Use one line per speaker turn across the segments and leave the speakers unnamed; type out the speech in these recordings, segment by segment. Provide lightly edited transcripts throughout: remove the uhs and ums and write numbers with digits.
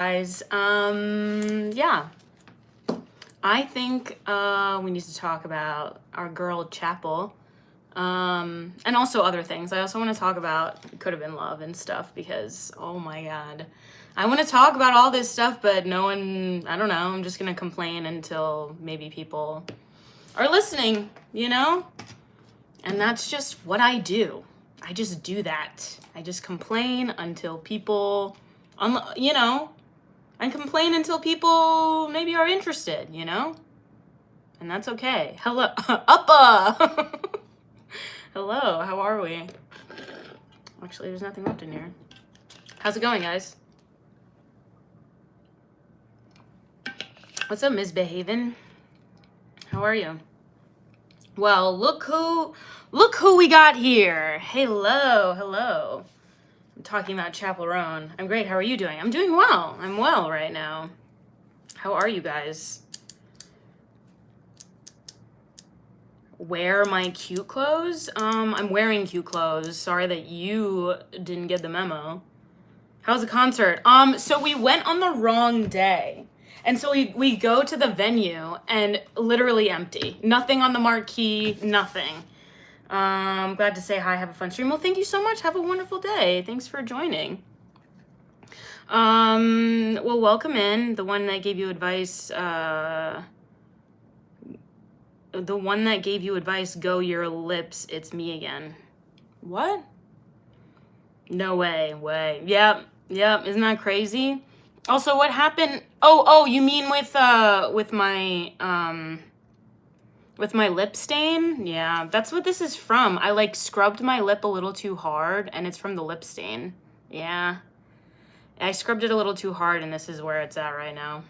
Guys, yeah, I think we need to talk about our girl Chappell, and also other things. I also want to talk about Could Have Been Love and stuff because, oh my god, I want to talk about all this stuff, but no one, I don't know, I'm just gonna complain until maybe people are listening, you know? And that's just what I do. I just do that. I just complain until people, you know, and complain until people maybe are interested, you know? And that's okay. Hello, uppa! Hello, how are we? Actually, there's nothing left in here. How's it going, guys? What's up, Misbehavin'? How are you? Well, look who we got here. Hello. I'm talking about Chappell Roan. I'm great. How are you doing? I'm doing well. I'm well right now. How are you guys? Wear my cute clothes? I'm wearing cute clothes. Sorry that you didn't get the memo. How's the concert? So we went on the wrong day. And so we go to the venue and literally empty. Nothing on the marquee, nothing. Glad to say hi, have a fun stream. Well, thank you so much. Have a wonderful day. Thanks for joining. Well, welcome in. The one that gave you advice, go your lips, it's me again. What? No way. Yep, isn't that crazy? Also, what happened? Oh, you mean with my lip stain? Yeah, that's what this is from. I like scrubbed my lip a little too hard and it's from the lip stain. Yeah. I scrubbed it a little too hard and this is where it's at right now.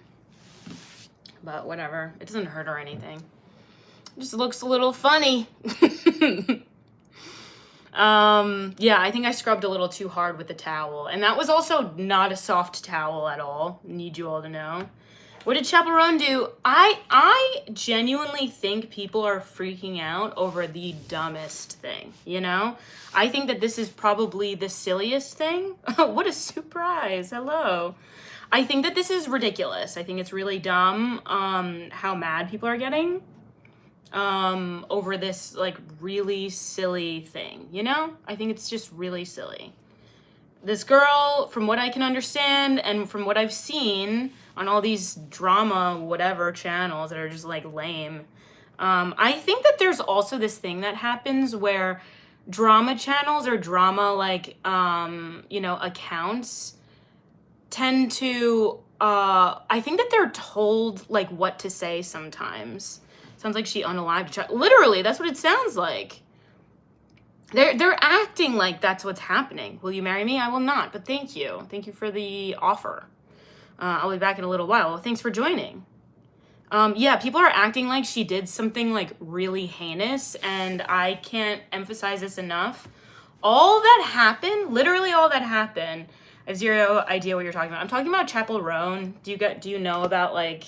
But whatever. It doesn't hurt or anything. It just looks a little funny. Yeah, I think I scrubbed a little too hard with the towel. And that was also not a soft towel at all. Need you all to know. What did Chappell Roan do? I genuinely think people are freaking out over the dumbest thing, you know? I think that this is probably the silliest thing. What a surprise. Hello. I think that this is ridiculous. I think it's really dumb how mad people are getting over this like really silly thing, you know? I think it's just really silly. This girl, from what I can understand and from what I've seen on all these drama whatever channels that are just like lame, I think that there's also this thing that happens where drama channels or drama like accounts tend to I think that they're told like what to say sometimes. Sounds like she unalived. Literally, that's what it sounds like. They're acting like that's what's happening. Will you marry me? I will not, but thank you. Thank you for the offer. I'll be back in a little while. Well, thanks for joining. Yeah, people are acting like she did something like really heinous, and I can't emphasize this enough. All that happened, literally all that happened, I have zero idea what you're talking about. I'm talking about Chappell Roan. Do you know about like,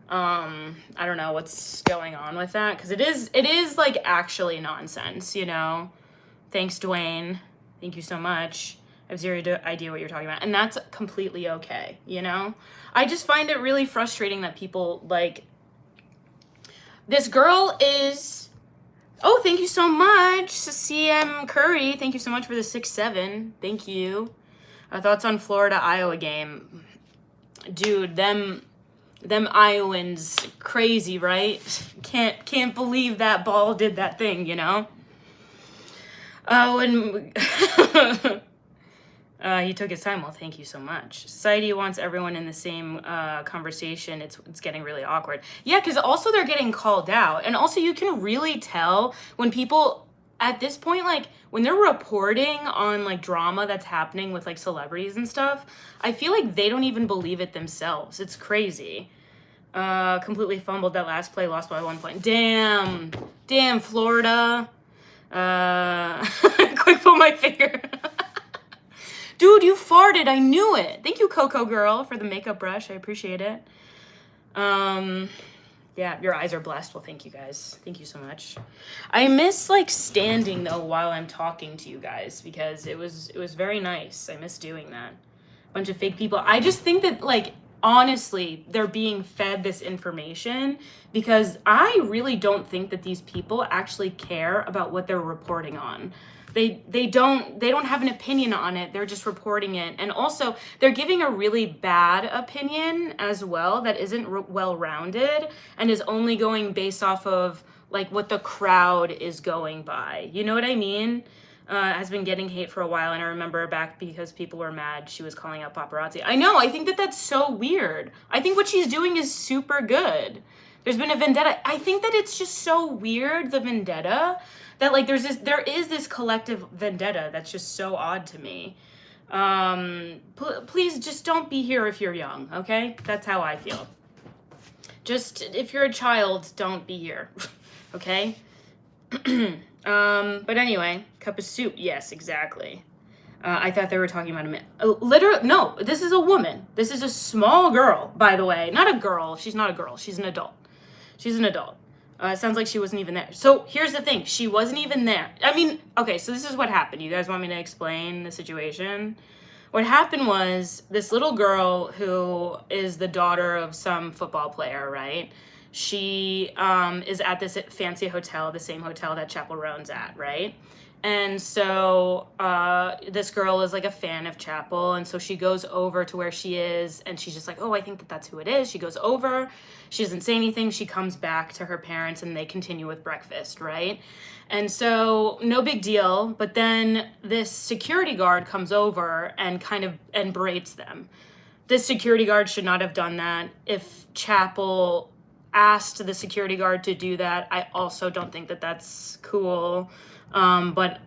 I don't know what's going on with that? Because it is like actually nonsense, you know? Thanks, Dwayne. Thank you so much. I have zero idea what you're talking about. And that's completely okay, you know? I just find it really frustrating that people, like... This girl is... Oh, thank you so much, CM Curry. Thank you so much for the 6-7. Thank you. Thoughts on Florida-Iowa game? Dude, them Iowans, crazy, right? Can't believe that ball did that thing, you know? Oh, and he took his time. Well, thank you so much. Society wants everyone in the same conversation. It's getting really awkward. Yeah, because also they're getting called out. And also you can really tell when people, at this point, like, when they're reporting on, like, drama that's happening with, like, celebrities and stuff, I feel like they don't even believe it themselves. It's crazy. Completely fumbled that last play, lost by 1 point. Damn, Florida. Quick pull my finger. Dude, you farted. I knew it. Thank you, Coco Girl, for the makeup brush. I appreciate it. Yeah, your eyes are blessed. Well, thank you guys. Thank you so much. I miss like standing though while I'm talking to you guys because it was very nice. I miss doing that. bunch of fake people. I just think that, like, honestly, they're being fed this information because I really don't think that these people actually care about what they're reporting on. They don't have an opinion on it. They're just reporting it. And also, they're giving a really bad opinion as well that isn't well-rounded and is only going based off of like what the crowd is going by. You know what I mean? Has been getting hate for a while, and I remember back because people were mad she was calling out paparazzi. I know, I think that that's so weird. I think what she's doing is super good. There's been a vendetta. I think that it's just so weird, the vendetta, that like there is this collective vendetta that's just so odd to me. Please just don't be here if you're young, okay? That's how I feel. Just if you're a child, don't be here, okay? But anyway, cup of soup. Yes, exactly. I thought they were talking about a man. Literally, no, this is a woman. This is a small girl, by the way. Not a girl. She's not a girl. She's an adult. She's an adult. It sounds like she wasn't even there. So here's the thing. She wasn't even there. I mean, okay, so this is what happened. You guys want me to explain the situation? What happened was this little girl who is the daughter of some football player, right? She is at this fancy hotel, the same hotel that Chappell Roan's at, right? And so this girl is like a fan of Chappell, and so she goes over to where she is, and she's just like, oh, I think that that's who it is. She goes over, she doesn't say anything, she comes back to her parents, and they continue with breakfast, right? And so no big deal, but then this security guard comes over and kind of berates them. This security guard should not have done that. If Chappell asked the security guard to do that, I also don't think that that's cool. But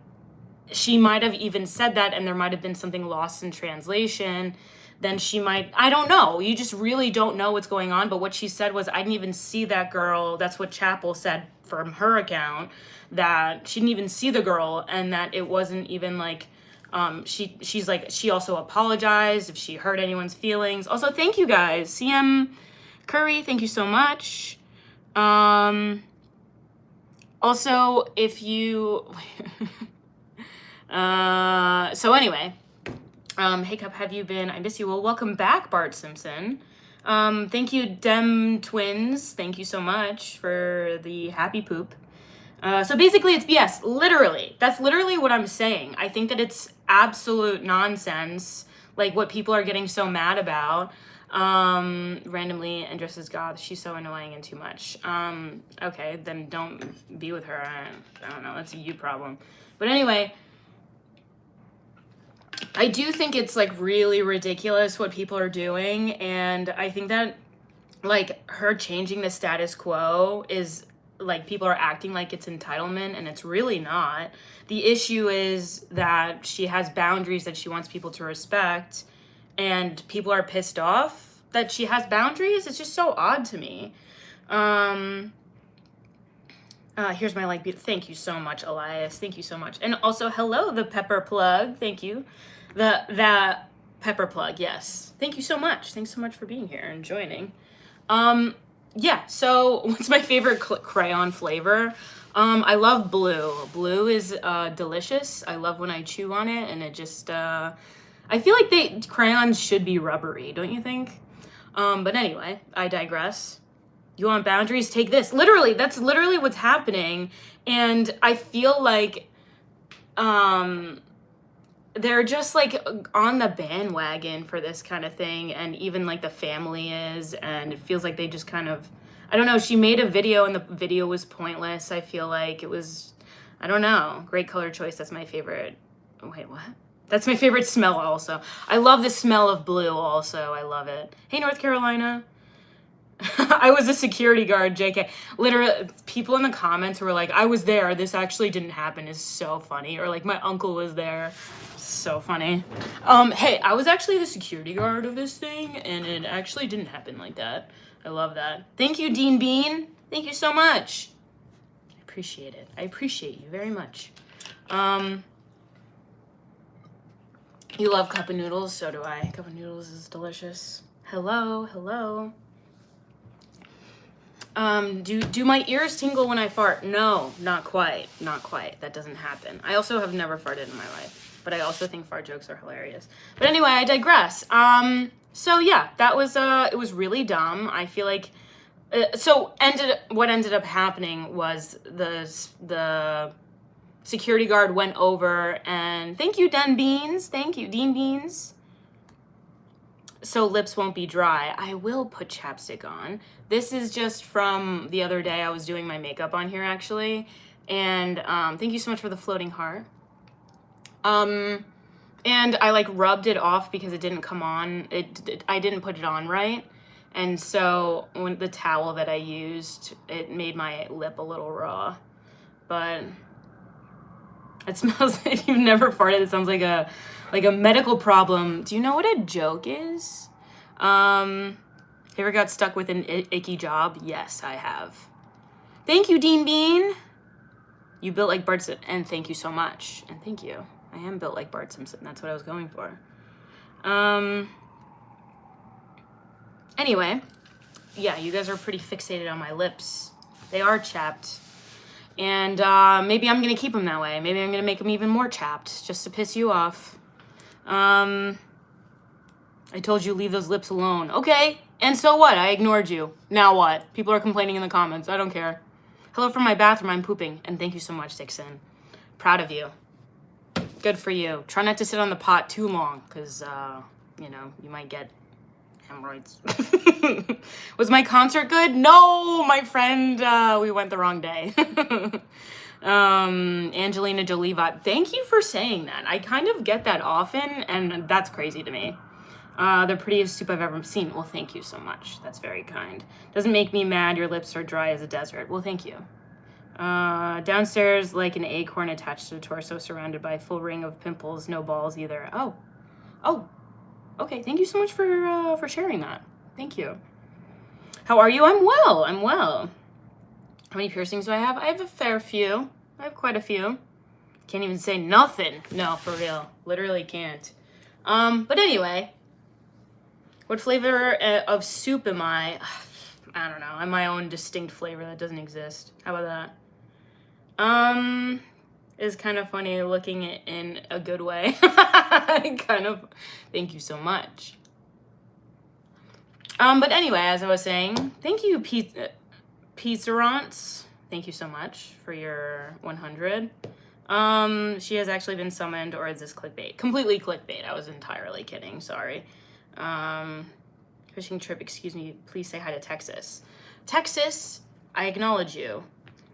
she might have even said that, and there might have been something lost in translation. Then she might, I don't know. You just really don't know what's going on. But what she said was, I didn't even see that girl. That's what Chappell said from her account, that she didn't even see the girl, and that it wasn't even like, she's like, she also apologized if she hurt anyone's feelings. Also, thank you guys. CM Curry, thank you so much. Also, if you, so anyway, hey Cup, have you been? I miss you. Well, welcome back, Bart Simpson. Thank you, Dem Twins. Thank you so much for the happy poop. So basically it's BS, literally. That's literally what I'm saying. I think that it's absolute nonsense, like what people are getting so mad about. Randomly and dressed as goth. She's so annoying and too much. Okay, then don't be with her. I don't know, that's a you problem. But anyway, I do think it's like really ridiculous what people are doing, and I think that like her changing the status quo is like people are acting like it's entitlement, and it's really not. The issue is that she has boundaries that she wants people to respect, and people are pissed off that she has boundaries. It's just so odd to me. Here's my like. Thank you so much, Elias. Thank you so much. And also, hello, the pepper plug. Thank you. The pepper plug. Yes. Thank you so much. Thanks so much for being here and joining. Yeah. So, what's my favorite crayon flavor? I love blue. Blue is delicious. I love when I chew on it, and it just. I feel like crayons should be rubbery, don't you think? But anyway, I digress. You want boundaries? Take this. Literally, that's literally what's happening. And I feel like they're just like on the bandwagon for this kind of thing. And even like the family is. And it feels like they just kind of, I don't know. She made a video and the video was pointless. I feel like it was, I don't know. Great color choice. That's my favorite. Wait, what? That's my favorite smell also. I love the smell of blue also. I love it. Hey, North Carolina. I was a security guard, JK. Literally, people in the comments were like, I was there. This actually didn't happen is so funny. Or like, my uncle was there. So funny. Hey, I was actually the security guard of this thing, and it actually didn't happen like that. I love that. Thank you, Dean Bean. Thank you so much. I appreciate it. I appreciate you very much. You love cup of noodles, so do I. Cup of noodles is delicious. Hello, hello. Do my ears tingle when I fart? No, not quite. Not quite. That doesn't happen. I also have never farted in my life. but I also think fart jokes are hilarious. But anyway, I digress. So yeah, that was it was really dumb. I feel like what ended up happening was the security guard went over and thank you, Dean Beans. So lips won't be dry. I will put chapstick on. This is just from the other day. I was doing my makeup on here actually, and thank you so much for the floating heart. And I like rubbed it off because it didn't come on. I didn't put it on right. And so when the towel that I used, it made my lip a little raw. But it smells, if you've never farted, it sounds like a medical problem. Do you know what a joke is? Ever got stuck with an icky job? Yes, I have. Thank you, Dean Bean. You built like Bart Simpson, and thank you so much. And thank you. I am built like Bart Simpson. That's what I was going for. Anyway, yeah, you guys are pretty fixated on my lips. They are chapped. And maybe I'm going to keep them that way. Maybe I'm going to make them even more chapped just to piss you off. I told you leave those lips alone. Okay, and so what? I ignored you. Now what? People are complaining in the comments. I don't care. Hello from my bathroom. I'm pooping. And thank you so much, Dixon. Proud of you. Good for you. Try not to sit on the pot too long because, you know, you might get hemorrhoids. Was my concert good? No, my friend, we went the wrong day. Angelina Jolie vibe. Thank you for saying that. I kind of get that often, and that's crazy to me. The prettiest soup I've ever seen. Well, thank you so much. That's very kind. Doesn't make me mad. Your lips are dry as a desert. Well, thank you. Downstairs like an acorn attached to the torso, surrounded by a full ring of pimples, no balls either. Oh, okay. Thank you so much for sharing that. Thank you. How are you? I'm well. How many piercings do I have? I have a fair few. I have quite a few. Can't even say nothing. No, for real. Literally can't. But anyway, what flavor of soup am I? I don't know. I'm my own distinct flavor that doesn't exist. How about that? It's kind of funny looking in a good way. Thank you so much. But anyway, as I was saying, thank you, Pizzerants. Thank you so much for your 100. She has actually been summoned, or is this clickbait? Completely clickbait. I was entirely kidding. Sorry. Fishing trip, excuse me. Please say hi to Texas. Texas, I acknowledge you.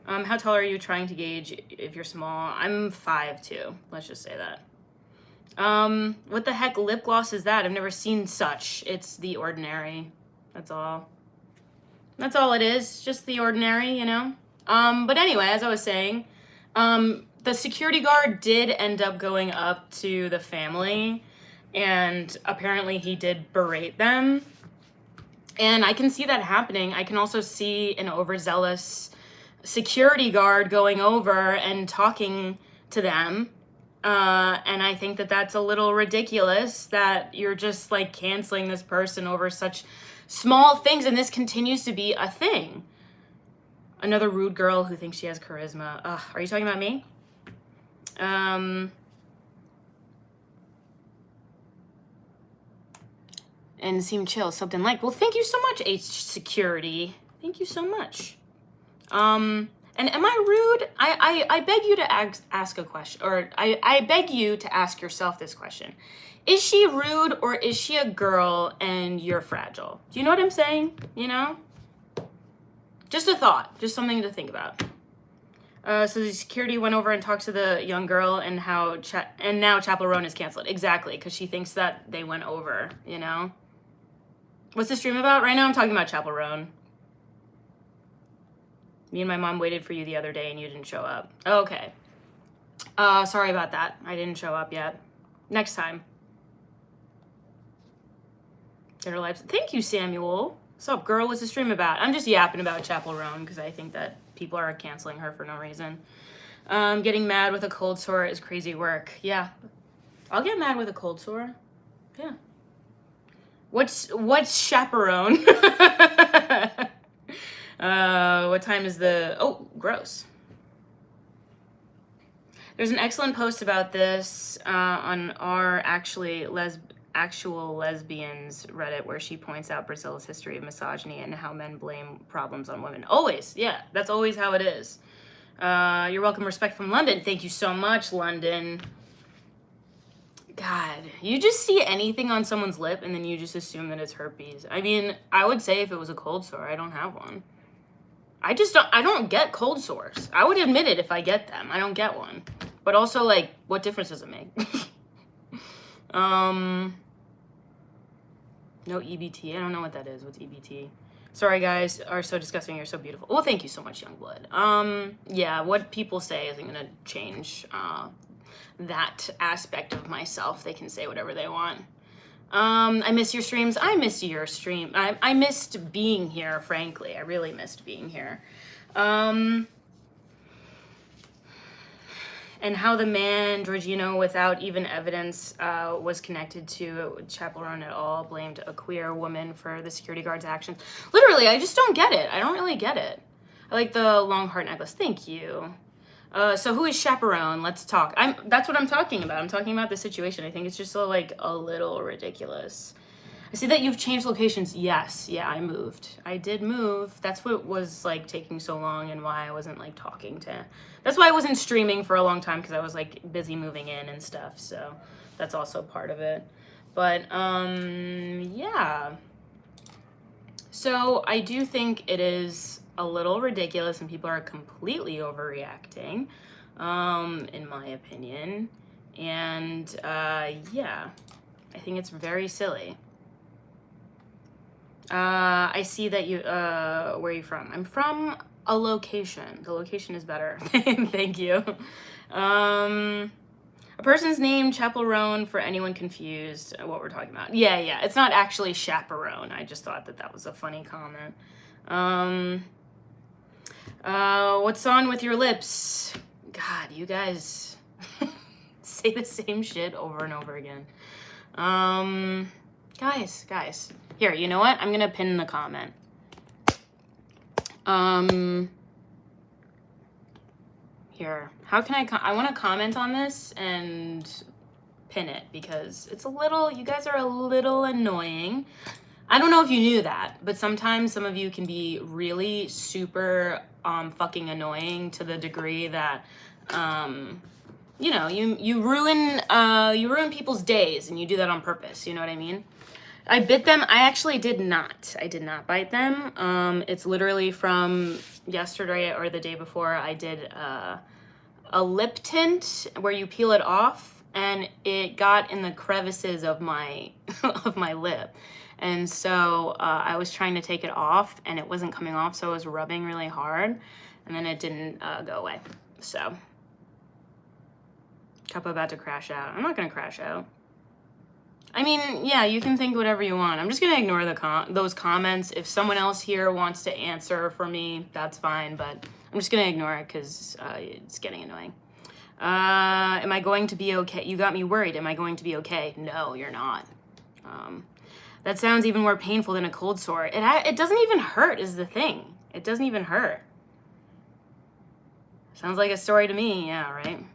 How tall are you? Trying to gauge if you're small. I'm 5'2". Let's just say that. What the heck lip gloss is that? I've never seen such. It's The Ordinary. That's all. That's all it is. Just The Ordinary, you know? But anyway, as I was saying, the security guard did end up going up to the family, and apparently he did berate them. And I can see that happening. I can also see an overzealous security guard going over and talking to them. And I think that that's a little ridiculous that you're just like canceling this person over such small things, and this continues to be a thing. Another rude girl who thinks she has charisma. Are you talking about me? And seem chill, something like. Well, thank you so much, H Security. Thank you so much. And am I rude? I beg you to ask a question, or I beg you to ask yourself this question. Is she rude, or is she a girl and you're fragile? Do you know what I'm saying? You know? Just a thought, just something to think about. So the security went over and talked to the young girl, and and now Chappell Roan is canceled. Exactly, because she thinks that they went over, you know? What's the stream about? Right now I'm talking about Chappell Roan. Me and my mom waited for you the other day and you didn't show up. Okay. Sorry about that. I didn't show up yet. Next time. Better lives. Thank you, Samuel. What's up, girl? What's the stream about? I'm just yapping about Chappell Roan because I think that people are canceling her for no reason. Getting mad with a cold sore is crazy work. Yeah. I'll get mad with a cold sore. Yeah. What's chaperone? What time is the... Oh, gross. There's an excellent post about this on our actual lesbians Reddit, where she points out Brazil's history of misogyny and how men blame problems on women. Always, yeah, that's always how it is. You're welcome. Respect from London. Thank you so much, London. God, you just see anything on someone's lip and then you just assume that it's herpes. I mean, I would say if it was a cold sore, I don't have one. I don't get cold sores. I would admit it if I get them. I don't get one. But also, like, what difference does it make? No EBT. I don't know what that is. What's EBT? Sorry, guys. Are so disgusting. You're so beautiful. Well, thank you so much, Youngblood. Yeah, what people say isn't going to change that aspect of myself. They can say whatever they want. I miss your streams. I miss your stream. I missed being here, frankly. I really missed being here. And how the man, Giorgino, without even evidence, was connected to Chappell Roan at all, blamed a queer woman for the security guard's actions. Literally, I just don't get it. I don't really get it. I like the long heart necklace. Thank you. So who is Chappell Roan? Let's talk. That's what I'm talking about. I'm talking about the situation. I think it's just a little ridiculous. I see that you've changed locations. Yes, yeah, I moved. I did move. That's what was like taking so long and why I wasn't like talking to. That's why I wasn't streaming for a long time, because I was like busy moving in and stuff. So that's also part of it. But yeah. So I do think it is a little ridiculous and people are completely overreacting, in my opinion. And yeah, I think it's very silly. I see that you, where are you from? I'm from a location. The location is better. Thank you. A person's name, Chappell Roan, for anyone confused what we're talking about. Yeah, it's not actually Chaperone. I just thought that was a funny comment. What's on with your lips? God, you guys say the same shit over and over again. Guys. Here, you know what? I'm gonna pin the comment. Here. How can I want to comment on this and pin it, because it's you guys are a little annoying. I don't know if you knew that, but sometimes some of you can be really super fucking annoying to the degree that you know, you ruin people's days, and you do that on purpose, you know what I mean? I bit them. I actually did not. I did not bite them. It's literally from yesterday or the day before. I did a lip tint where you peel it off, and it got in the crevices of my of my lip. And so I was trying to take it off, and it wasn't coming off, so I was rubbing really hard, and then it didn't go away. So, Cup about to crash out. I'm not gonna crash out. I mean, yeah, you can think whatever you want. I'm just gonna ignore those comments. If someone else here wants to answer for me, that's fine, but I'm just gonna ignore it because it's getting annoying. Am I going to be okay? You got me worried. Am I going to be okay? No, you're not. That sounds even more painful than a cold sore. It doesn't even hurt is the thing. It doesn't even hurt. Sounds like a story to me, yeah, right?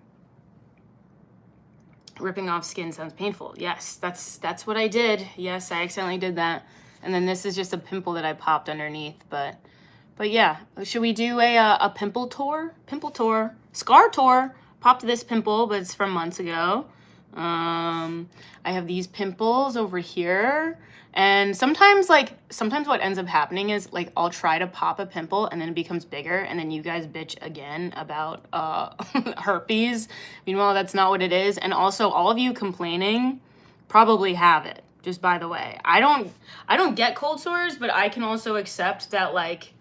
Ripping off skin sounds painful. Yes, that's what I did. Yes, I accidentally did that. And then this is just a pimple that I popped underneath, but yeah. Should we do a pimple tour? Pimple tour. Scar tour. Popped this pimple, but it's from months ago. I have these pimples over here. And sometimes what ends up happening is like I'll try to pop a pimple and then it becomes bigger, and then you guys bitch again about herpes. Meanwhile, that's not what it is. And also, all of you complaining probably have it. Just by the way, I don't get cold sores, but I can also accept that like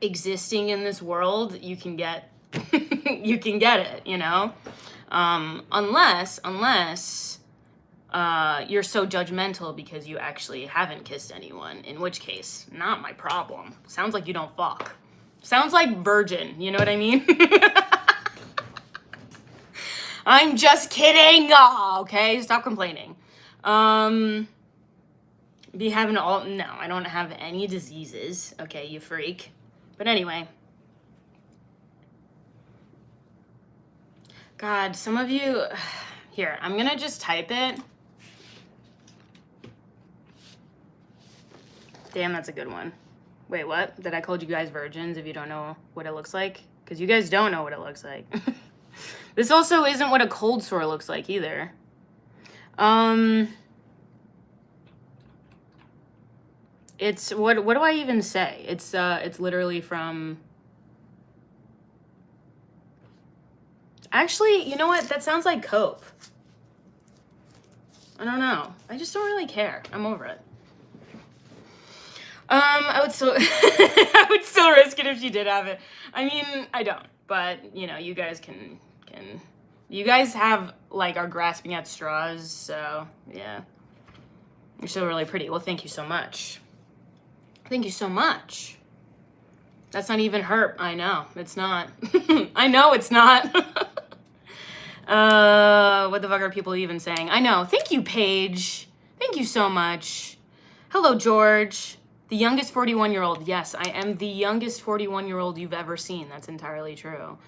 existing in this world, you can get you can get it, you know, unless you're so judgmental because you actually haven't kissed anyone, in which case, not my problem. Sounds like you don't fuck. Sounds like virgin, you know what I mean? I'm just kidding. Oh, okay, stop complaining. Be having all, no, I don't have any diseases. Okay, you freak. But anyway. God, some of you... Here, I'm gonna just type it. Damn, that's a good one. Wait, what? That I called you guys virgins if you don't know what it looks like? Because you guys don't know what it looks like. This also isn't what a cold sore looks like either. It's what do I even say? It's literally from... Actually, you know what? That sounds like cope. I don't know. I just don't really care. I'm over it. I would still I would still risk it if she did have it. I mean, I don't, but you know, you guys can you guys have like are grasping at straws, so yeah. You're still really pretty. Well, thank you so much. Thank you so much. That's not even hurt. I know. It's not. I know it's not. What the fuck are people even saying? I know. Thank you, Paige. Thank you so much. Hello, George. The youngest 41-year-old. Yes, I am the youngest 41-year-old you've ever seen. That's entirely true.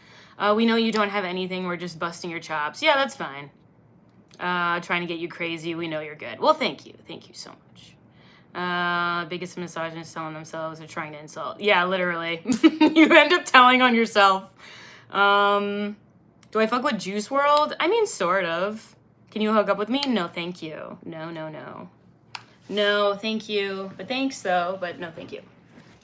We know you don't have anything. We're just busting your chops. Yeah, that's fine. Trying to get you crazy. We know you're good. Well, thank you. Thank you so much. Biggest misogynists telling themselves they're trying to insult. Yeah, literally. You end up telling on yourself. Do I fuck with Juice WRLD? I mean, sort of. Can you hook up with me? No, thank you. No, no, no. No, thank you. But thanks, though. But no, thank you.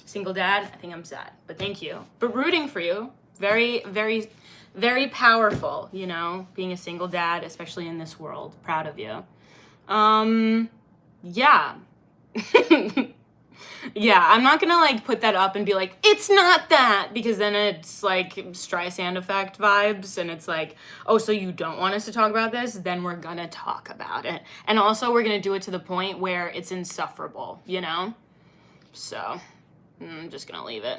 Single dad? I think I'm sad. But thank you. But rooting for you. Very, very, very powerful, you know? Being a single dad, especially in this world. Proud of you. Yeah. Yeah, I'm not gonna like put that up and be like, it's not that, because then it's like Streisand effect vibes, and it's like, oh, so you don't want us to talk about this? Then we're gonna talk about it. And also we're gonna do it to the point where it's insufferable, you know? So, I'm just gonna leave it.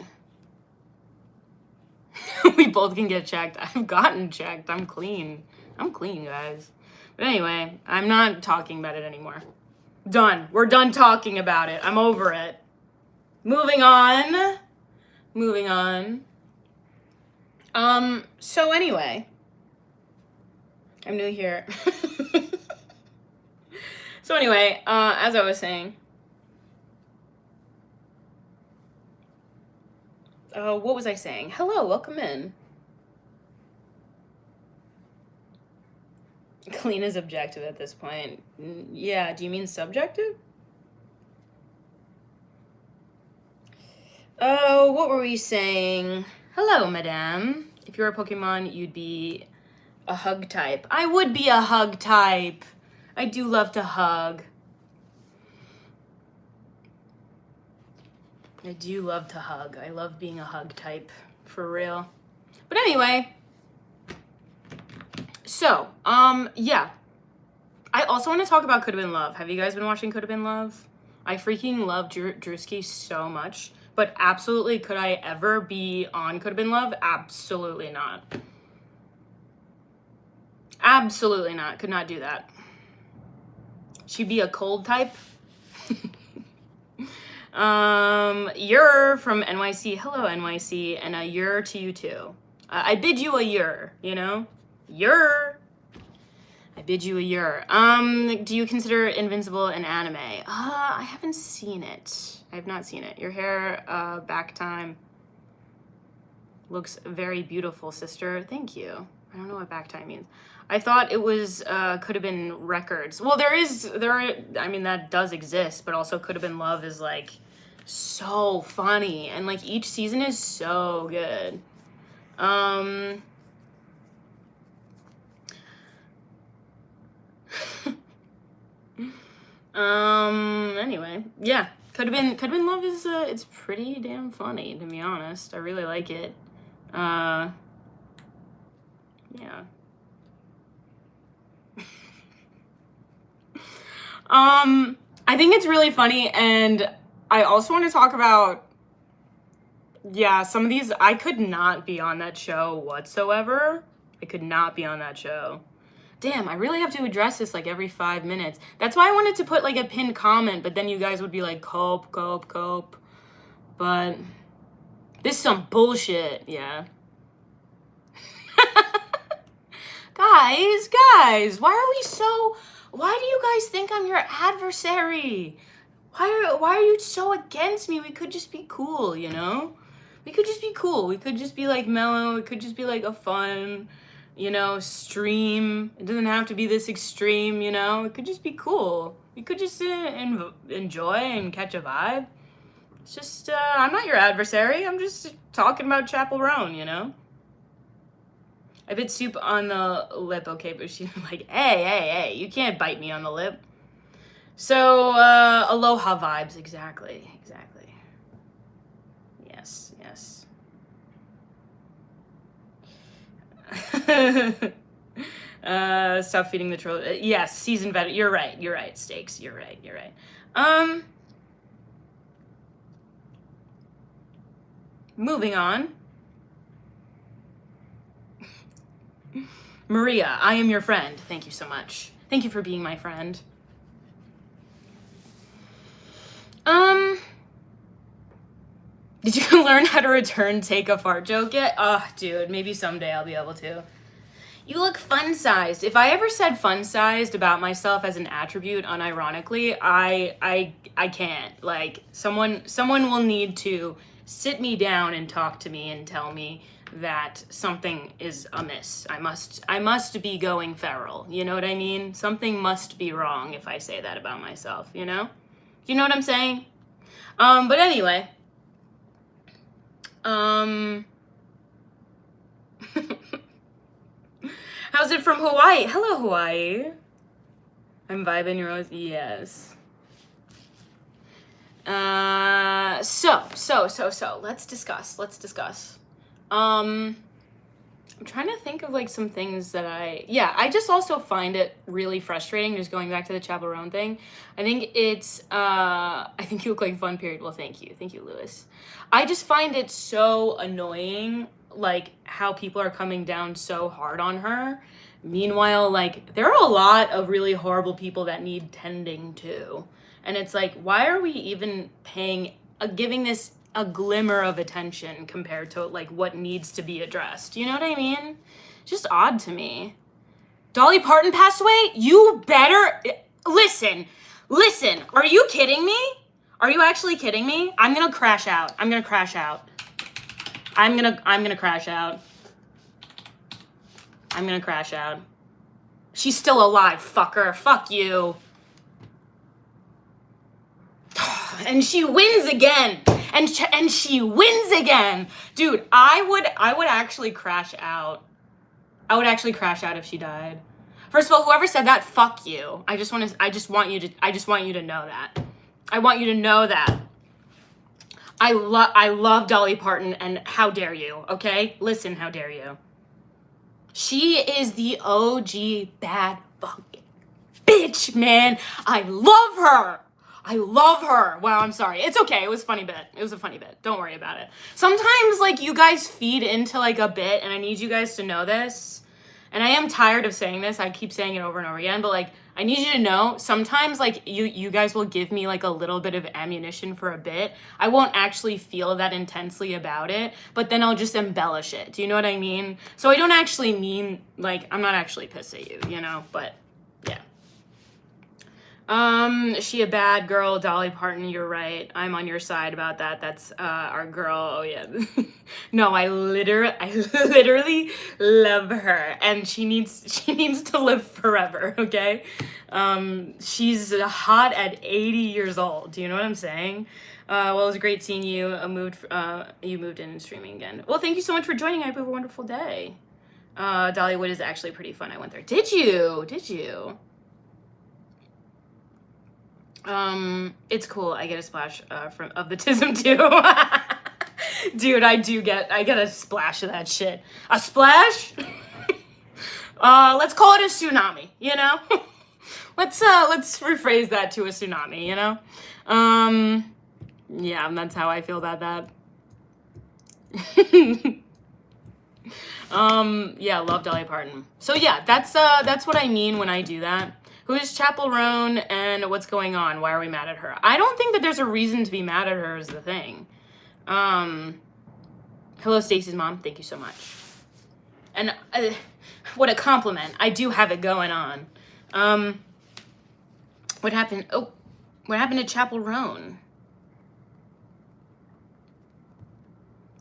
We both can get checked. I've gotten checked. I'm clean. I'm clean, guys. But anyway, I'm not talking about it anymore. Done. We're done talking about it. I'm over it. Moving on. Moving on. So anyway. I'm new here. So anyway, as I was saying. What was I saying? Hello, welcome in. Clean is objective at this point. Yeah, do you mean subjective? Oh, what were we saying? Hello, madame. If you're a Pokemon, you'd be a hug type. I would be a hug type. I do love to hug. I do love to hug. I love being a hug type, for real. But anyway, so, yeah. I also want to talk about Could Have Been Love. Have you guys been watching Could Have Been Love? I freaking love Drewski so much. But absolutely, could I ever be on Could Have Been Love? Absolutely not. Absolutely not. Could not do that. She'd be a cold type. You're from NYC. Hello, NYC. And a year to you too. I bid you a year, you know? Year. I bid you a year. Do you consider Invincible an anime? I haven't seen it. I have not seen it. Your hair, back time. Looks very beautiful, sister. Thank you. I don't know what back time means. I thought it was, Could Have Been Records. Well, I mean, that does exist, but also Could Have Been Love is, like, so funny. And, like, each season is so good. Anyway, yeah. Could Have Been Love is, it's pretty damn funny, to be honest. I really like it. Yeah. I think it's really funny, and I also want to talk about, yeah, some of these, I could not be on that show whatsoever. I could not be on that show. Damn, I really have to address this like every 5 minutes. That's why I wanted to put like a pinned comment, but then you guys would be like, cope. But this is some bullshit, yeah. Guys, why do you guys think I'm your adversary? Why are you so against me? We could just be cool, you know? We could just be cool. We could just be like mellow. It could just be like a fun, you know, stream. It doesn't have to be this extreme, you know? It could just be cool. We could just enjoy and catch a vibe. It's just, I'm not your adversary. I'm just talking about Chappell Roan, you know? I bit Soup on the lip, okay, but she's like, hey, you can't bite me on the lip. So, aloha vibes, exactly. Yes. Stop feeding the troll. Yes, seasoned vet. You're right, Steaks. You're right. Moving on. Maria, I am your friend. Thank you so much. Thank you for being my friend. Did you learn how to return take a fart joke yet? Oh, dude, maybe someday I'll be able to. You look fun-sized. If I ever said fun-sized about myself as an attribute unironically, I can't. Like, someone will need to sit me down and talk to me and tell me that something is amiss. I must be going feral. You know what I mean? Something must be wrong if I say that about myself, you know? You know what I'm saying? But anyway. How's it from Hawaii? Hello, Hawaii. I'm vibing your rose. Yes. So. Let's discuss. I'm trying to think of like some things that I just also find it really frustrating, just going back to the Chappell Roan thing. I think it's, I think you look like fun, period. Well, thank you, Lewis. I just find it so annoying, like, how people are coming down so hard on her. Meanwhile, like, there are a lot of really horrible people that need tending to. And it's like, why are we even giving this a glimmer of attention compared to, like, what needs to be addressed? You know what I mean? Just odd to me. Dolly Parton passed away? You better... Listen. Are you kidding me? Are you actually kidding me? I'm gonna crash out. I'm gonna crash out. She's still alive, fucker. Fuck you. And she wins again. And she wins again. Dude, I would actually crash out. I would actually crash out if she died. First of all, whoever said that, fuck you. I just want you to know that. I want you to know that. I love Dolly Parton, and how dare you, okay? Listen, how dare you. She is the OG bad fucking bitch, man. I love her. Wow, I'm sorry. It's okay. It was a funny bit. Don't worry about it. Sometimes, like, you guys feed into, like, a bit, and I need you guys to know this. And I am tired of saying this. I keep saying it over and over again, but, like, I need you to know, sometimes, like, you guys will give me, like, a little bit of ammunition for a bit. I won't actually feel that intensely about it, but then I'll just embellish it. Do you know what I mean? So I don't actually mean, like, I'm not actually pissed at you, you know? But, yeah. She a bad girl, Dolly Parton, you're right. I'm on your side about that. That's, our girl. Oh, yeah. No, I literally love her, and she needs to live forever, okay? She's hot at 80 years old. Do you know what I'm saying? Well, it was great seeing you. You moved in and streaming again. Well, thank you so much for joining. I hope you have a wonderful day. Dollywood is actually pretty fun. I went there. Did you? It's cool. I get a splash of the tism too. Dude, I get a splash of that shit. A splash? Let's call it a tsunami, you know? Let's rephrase that to a tsunami, you know? Yeah, that's how I feel about that. Yeah, love Dolly Parton. So yeah, that's what I mean when I do that. Who is Chappell Roan, and what's going on? Why are we mad at her? I don't think that there's a reason to be mad at her is the thing. Hello, Stacy's mom. Thank you so much. And what a compliment. I do have it going on. What happened? Oh, what happened to Chappell Roan?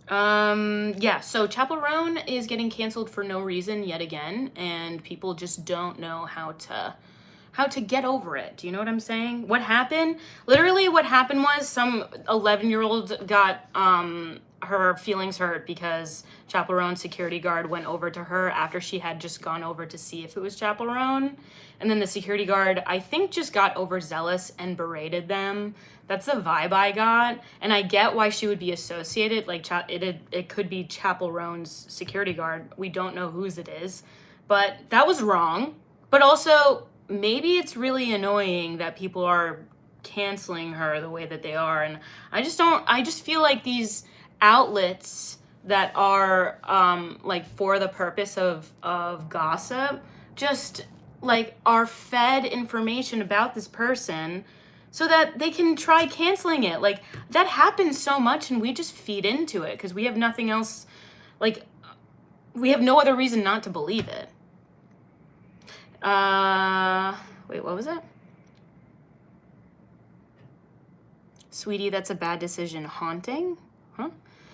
Yeah, so Chappell Roan is getting canceled for no reason yet again, and people just don't know how to get over it. Do you know what I'm saying? What happened? Literally what happened was some 11-year-old got her feelings hurt because Chappell Roan's security guard went over to her after she had just gone over to see if it was Chappell Roan. And then the security guard, I think, just got overzealous and berated them. That's the vibe I got. And I get why she would be associated. Like, it could be Chappell Roan's security guard. We don't know whose it is. But that was wrong. But also, maybe it's really annoying that people are canceling her the way that they are. And I just feel like these outlets that are like for the purpose of gossip just like are fed information about this person so that they can try canceling it. Like, that happens so much, and we just feed into it because we have nothing else. Like, we have no other reason not to believe it. Wait, what was it? Sweetie, that's a bad decision. Haunting? Huh?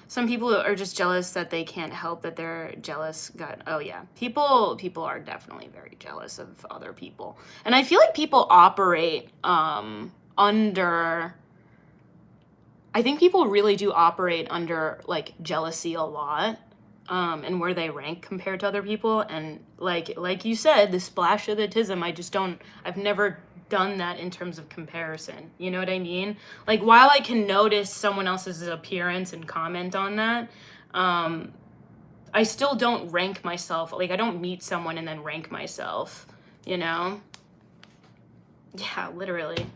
Some people are just jealous that they can't help that they're jealous. God, oh yeah. People are definitely very jealous of other people. And I feel like people operate under, I think people really do operate under like jealousy a lot. And where they rank compared to other people. And like you said, the splash of the tism, I've never done that in terms of comparison. You know what I mean? Like, while I can notice someone else's appearance and comment on that, I still don't rank myself. Like, I don't meet someone and then rank myself, you know? Yeah, literally.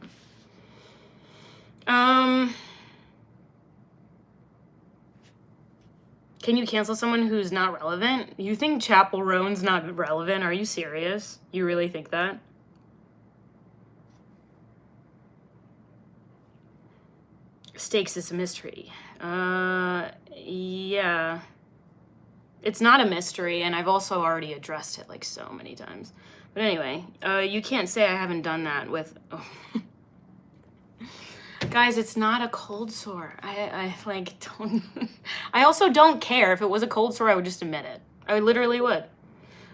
Can you cancel someone who's not relevant? You think Chappell Roan's not relevant? Are you serious? You really think that? Stakes is a mystery. Yeah. It's not a mystery, and I've also already addressed it like so many times. But anyway, you can't say I haven't done that with... Oh. Guys, it's not a cold sore. I like don't... I also don't care. If it was a cold sore, I would just admit it. I literally would.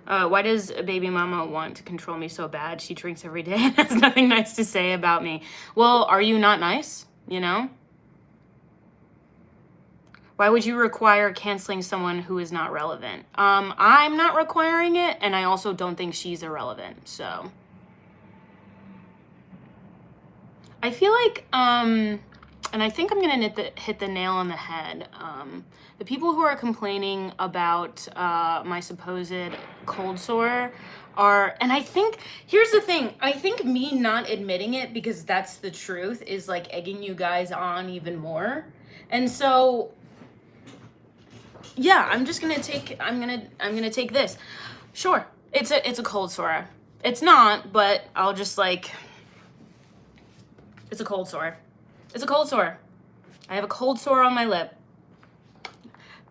Why does baby mama want to control me so bad? She drinks every day and has nothing nice to say about me. Well, are you not nice? You know? Why would you require canceling someone who is not relevant? I'm not requiring it, and I also don't think she's irrelevant, so... I feel like, and I think I'm gonna hit the nail on the head. The people who are complaining about my supposed cold sore are, and I think, here's the thing, I think me not admitting it, because that's the truth, is like egging you guys on even more. And so, yeah, I'm gonna take this. Sure, it's a cold sore. It's not, but I'll just like... It's a cold sore. It's a cold sore. I have a cold sore on my lip.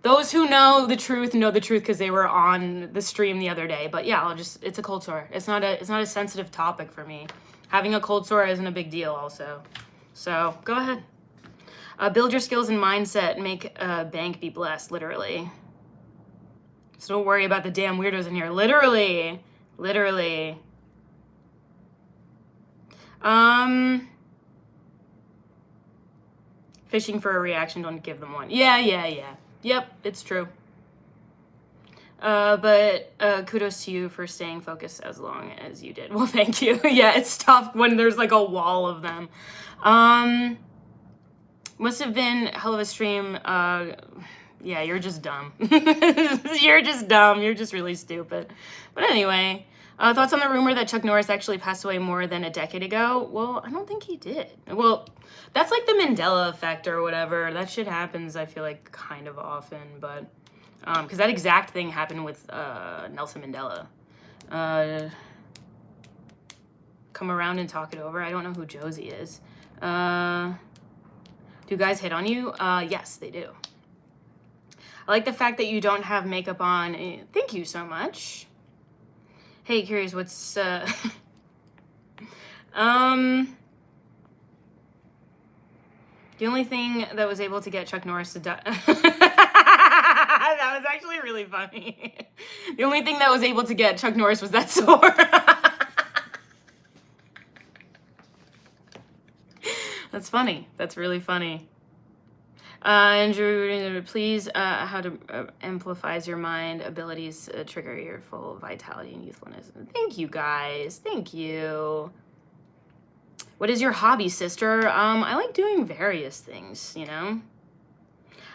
Those who know the truth because they were on the stream the other day. But yeah, it's a cold sore. It's not a sensitive topic for me. Having a cold sore isn't a big deal also. So go ahead. Build your skills and mindset. Make bank be blessed, literally. So don't worry about the damn weirdos in here. Literally. Literally. Fishing for a reaction, don't give them one. Yeah. Yep, it's true. But kudos to you for staying focused as long as you did. Well, thank you. Yeah, it's tough when there's like a wall of them. Must have been a hell of a stream. Yeah, you're just dumb. You're just dumb. You're just really stupid. But anyway, thoughts on the rumor that Chuck Norris actually passed away more than a decade ago? Well, I don't think he did. Well, that's like the Mandela effect or whatever. That shit happens, I feel like, kind of often. But, because that exact thing happened with Nelson Mandela. Come around and talk it over. I don't know who Josie is. Do guys hit on you? Yes, they do. I like the fact that you don't have makeup on. Thank you so much. Hey, curious, what's the only thing that was able to get Chuck Norris to die. That was actually really funny. The only thing that was able to get Chuck Norris was that sword. That's funny. That's really funny. Andrew, please, how to amplifies your mind abilities trigger your full vitality and youthfulness. Thank you, guys. Thank you. What is your hobby, sister? I like doing various things, you know?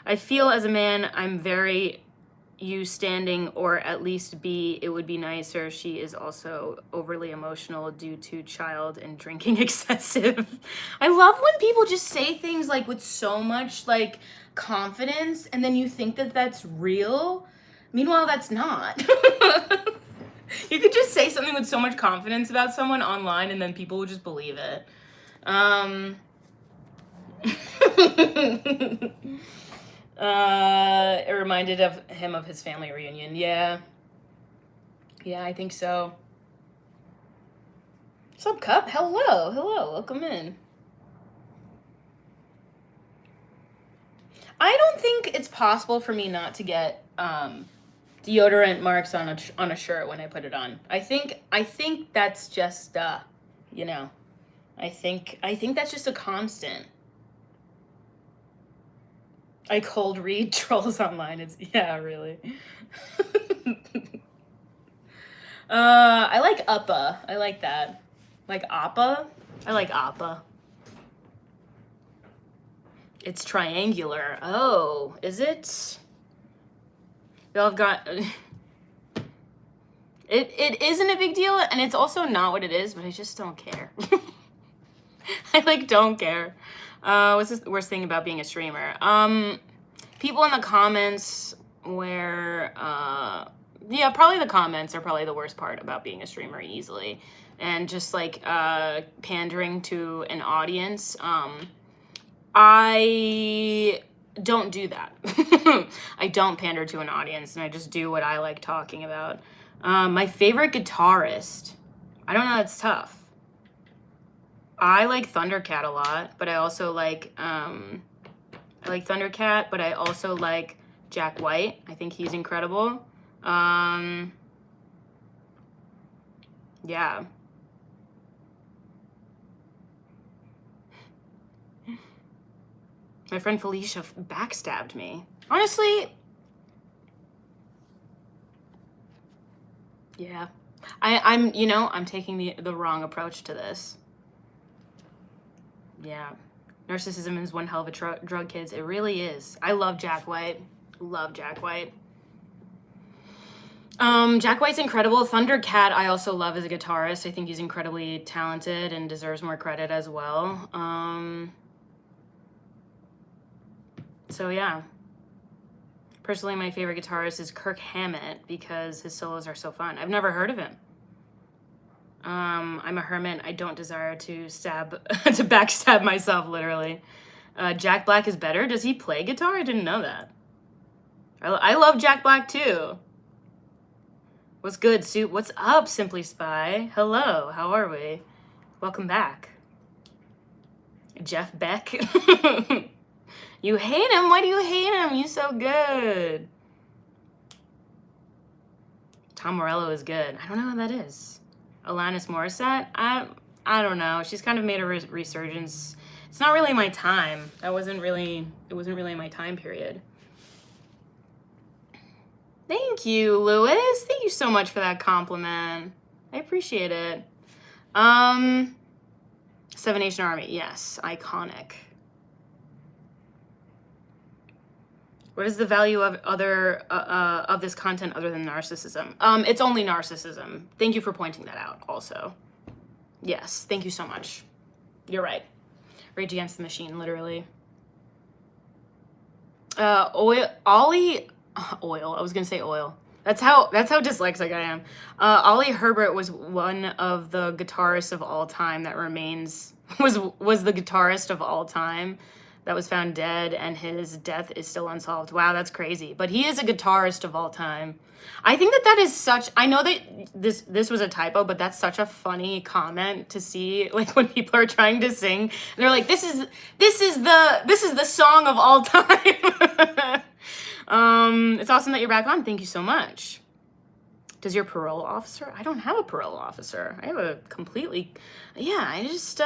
I feel as a man, I'm very you standing, or at least B, it would be nicer. She is also overly emotional due to child and drinking excessive. I love when people just say things like with so much like confidence and then you think that that's real. Meanwhile, that's not. You could just say something with so much confidence about someone online and then people would just believe it. It reminded him of his family reunion. Yeah, I think so. What's up, Cup? Hello, welcome in. I don't think it's possible for me not to get deodorant marks on a shirt when I put it on. I think that's just you know, I think that's just a constant. I cold read trolls online. It's really. I like Uppa. I like that. Like Appa? I like Appa. It's triangular. Oh, is it? Y'all have got. It isn't a big deal, and it's also not what it is, but I just don't care. I don't care. What's the worst thing about being a streamer? People in the comments where, yeah, probably the comments are probably the worst part about being a streamer easily. And just pandering to an audience. I don't do that. I don't pander to an audience, and I just do what I like talking about. My favorite guitarist. I don't know, that's tough. I like Thundercat a lot, but I also like Thundercat, but I also like Jack White. I think he's incredible. Yeah. My friend Felicia backstabbed me. Honestly, yeah. I'm taking the wrong approach to this. Yeah. Narcissism is one hell of a drug, kids. It really is. I love Jack White. Jack White's incredible. Thundercat, I also love as a guitarist. I think he's incredibly talented and deserves more credit as well. So yeah. Personally, my favorite guitarist is Kirk Hammett because his solos are so fun. I've never heard of him. I'm a hermit. I don't desire to backstab myself, literally. Jack Black is better. Does he play guitar? I didn't know that. I love Jack Black too. What's good, Soup? What's up, Simply Spy? Hello, how are we? Welcome back. Jeff Beck. You hate him? Why do you hate him? He's so good. Tom Morello is good. I don't know who that is. Alanis Morissette? I don't know. She's kind of made a resurgence. It's not really my time. It wasn't really my time period. Thank you, Lewis. Thank you so much for that compliment. I appreciate it. 7 Nation Army. Yes, iconic. What is the value of of this content other than narcissism? It's only narcissism. Thank you for pointing that out also. Yes, thank you so much. You're right. Rage Against the Machine, literally. Oil. I was gonna say oil. That's how dyslexic I am. Ollie Herbert was one of the guitarists of all time that remains was the guitarist of all time that was found dead, and his death is still unsolved. Wow, that's crazy. But he is a guitarist of all time. I think that is such, I know that this was a typo, but that's such a funny comment to see, like when people are trying to sing and they're like, this is the song of all time. It's awesome that you're back on. Thank you so much. Does your parole officer? I don't have a parole officer. I have a completely, yeah, I just,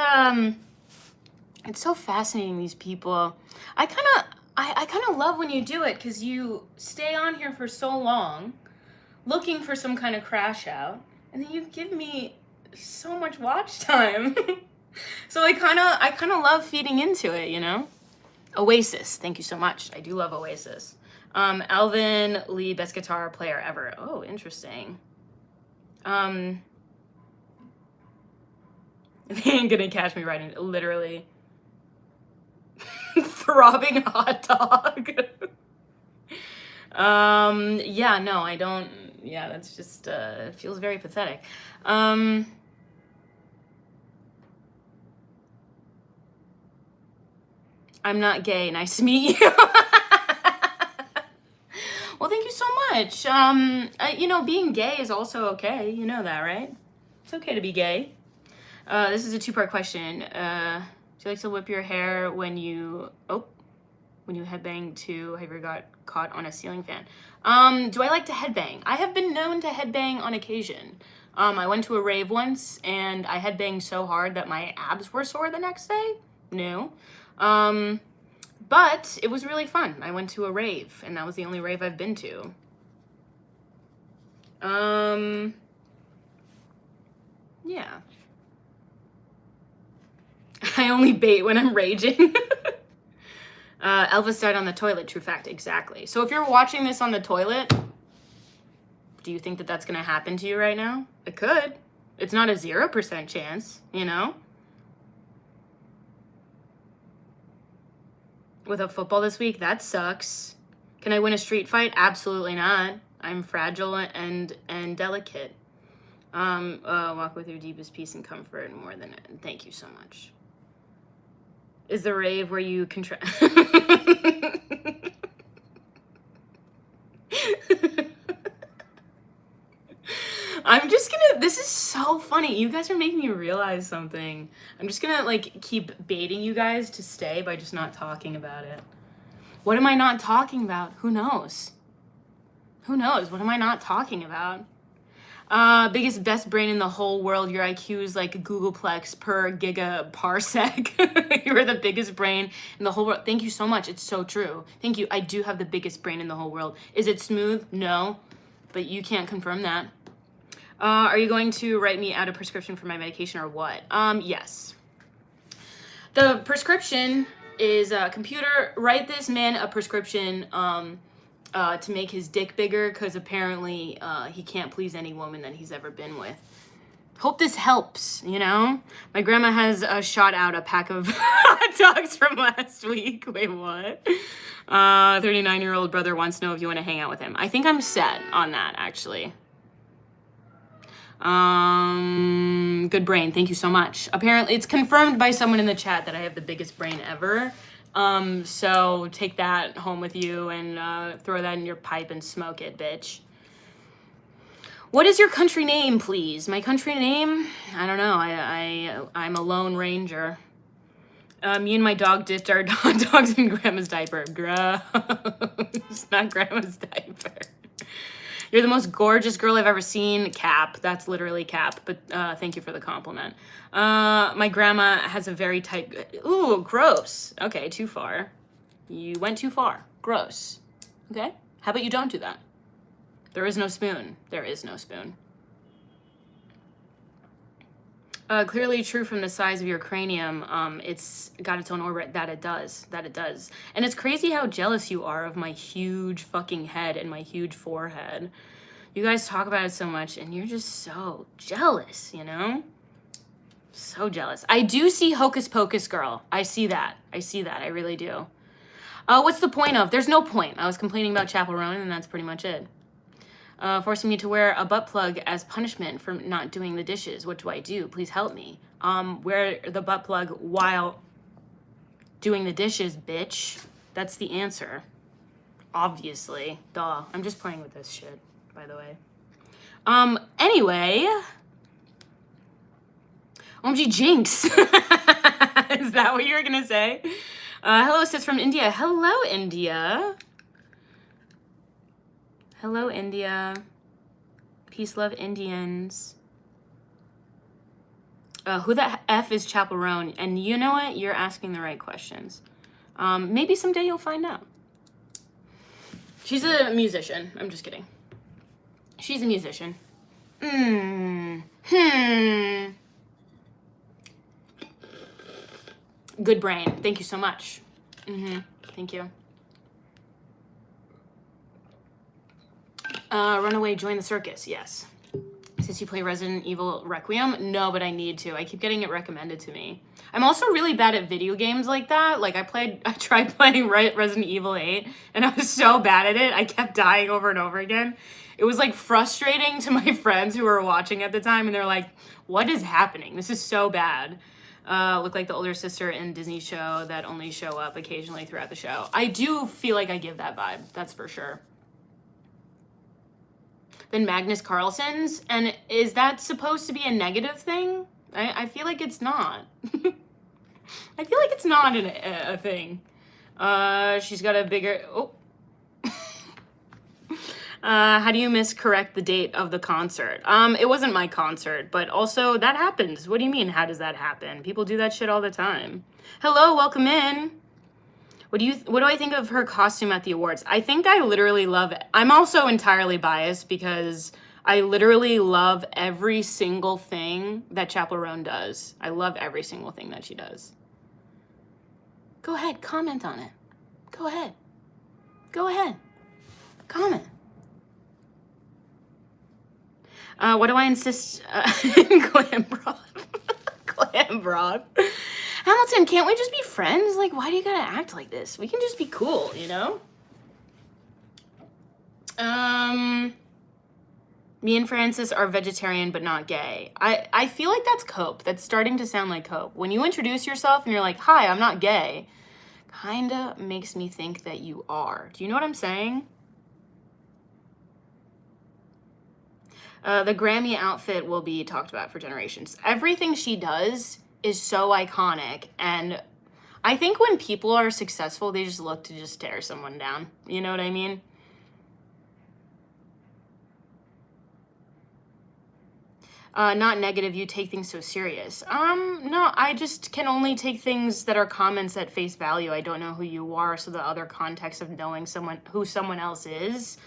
it's so fascinating, these people. I kind of love when you do it, because you stay on here for so long looking for some kind of crash out, and then you give me so much watch time. So I kind of love feeding into it, you know? Oasis, thank you so much. I do love Oasis. Alvin Lee, best guitar player ever. Oh, interesting. They ain't gonna catch me writing, literally. Throbbing hot dog. Yeah, no, I don't, yeah, that's just, it feels very pathetic. I'm not gay. Nice to meet you. Well, thank you so much. You know, being gay is also okay. You know that, right? It's okay to be gay. This is a two-part question. Do you like to whip your hair when you headbang to, have you ever got caught on a ceiling fan? Do I like to headbang? I have been known to headbang on occasion. I went to a rave once, and I headbanged so hard that my abs were sore the next day. No. But it was really fun. I went to a rave, and that was the only rave I've been to. Yeah. I only bait when I'm raging. Elvis died on the toilet. True fact. Exactly. So if you're watching this on the toilet, do you think that that's going to happen to you right now? It could. It's not a 0% chance, you know? With a football this week, that sucks. Can I win a street fight? Absolutely not. I'm fragile and delicate. Walk with your deepest peace and comfort more than it. Thank you so much. Is the rave where you contract? I'm just gonna, this is so funny. You guys are making me realize something. I'm just gonna like keep baiting you guys to stay by just not talking about it. What am I not talking about? Who knows? Who knows? What am I not talking about? Biggest, best brain in the whole world. Your IQ is like Googleplex per gigaparsec. You're the biggest brain in the whole world. Thank you so much. It's so true. Thank you. I do have the biggest brain in the whole world. Is it smooth? No, but you can't confirm that. Are you going to write me out a prescription for my medication or what? Yes. The prescription is computer, write this man a prescription to make his dick bigger, because apparently he can't please any woman that he's ever been with. Hope this helps, you know? My grandma has shot out a pack of hot dogs from last week. Wait, what? 39-year-old brother wants to know if you want to hang out with him. I think I'm set on that, actually. Good brain. Thank you so much. Apparently, it's confirmed by someone in the chat that I have the biggest brain ever. So take that home with you and throw that in your pipe and smoke it, bitch. What is your country name, please? My country name? I don't know. I'm a lone ranger. Me and my dog dipped our hot dogs in grandma's diaper. Gross. Not grandma's diaper. You're the most gorgeous girl I've ever seen. Cap. That's literally cap. But thank you for the compliment. My grandma has a very tight... Ooh, gross. Okay, too far. You went too far. Gross. Okay? How about you don't do that? There is no spoon. There is no spoon. Clearly true from the size of your cranium. It's got its own orbit. That it does. That it does. And it's crazy how jealous you are of my huge fucking head and my huge forehead. You guys talk about it so much, and you're just so jealous, you know? So jealous. I do see Hocus Pocus, girl. I see that. I see that. I really do. What's the point of? There's no point. I was complaining about Chappell Roan, and that's pretty much it. Forcing me to wear a butt plug as punishment for not doing the dishes. What do I do? Please help me. Wear the butt plug while Doing the dishes, bitch. That's the answer. Obviously. Duh. I'm just playing with this shit, by the way. Anyway. OMG Jinx. Is that what you were gonna say? Hello, sis from India. Hello, India. Hello, India. Peace, love, Indians. Who the F is Chappell Roan? And you know what? You're asking the right questions. Maybe someday you'll find out. She's a musician. I'm just kidding. She's a musician. Good brain. Thank you so much. Thank you. Runaway, join the circus. Yes. Since you play Resident Evil Requiem? No, but I need to. I keep getting it recommended to me. I'm also really bad at video games like that. Like I tried playing Resident Evil 8 and I was so bad at it. I kept dying over and over again. It was like frustrating to my friends who were watching at the time and they're like, what is happening? This is so bad. Look like the older sister in Disney show that only show up occasionally throughout the show. I do feel like I give that vibe. That's for sure. Than Magnus Carlsen's, and is that supposed to be a negative thing? I feel like it's not. I feel like it's not a thing. She's got a bigger... Oh. How do you miscorrect the date of the concert? It wasn't my concert, but also that happens. What do you mean, how does that happen? People do that shit all the time. Hello, welcome in. What do I think of her costume at the awards? I think I literally love it. I'm also entirely biased because I literally love every single thing that Chappell Roan does. I love every single thing that she does. Go ahead, comment on it. Go ahead. Go ahead. Comment. What do I insist? Glam broth. Glam broth. Hamilton, can't we just be friends? Like, why do you gotta act like this? We can just be cool, you know? Me and Francis are vegetarian but not gay. I feel like that's cope. That's starting to sound like cope. When you introduce yourself and you're like, hi, I'm not gay, kinda makes me think that you are. Do you know what I'm saying? The Grammy outfit will be talked about for generations. Everything she does is so iconic, and I think when people are successful, they just look to just tear someone down. You know what I mean? Not negative, you take things so serious. No, I just can only take things that are comments at face value. I don't know who you are, so the other context of knowing who someone else is,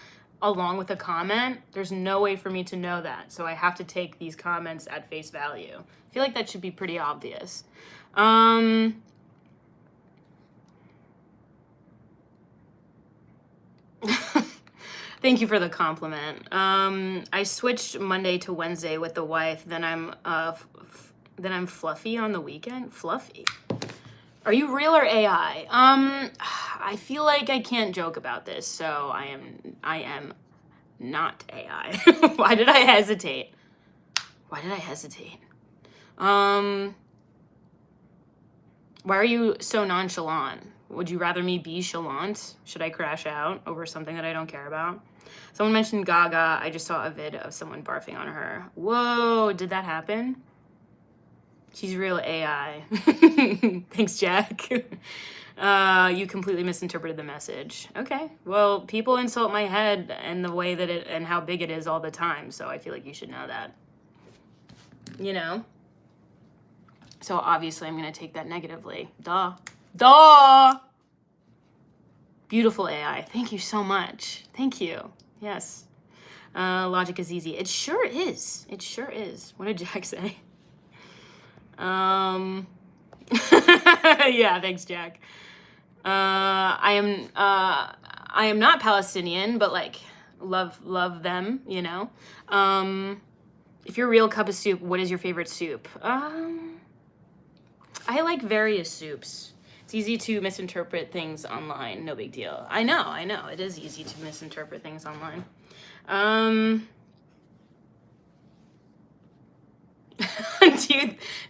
along with a comment, there's no way for me to know that. So I have to take these comments at face value. I feel like that should be pretty obvious. Thank you for the compliment. I switched Monday to Wednesday with the wife. Then I'm fluffy on the weekend. Fluffy. Are you real or AI? I feel like I can't joke about this, so I am not AI. Why did I hesitate? Why did I hesitate? Why are you so nonchalant? Would you rather me be chalant? Should I crash out over something that I don't care about? Someone mentioned Gaga. I just saw a vid of someone barfing on her. Whoa, did that happen? She's real AI. Thanks, Jack. You completely misinterpreted the message. Okay. Well, people insult my head and the way that and how big it is all the time. So I feel like you should know that. You know? So obviously I'm going to take that negatively. Duh. Duh! Beautiful AI. Thank you so much. Thank you. Yes. Logic is easy. It sure is. It sure is. What did Jack say? Yeah, thanks, Jack. I am not Palestinian, but like love them, you know. If you're a real cup of soup, what is your favorite soup? I like various soups. It's easy to misinterpret things online. No big deal. I know. It is easy to misinterpret things online. Do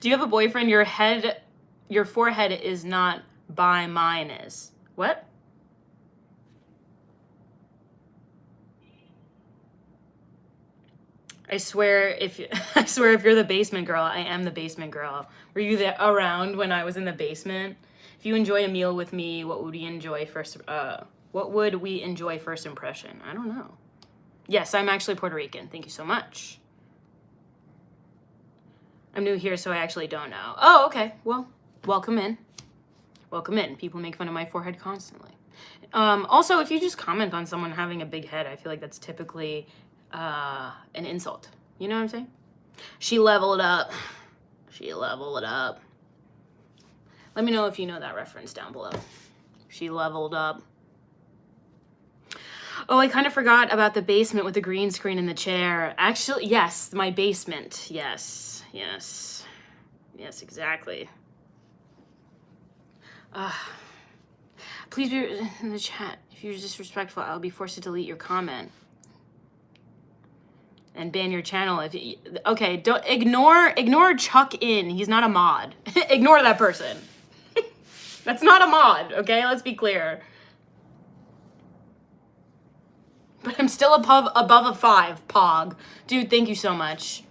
you have a boyfriend? Your forehead is not buy mine is. What? I swear if you're the basement girl, I am the basement girl. Were you there around when I was in the basement? If you enjoy a meal with me, what would we enjoy first impression? I don't know. Yes, I'm actually Puerto Rican. Thank you so much. I'm new here, so I actually don't know. Oh, okay. Well, welcome in. Welcome in. People make fun of my forehead constantly. Also, if you just comment on someone having a big head, I feel like that's typically an insult. You know what I'm saying? She leveled up. She leveled up. Let me know if you know that reference down below. She leveled up. Oh, I kind of forgot about the basement with the green screen in the chair. Actually, yes, my basement. Yes, yes. Yes, exactly. Please be in the chat. If you're disrespectful, I'll be forced to delete your comment. And ban your channel if you, okay, don't ignore Chuck in. He's not a mod. Ignore that person. That's not a mod, okay? Let's be clear. But I'm still above a 5, Pog. Dude, thank you so much.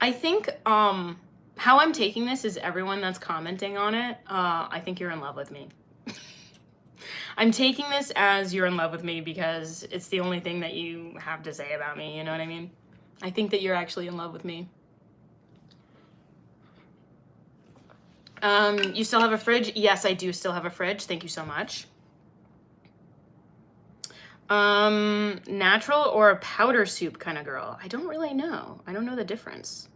I think how I'm taking this is everyone that's commenting on it, I think you're in love with me. I'm taking this as you're in love with me because it's the only thing that you have to say about me, you know what I mean? I think that you're actually in love with me. You still have a fridge? Yes, I do still have a fridge. Thank you so much. Natural or powder soup kind of girl? I don't really know. I don't know the difference.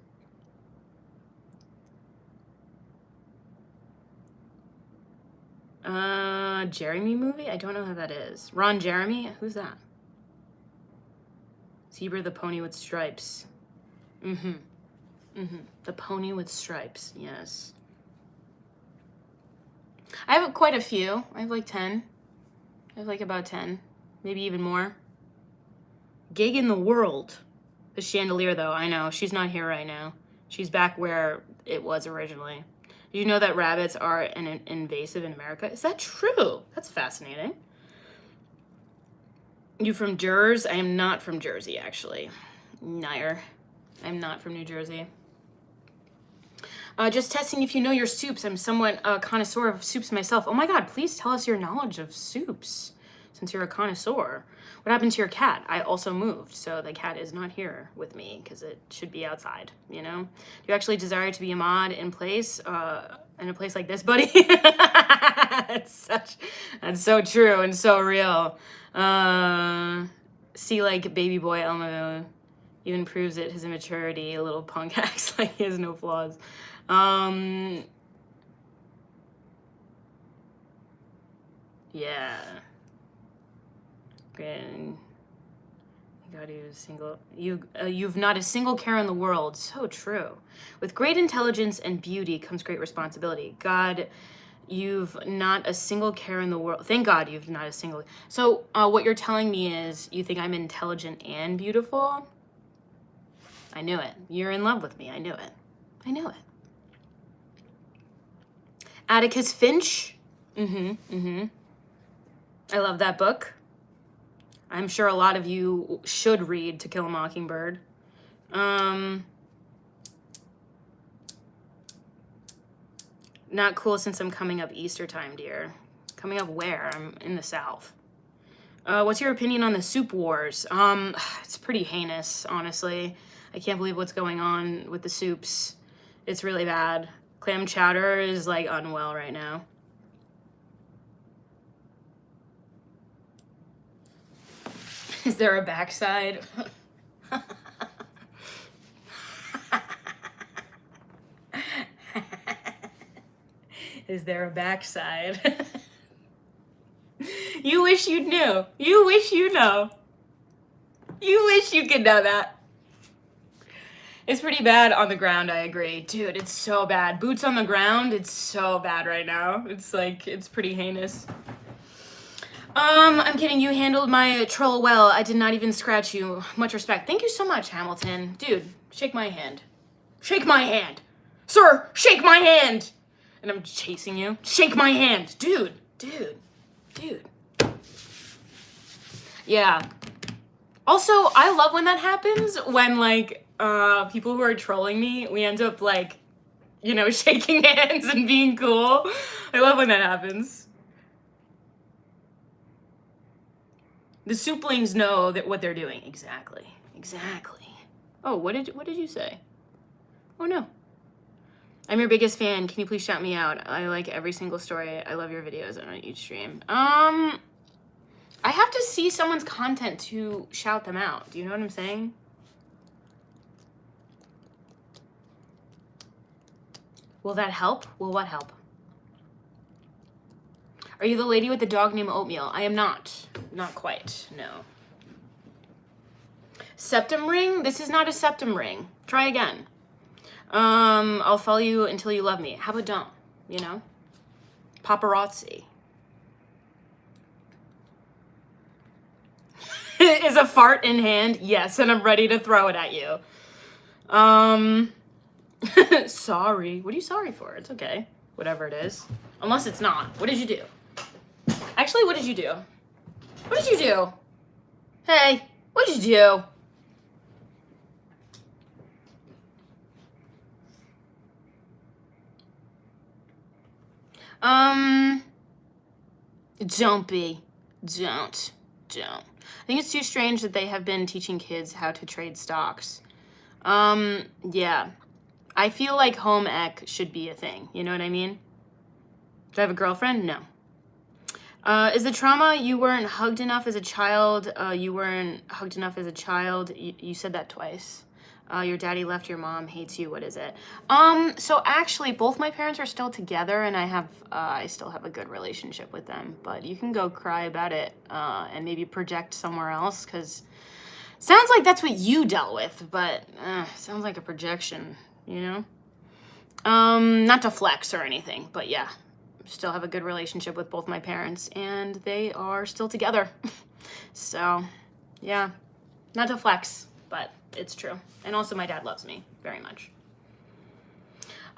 Jeremy movie? I don't know who that is. Ron Jeremy? Who's that? Zebra the pony with stripes. The pony with stripes, yes. I have quite a few. I have like 10. I have like about 10. Maybe even more. Gig in the world. The chandelier though, I know. She's not here right now. She's back where it was originally. Did you know that rabbits are an invasive in America? Is that true? That's fascinating. You from Jersey? I am not from Jersey, actually. Nair. I'm not from New Jersey. Just testing if you know your soups. I'm somewhat a connoisseur of soups myself. Oh my God, please tell us your knowledge of soups, since you're a connoisseur. What happened to your cat? I also moved, so the cat is not here with me because it should be outside, you know? Do you actually desire to be a mod in a place like this, buddy? That's so true and so real. See, like, baby boy Elmo even proves it, his immaturity, a little punk acts like he has no flaws. Yeah. And God, he was single. You've not a single care in the world. So true. With great intelligence and beauty comes great responsibility. God, you've not a single care in the world. Thank God you've not a single. So what you're telling me is you think I'm intelligent and beautiful? I knew it. You're in love with me. I knew it. I knew it. Atticus Finch. I love that book. I'm sure a lot of you should read To Kill a Mockingbird. Not cool since I'm coming up Easter time, dear. Coming up where? I'm in the South. What's your opinion on the soup wars? It's pretty heinous, honestly. I can't believe what's going on with the soups. It's really bad. Clam chowder is like unwell right now. Is there a backside? Is there a backside? You wish you knew. You wish you know. You wish you could know that. It's pretty bad on the ground, I agree. Dude, it's so bad. Boots on the ground, it's so bad right now. It's like, it's pretty heinous. I'm kidding. You handled my troll well. I did not even scratch you. Much respect. Thank you so much, Hamilton. Dude, shake my hand. Shake my hand. Sir, shake my hand! And I'm chasing you. Shake my hand! Dude. Yeah. Also, I love when that happens, when, like, people who are trolling me, we end up, like, you know, shaking hands and being cool. I love when that happens. The souplings know that what they're doing. Exactly. Oh, what did you say? Oh, no. I'm your biggest fan. Can you please shout me out? I like every single story. I love your videos on each stream. I have to see someone's content to shout them out. Do you know what I'm saying? Will that help? Will what help? Are you the lady with the dog named Oatmeal? I am not. Not quite, no. Septum ring? This is not a septum ring. Try again. I'll follow you until you love me. How about don't? You know? Paparazzi. Is a fart in hand? Yes, and I'm ready to throw it at you. Sorry. What are you sorry for? It's okay. Whatever it is. Unless it's not. What did you do? Actually, what did you do? What did you do? Hey, what did you do? Don't be. Don't. I think it's too strange that they have been teaching kids how to trade stocks. Yeah. I feel like home ec should be a thing. You know what I mean? Do I have a girlfriend? No. Is the trauma you weren't hugged enough as a child? You said that twice. Your daddy left, your mom hates you. What is it? So actually, both my parents are still together, and I still have a good relationship with them. But you can go cry about it and maybe project somewhere else, because sounds like that's what you dealt with. But sounds like a projection, you know. Not to flex or anything, but yeah. Still have a good relationship with both my parents, and they are still together. So, yeah, not to flex, but it's true. And also my dad loves me very much.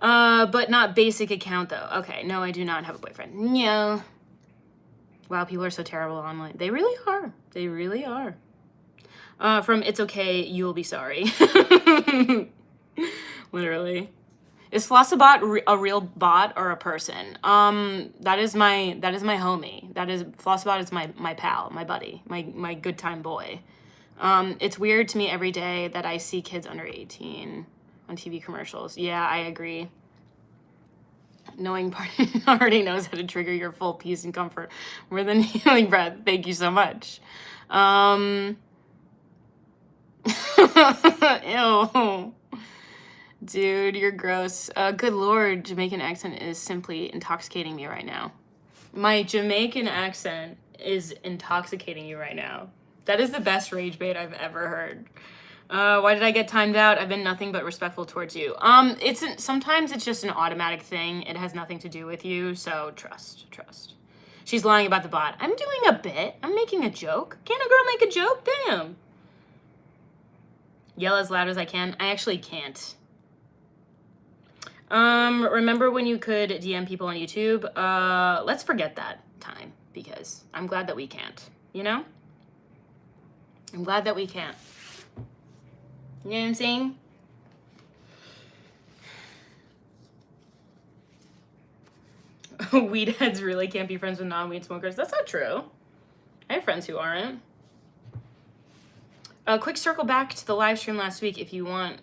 But not basic account though. Okay, no, I do not have a boyfriend. No. Wow, people are so terrible online. They really are. They really are. From It's Okay, You'll Be Sorry. Literally. Is Flossabot a real bot or a person? That is my homie. Flossabot is my pal, my buddy, my good time boy. It's weird to me every day that I see kids under 18 on TV commercials. Yeah, I agree. Knowing party already knows how to trigger your full peace and comfort more than healing breath. Thank you so much. Ew. Dude, you're gross. Good Lord, Jamaican accent is simply intoxicating me right now. My Jamaican accent is intoxicating you right now. That is the best rage bait I've ever heard. Why did I get timed out? I've been nothing but respectful towards you. Sometimes it's just an automatic thing. It has nothing to do with you, so trust. She's lying about the bot. I'm doing a bit. I'm making a joke. Can't a girl make a joke? Damn. Yell as loud as I can. I actually can't. Remember when you could DM people on YouTube? Let's forget that time, because I'm glad that we can't, you know? I'm glad that we can't. You know what I'm saying? Weed heads really can't be friends with non-weed smokers. That's not true. I have friends who aren't. Quick circle back to the live stream last week if you went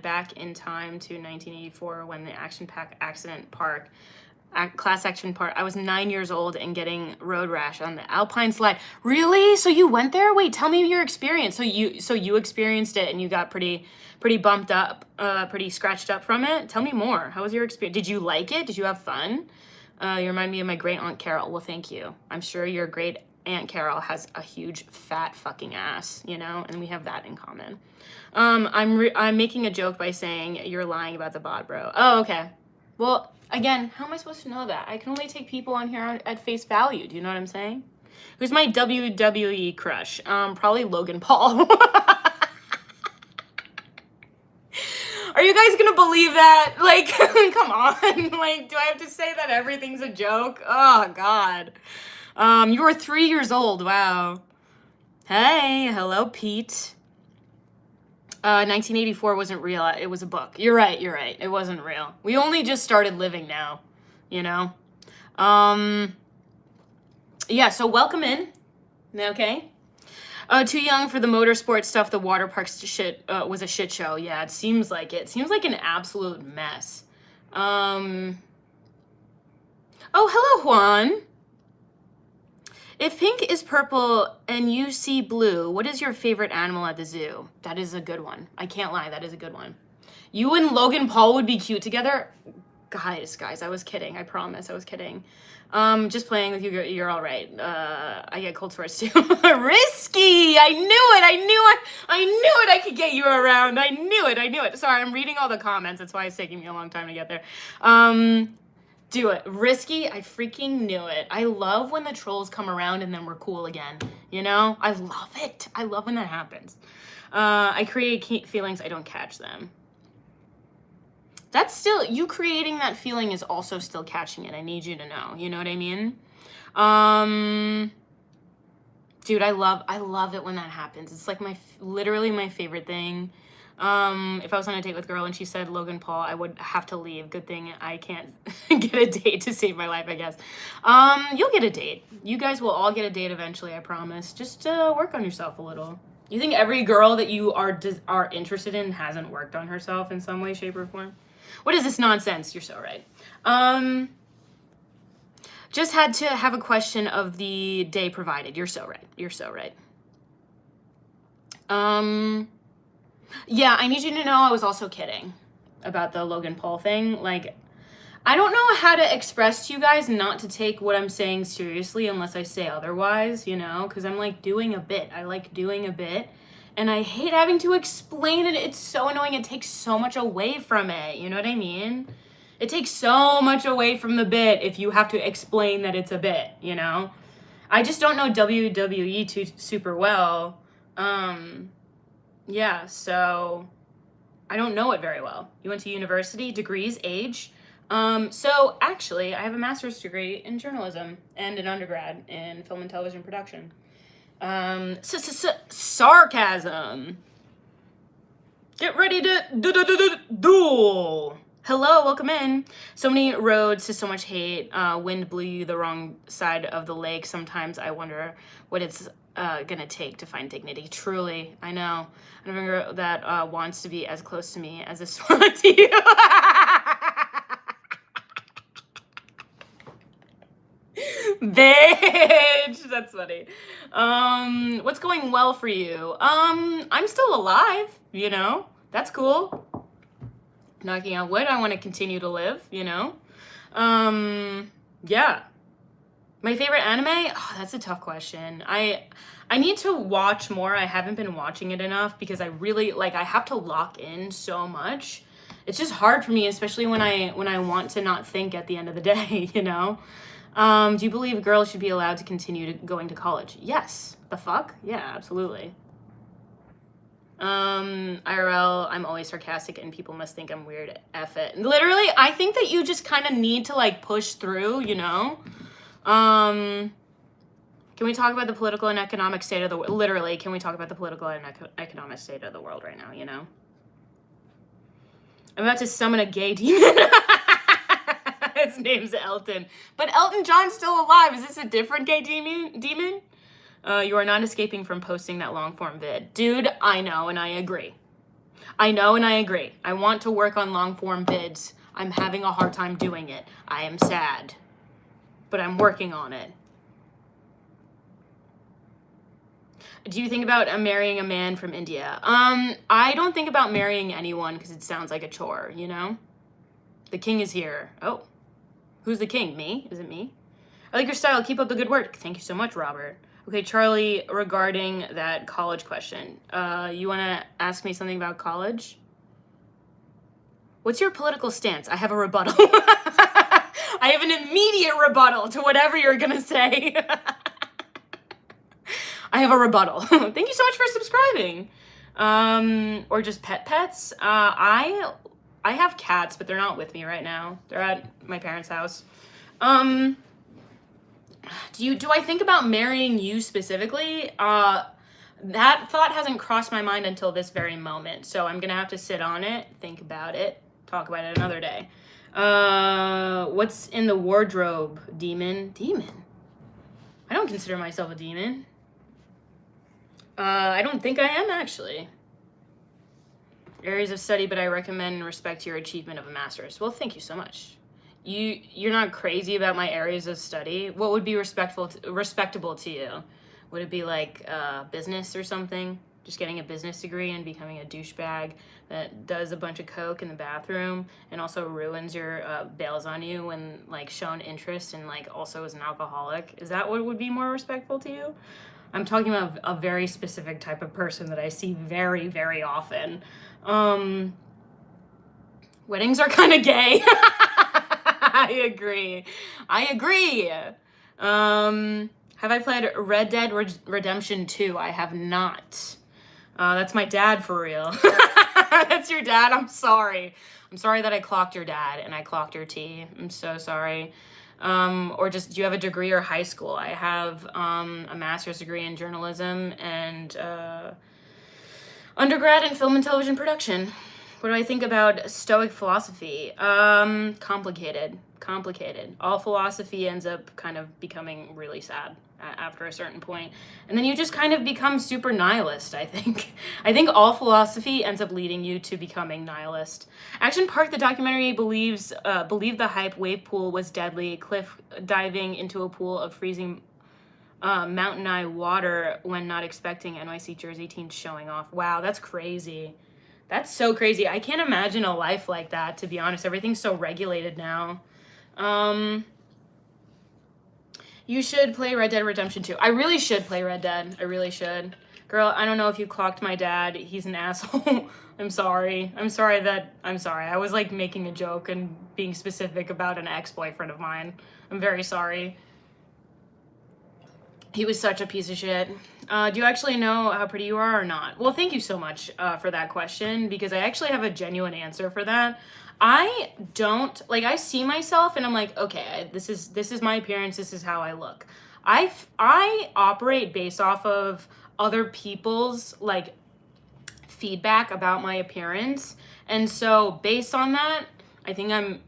back in time to 1984 when the class action park. I was 9 years old and getting road rash on the Alpine slide. Really? So you went there? Wait, tell me your experience. So you experienced it and you got pretty bumped up, pretty scratched up from it. Tell me more. How was your experience? Did you like it? Did you have fun? You remind me of my great aunt Carol. Well, thank you. I'm sure your great Aunt Carol has a huge fat fucking ass, you know, and we have that in common. I'm making a joke by saying you're lying about the bot, bro. Oh, okay. Well, again, how am I supposed to know that? I can only take people on here at face value. Do you know what I'm saying? Who's my WWE crush? Probably Logan Paul. Are you guys gonna believe that? Like, come on. Like, do I have to say that everything's a joke? Oh, God. You were 3 years old. Wow. Hey, hello, Pete. 1984 wasn't real. It was a book. You're right. It wasn't real. We only just started living now, you know? Yeah, so welcome in. Okay. Too young for the motorsport stuff. The water parks shit was a shit show. Yeah, it seems like it. Seems like an absolute mess. Oh, hello, Juan. If pink is purple and you see blue, what is your favorite animal at the zoo? That is a good one. I can't lie. That is a good one. You and Logan Paul would be cute together. Guys, I was kidding. I promise I was kidding. Just playing with you. You're all right. I get cold sores too. Risky. I knew it. I could get you around. I knew it. Sorry, I'm reading all the comments. That's why it's taking me a long time to get there. Do it. Risky. I freaking knew it. I love when the trolls come around and then we're cool again. You know? I love it. I love when that happens. I create feelings. I don't catch them. That's still, you creating that feeling is also still catching it. I need you to know. You know what I mean? Dude, I love it when that happens. It's like literally my favorite thing. If I was on a date with a girl and she said Logan Paul, I would have to leave. Good thing I can't get a date to save my life, I guess. You'll get a date. You guys will all get a date eventually, I promise. Just work on yourself a little. You think every girl that you are interested in hasn't worked on herself in some way, shape, or form? What is this nonsense? You're so right. Just had to have a question of the day provided. You're so right. Yeah, I need you to know I was also kidding about the Logan Paul thing. Like, I don't know how to express to you guys not to take what I'm saying seriously unless I say otherwise, you know? Because I'm, like, doing a bit. I like doing a bit. And I hate having to explain it. It's so annoying. It takes so much away from it. You know what I mean? It takes so much away from the bit if you have to explain that it's a bit, you know? I just don't know WWE super well. Yeah, so I don't know it very well. You went to university, degrees, age. So actually, I have a master's degree in journalism and an undergrad in film and television production. Sarcasm. Get ready to duel. Hello, welcome in. So many roads to so much hate. Wind blew you the wrong side of the lake. Sometimes I wonder what it's gonna take to find dignity. Truly, I know. I'm a girl that wants to be as close to me as this one to you. Bitch, that's funny. What's going well for you? I'm still alive, you know? That's cool. Knocking on wood, I want to continue to live, you know? Yeah. My favorite anime? Oh, that's a tough question. I need to watch more. I haven't been watching it enough because I really, like, I have to lock in so much. It's just hard for me, especially when I want to not think at the end of the day, you know? Do you believe girls should be allowed to continue going to college? Yes. The fuck? Yeah, absolutely. IRL, I'm always sarcastic and people must think I'm weird. F it. Literally, I think that you just kind of need to, like, push through, you know? Can we talk about the political and economic state of the world? Literally, can we talk about the political and economic state of the world right now, you know? I'm about to summon a gay demon. His name's Elton. But Elton John's still alive. Is this a different gay demon? You are not escaping from posting that long form vid. Dude, I know and I agree. I want to work on long form vids. I'm having a hard time doing it. I am sad. But I'm working on it. Do you think about marrying a man from India? I don't think about marrying anyone because it sounds like a chore, you know? The king is here. Oh. Who's the king? Me? Is it me? I like your style. Keep up the good work. Thank you so much, Robert. Okay, Charlie, regarding that college question, you want to ask me something about college? What's your political stance? I have a rebuttal. I have an immediate rebuttal to whatever you're going to say. I have a rebuttal. Thank you so much for subscribing. Or just pets. I I have cats, but they're not with me right now. They're at my parents' house. Do I think about marrying you specifically? That thought hasn't crossed my mind until this very moment. So I'm gonna have to sit on it, think about it, talk about it another day. What's in the wardrobe? Demon? I don't consider myself a demon. I don't think I am, actually. Areas of study, but I recommend and respect your achievement of a master's. Well, thank you so much. You're not crazy about my areas of study. What would be respectable to you? Would it be like business or something? Just getting a business degree and becoming a douchebag that does a bunch of coke in the bathroom and also ruins your bails on you when like shown interest and like also is an alcoholic? Is that what would be more respectful to you? I'm talking about a very specific type of person that I see very, very often. Weddings are kind of gay. I agree. Have I played Red Dead Redemption 2? I have not. That's my dad for real. That's your dad? I'm sorry. I'm sorry that I clocked your dad and I clocked your tea. I'm so sorry. Or just, do you have a degree or high school? I have a master's degree in journalism and undergrad in film and television production. What do I think about Stoic philosophy? Complicated. All philosophy ends up kind of becoming really sad after a certain point. And then you just kind of become super nihilist, I think. I think all philosophy ends up leading you to becoming nihilist. Action Park, the documentary, believed the hype wave pool was deadly. Cliff diving into a pool of freezing mountain eye water when not expecting NYC Jersey teens showing off. Wow, that's crazy. That's so crazy. I can't imagine a life like that, to be honest. Everything's so regulated now. You should play Red Dead Redemption 2. I really should play Red Dead. I really should. Girl, I don't know if you clocked my dad. He's an asshole. I'm sorry. I'm sorry. I was like making a joke and being specific about an ex-boyfriend of mine. I'm very sorry. He was such a piece of shit. Do you actually know how pretty you are or not? Well, thank you so much for that question, because I actually have a genuine answer for that. I don't, like, I see myself and I'm like, okay, this is my appearance, this is how I look. I operate based off of other people's, like, feedback about my appearance. And so based on that, I think I'm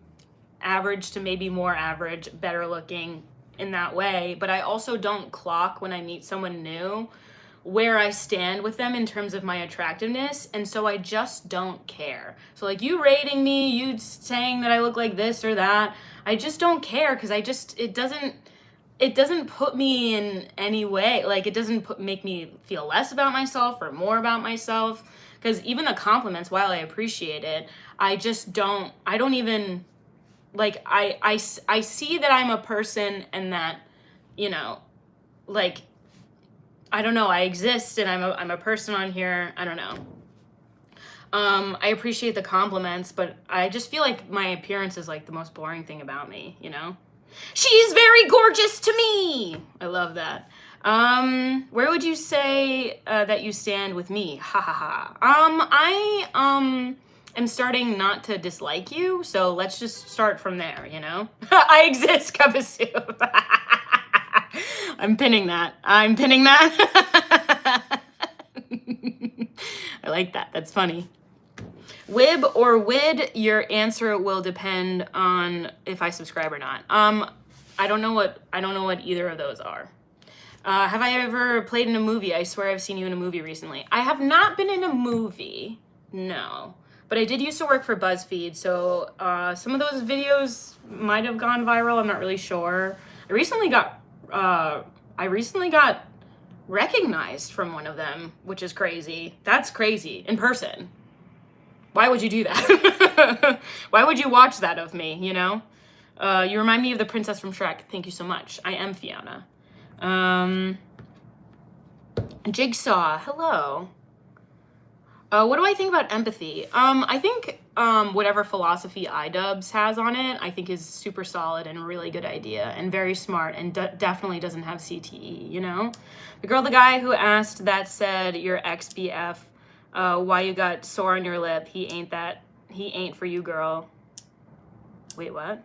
average to maybe more average, better looking in that way. But I also don't clock when I meet someone new where I stand with them in terms of my attractiveness, and so I just don't care. So like you rating me, you saying that I look like this or that, I just don't care, because it doesn't put me in any way, like it doesn't make me feel less about myself or more about myself, because even the compliments, while I appreciate it, I don't even, like, I see that I'm a person and that, you know, like, I don't know, I exist and I'm a person on here. I don't know. I appreciate the compliments, but I just feel like my appearance is like the most boring thing about me, you know? She's very gorgeous to me. I love that. Where would you say that you stand with me? Ha ha ha. I am starting not to dislike you, so let's just start from there, you know? I exist, Kabasu. I'm pinning that. I like that. That's funny. Wib or wid, your answer will depend on if I subscribe or not. I don't know what either of those are. Have I ever played in a movie? I swear I've seen you in a movie recently. I have not been in a movie, no. But I did used to work for BuzzFeed, so some of those videos might have gone viral. I'm not really sure. I recently got recognized from one of them, which is crazy. That's crazy. In person. Why would you do that? Why would you watch that of me, you know? You remind me of the princess from Shrek. Thank you so much. I am Fiona. Jigsaw, hello. What do I think about empathy? I think whatever philosophy iDubbbz has on it, I think is super solid and a really good idea and very smart and definitely doesn't have CTE, you know? The guy who asked that said your ex-BF, why you got sore on your lip, he ain't that He ain't for you, girl. Wait, what?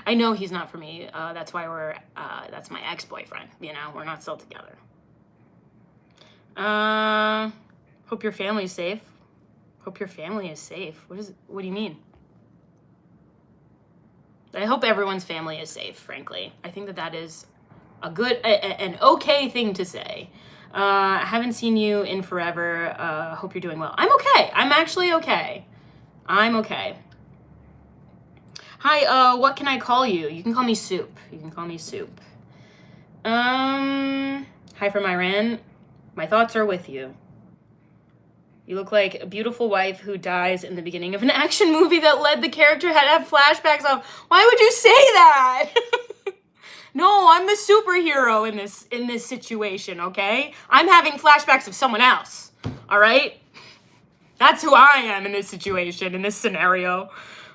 I know he's not for me. That's why that's my ex-boyfriend. You know, we're not still together. Hope your family's safe. Hope your family is safe. What do you mean? I hope everyone's family is safe, frankly. I think that is an okay thing to say. I haven't seen you in forever. Hope you're doing well. I'm okay. I'm actually okay. I'm okay. Hi, what can I call you? You can call me Soup. You can call me Soup. Hi from Iran. My thoughts are with you. You look like a beautiful wife who dies in the beginning of an action movie that led the character had to have flashbacks of. Why would you say that? No, I'm the superhero in this situation, okay? I'm having flashbacks of someone else, all right? That's who I am in this situation, in this scenario.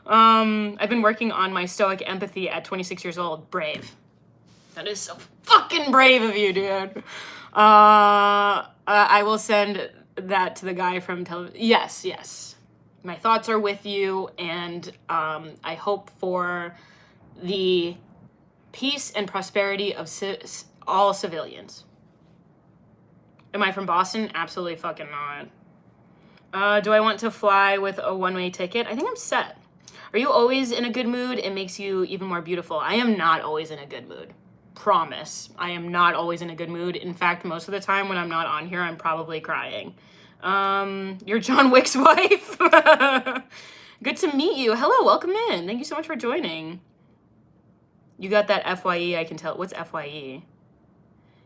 I've been working on my stoic empathy at 26 years old. Brave. That is so fucking brave of you, dude. I will send that to the guy from television. Yes. My thoughts are with you, and I hope for the peace and prosperity of all civilians. Am I from Boston? Absolutely fucking not. Do I want to fly with a one-way ticket? I think I'm set. Are you always in a good mood? It makes you even more beautiful. I am not always in a good mood. Promise. I am not always in a good mood. In fact, most of the time when I'm not on here, I'm probably crying. You're John Wick's wife. Good to meet you. Hello, welcome in. Thank you so much for joining. You got that FYE, I can tell. What's FYE?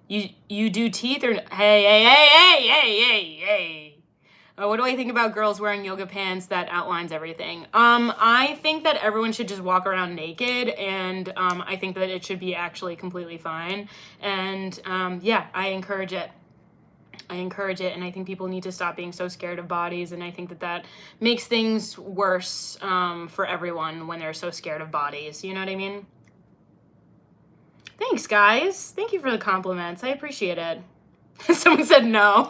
You do teeth or... Hey. What do I think about girls wearing yoga pants that outlines everything? I think that everyone should just walk around naked, and I think that it should be actually completely fine. And yeah, I encourage it. And I think people need to stop being so scared of bodies, and I think that makes things worse for everyone when they're so scared of bodies. You know what I mean? Thanks, guys. Thank you for the compliments. I appreciate it. Someone said no.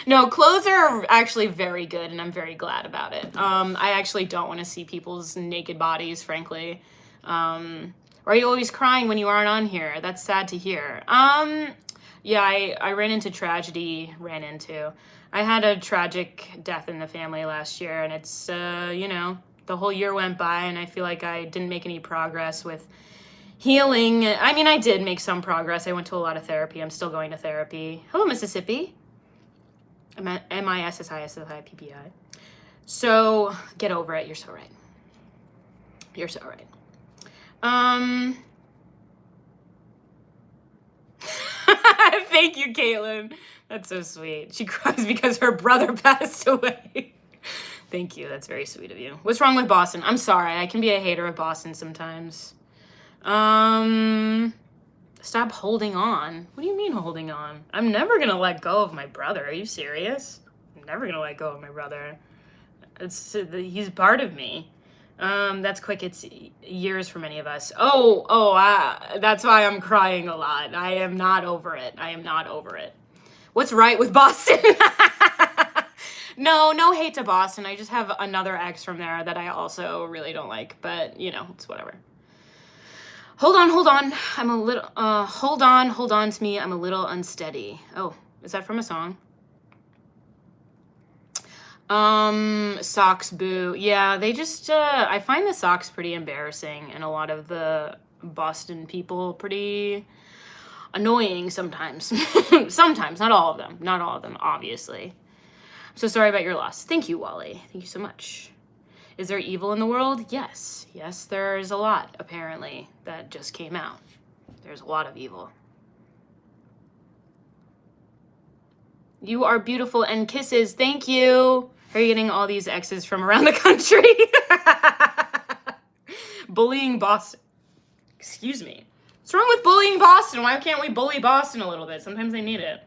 No, clothes are actually very good, and I'm very glad about it. I actually don't want to see people's naked bodies, frankly. Or are you always crying when you aren't on here? That's sad to hear. Yeah, I ran into tragedy, I had a tragic death in the family last year, and it's, you know, the whole year went by, and I feel like I didn't make any progress with healing. I mean, I did make some progress. I went to a lot of therapy. I'm still going to therapy. Hello, Mississippi. MISSISSIPPI. So get over it. You're so right. Thank you, Caitlin. That's so sweet. She cries because her brother passed away. Thank you. That's very sweet of you. What's wrong with Boston? I'm sorry. I can be a hater of Boston sometimes. Stop holding on. What do you mean holding on? I'm never gonna let go of my brother. Are you serious? I'm never gonna let go of my brother. He's part of me. That's quick. It's years for many of us. That's why I'm crying a lot. I am not over it. What's right with Boston? No hate to Boston. I just have another ex from there that I also really don't like, but you know, it's whatever. Hold on. I'm a little, hold on to me. I'm a little unsteady. Oh, is that from a song? Socks, boo. Yeah, they just, I find the socks pretty embarrassing, and a lot of the Boston people pretty annoying sometimes. Sometimes, not all of them, obviously. I'm so sorry about your loss. Thank you, Wally. Thank you so much. Is there evil in the world? Yes, there's a lot, apparently, that just came out. There's a lot of evil. You are beautiful, and kisses. Thank you. Are you getting all these exes from around the country? Bullying Boston. Excuse me. What's wrong with bullying Boston? Why can't we bully Boston a little bit? Sometimes they need it.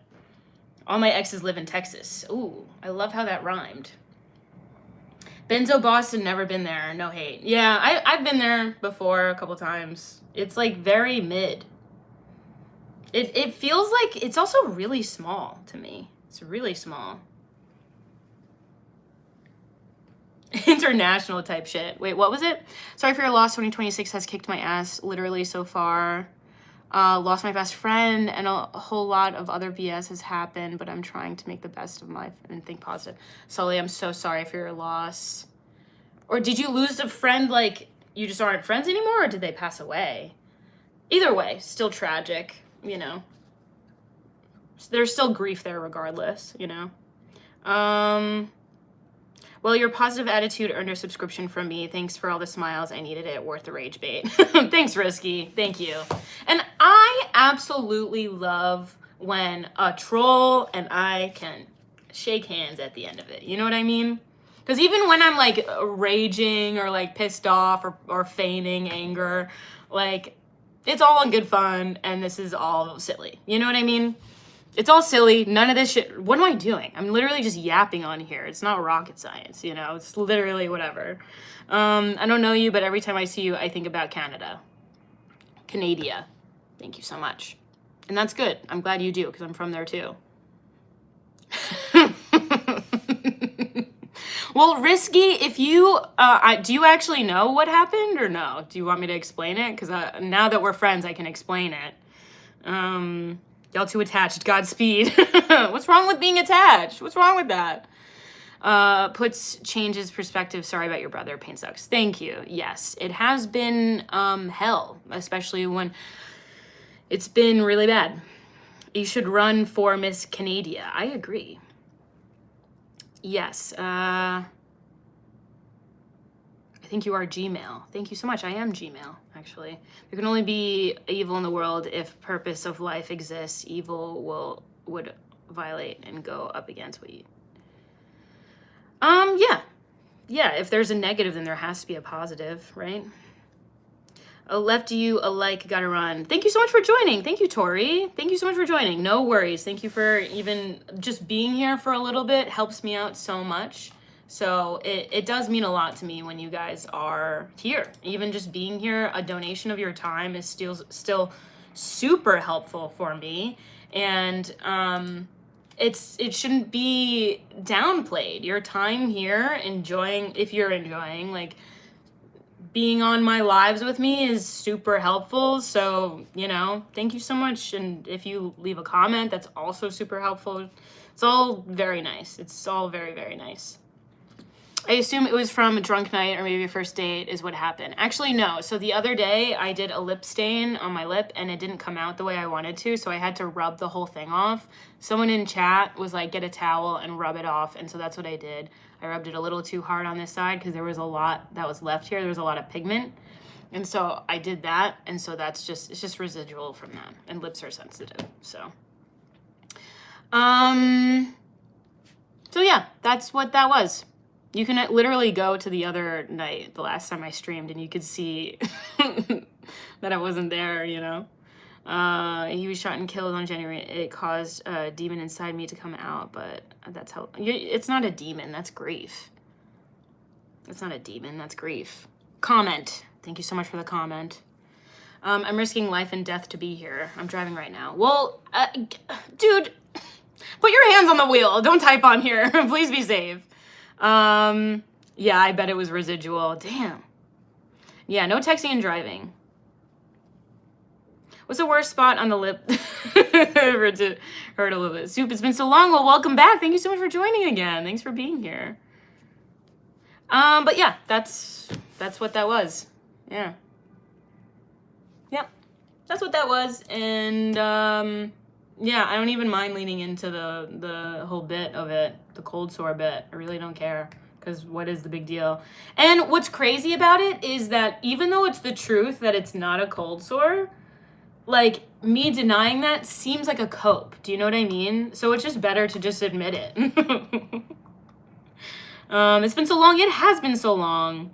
All my exes live in Texas. Ooh, I love how that rhymed. Benzo Boston, never been there. No hate. Yeah, I've been there before a couple times. It's like very mid. It feels like it's also really small to me. It's really small. International type shit. Wait, what was it? Sorry for your loss. 2026 has kicked my ass literally so far. Lost my best friend, and a whole lot of other BS has happened, but I'm trying to make the best of life and think positive. Sully, I'm so sorry for your loss. Or did you lose a friend, like, you just aren't friends anymore, or did they pass away? Either way, still tragic, you know. There's still grief there regardless, you know. Well, your positive attitude earned a subscription from me. Thanks for all the smiles. I needed it. Worth the rage bait. Thanks, Risky. Thank you. And I absolutely love when a troll and I can shake hands at the end of it. You know what I mean? Because even when I'm like raging or like pissed off or feigning anger, like it's all in good fun and this is all silly. You know what I mean? It's all silly. None of this shit. What am I doing? I'm literally just yapping on here. It's not rocket science, you know? It's literally whatever. I don't know you, but every time I see you, I think about Canada. Canada. Thank you so much. And that's good. I'm glad you do, because I'm from there too. Well, Risky, if you, do you actually know what happened or no? Do you want me to explain it? Because now that we're friends, I can explain it. Y'all too attached. Godspeed. What's wrong with being attached? What's wrong with that? Changes perspective. Sorry about your brother. Pain sucks. Thank you. Yes, it has been hell, especially when it's been really bad. You should run for Miss Canada. I agree. Yes. I think you are Gmail. Thank you so much. I am Gmail, actually. There can only be evil in the world if purpose of life exists. Evil would violate and go up against what you... Yeah. Yeah, if there's a negative, then there has to be a positive, right? Left you a like, gotta run. Thank you so much for joining. Thank you, Tori. Thank you so much for joining. No worries. Thank you for even just being here for a little bit. Helps me out so much. So it does mean a lot to me when you guys are here. Even just being here, a donation of your time is still super helpful for me. And it shouldn't be downplayed. Your time here, if you're enjoying, like, being on my lives with me is super helpful. So, you know, thank you so much. And if you leave a comment, that's also super helpful. It's all very nice. It's all very, very nice. I assume it was from a drunk night or maybe a first date is what happened. Actually, no. So the other day I did a lip stain on my lip and it didn't come out the way I wanted to. So I had to rub the whole thing off. Someone in chat was like, get a towel and rub it off. And so that's what I did. I rubbed it a little too hard on this side because there was a lot that was left here. There was a lot of pigment. And so I did that. And so it's just residual from that. And lips are sensitive. So yeah, that's what that was. You can literally go to the other night, the last time I streamed, and you could see that I wasn't there, you know. He was shot and killed on January. It caused a demon inside me to come out, but that's how... It's not a demon, that's grief. It's not a demon, that's grief. Comment. Thank you so much for the comment. I'm risking life and death to be here. I'm driving right now. Well, dude, put your hands on the wheel. Don't type on here. Please be safe. Yeah, I bet it was residual. Damn. Yeah, no texting and driving. What's the worst spot on the lip? Hurt a little bit. Soup, it's been so long. Well, welcome back. Thank you so much for joining again. Thanks for being here. But yeah, that's what that was. Yeah. Yep. That's what that was. And, yeah, I don't even mind leaning into the whole bit of it, the cold sore bit. I really don't care, because what is the big deal? And what's crazy about it is that even though it's the truth that it's not a cold sore, like, me denying that seems like a cope. Do you know what I mean? So it's just better to just admit it. It's been so long. It has been so long.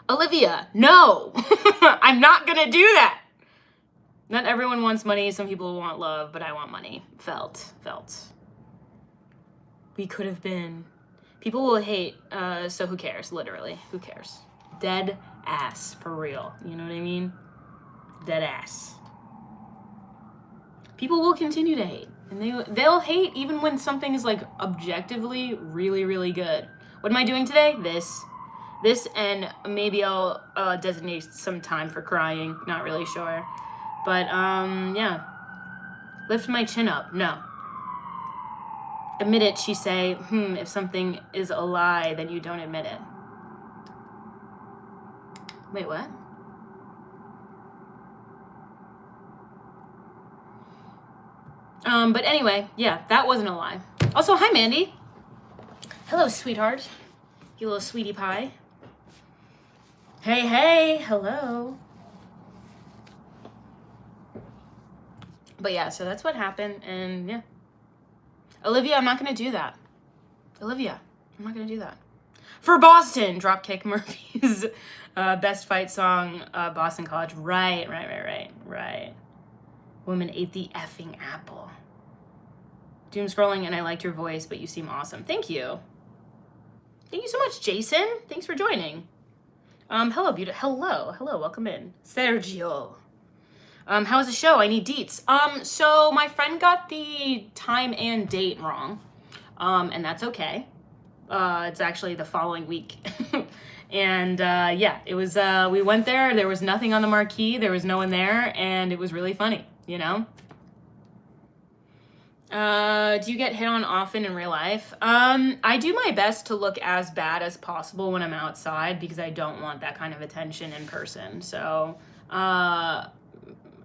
Olivia, no. I'm not gonna do that. Not everyone wants money. Some people want love, but I want money. Felt. We could have been. People will hate, so who cares? Literally, who cares? Dead ass, for real. You know what I mean? Dead ass. People will continue to hate. And they'll hate even when something is, like, objectively really, really good. What am I doing today? This, and maybe I'll designate some time for crying. Not really sure. But, yeah. Lift my chin up. No. Admit it, she say. If something is a lie, then you don't admit it. Wait, what? But anyway, yeah, that wasn't a lie. Also, hi, Mandy. Hello, sweetheart. You little sweetie pie. Hey, hello. But yeah, so that's what happened, and yeah. Olivia, I'm not gonna do that. Olivia, I'm not gonna do that. For Boston, Dropkick Murphys. Best fight song, Boston College. Right. Woman ate the effing apple. Doom scrolling, and I liked your voice, but you seem awesome. Thank you. Thank you so much, Jason. Thanks for joining. Hello, hello, welcome in. Sergio. How was the show? I need deets. So my friend got the time and date wrong. And that's okay. It's actually the following week. And, yeah, it was, we went there was nothing on the marquee, there was no one there, and it was really funny, you know? Do you get hit on often in real life? I do my best to look as bad as possible when I'm outside because I don't want that kind of attention in person. So,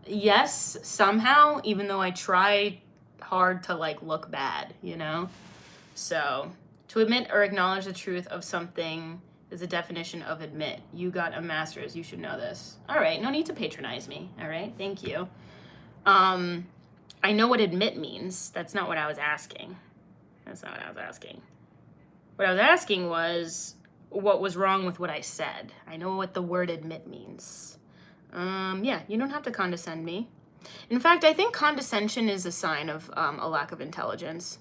yes, somehow, even though I try hard to like look bad, you know? So, to admit or acknowledge the truth of something is a definition of admit. You got a master's, you should know this. All right, no need to patronize me, all right? Thank you. I know what admit means. That's not what I was asking. That's not what I was asking. What I was asking was what was wrong with what I said. I know what the word admit means. Yeah, you don't have to condescend me. In fact, I think condescension is a sign of a lack of intelligence.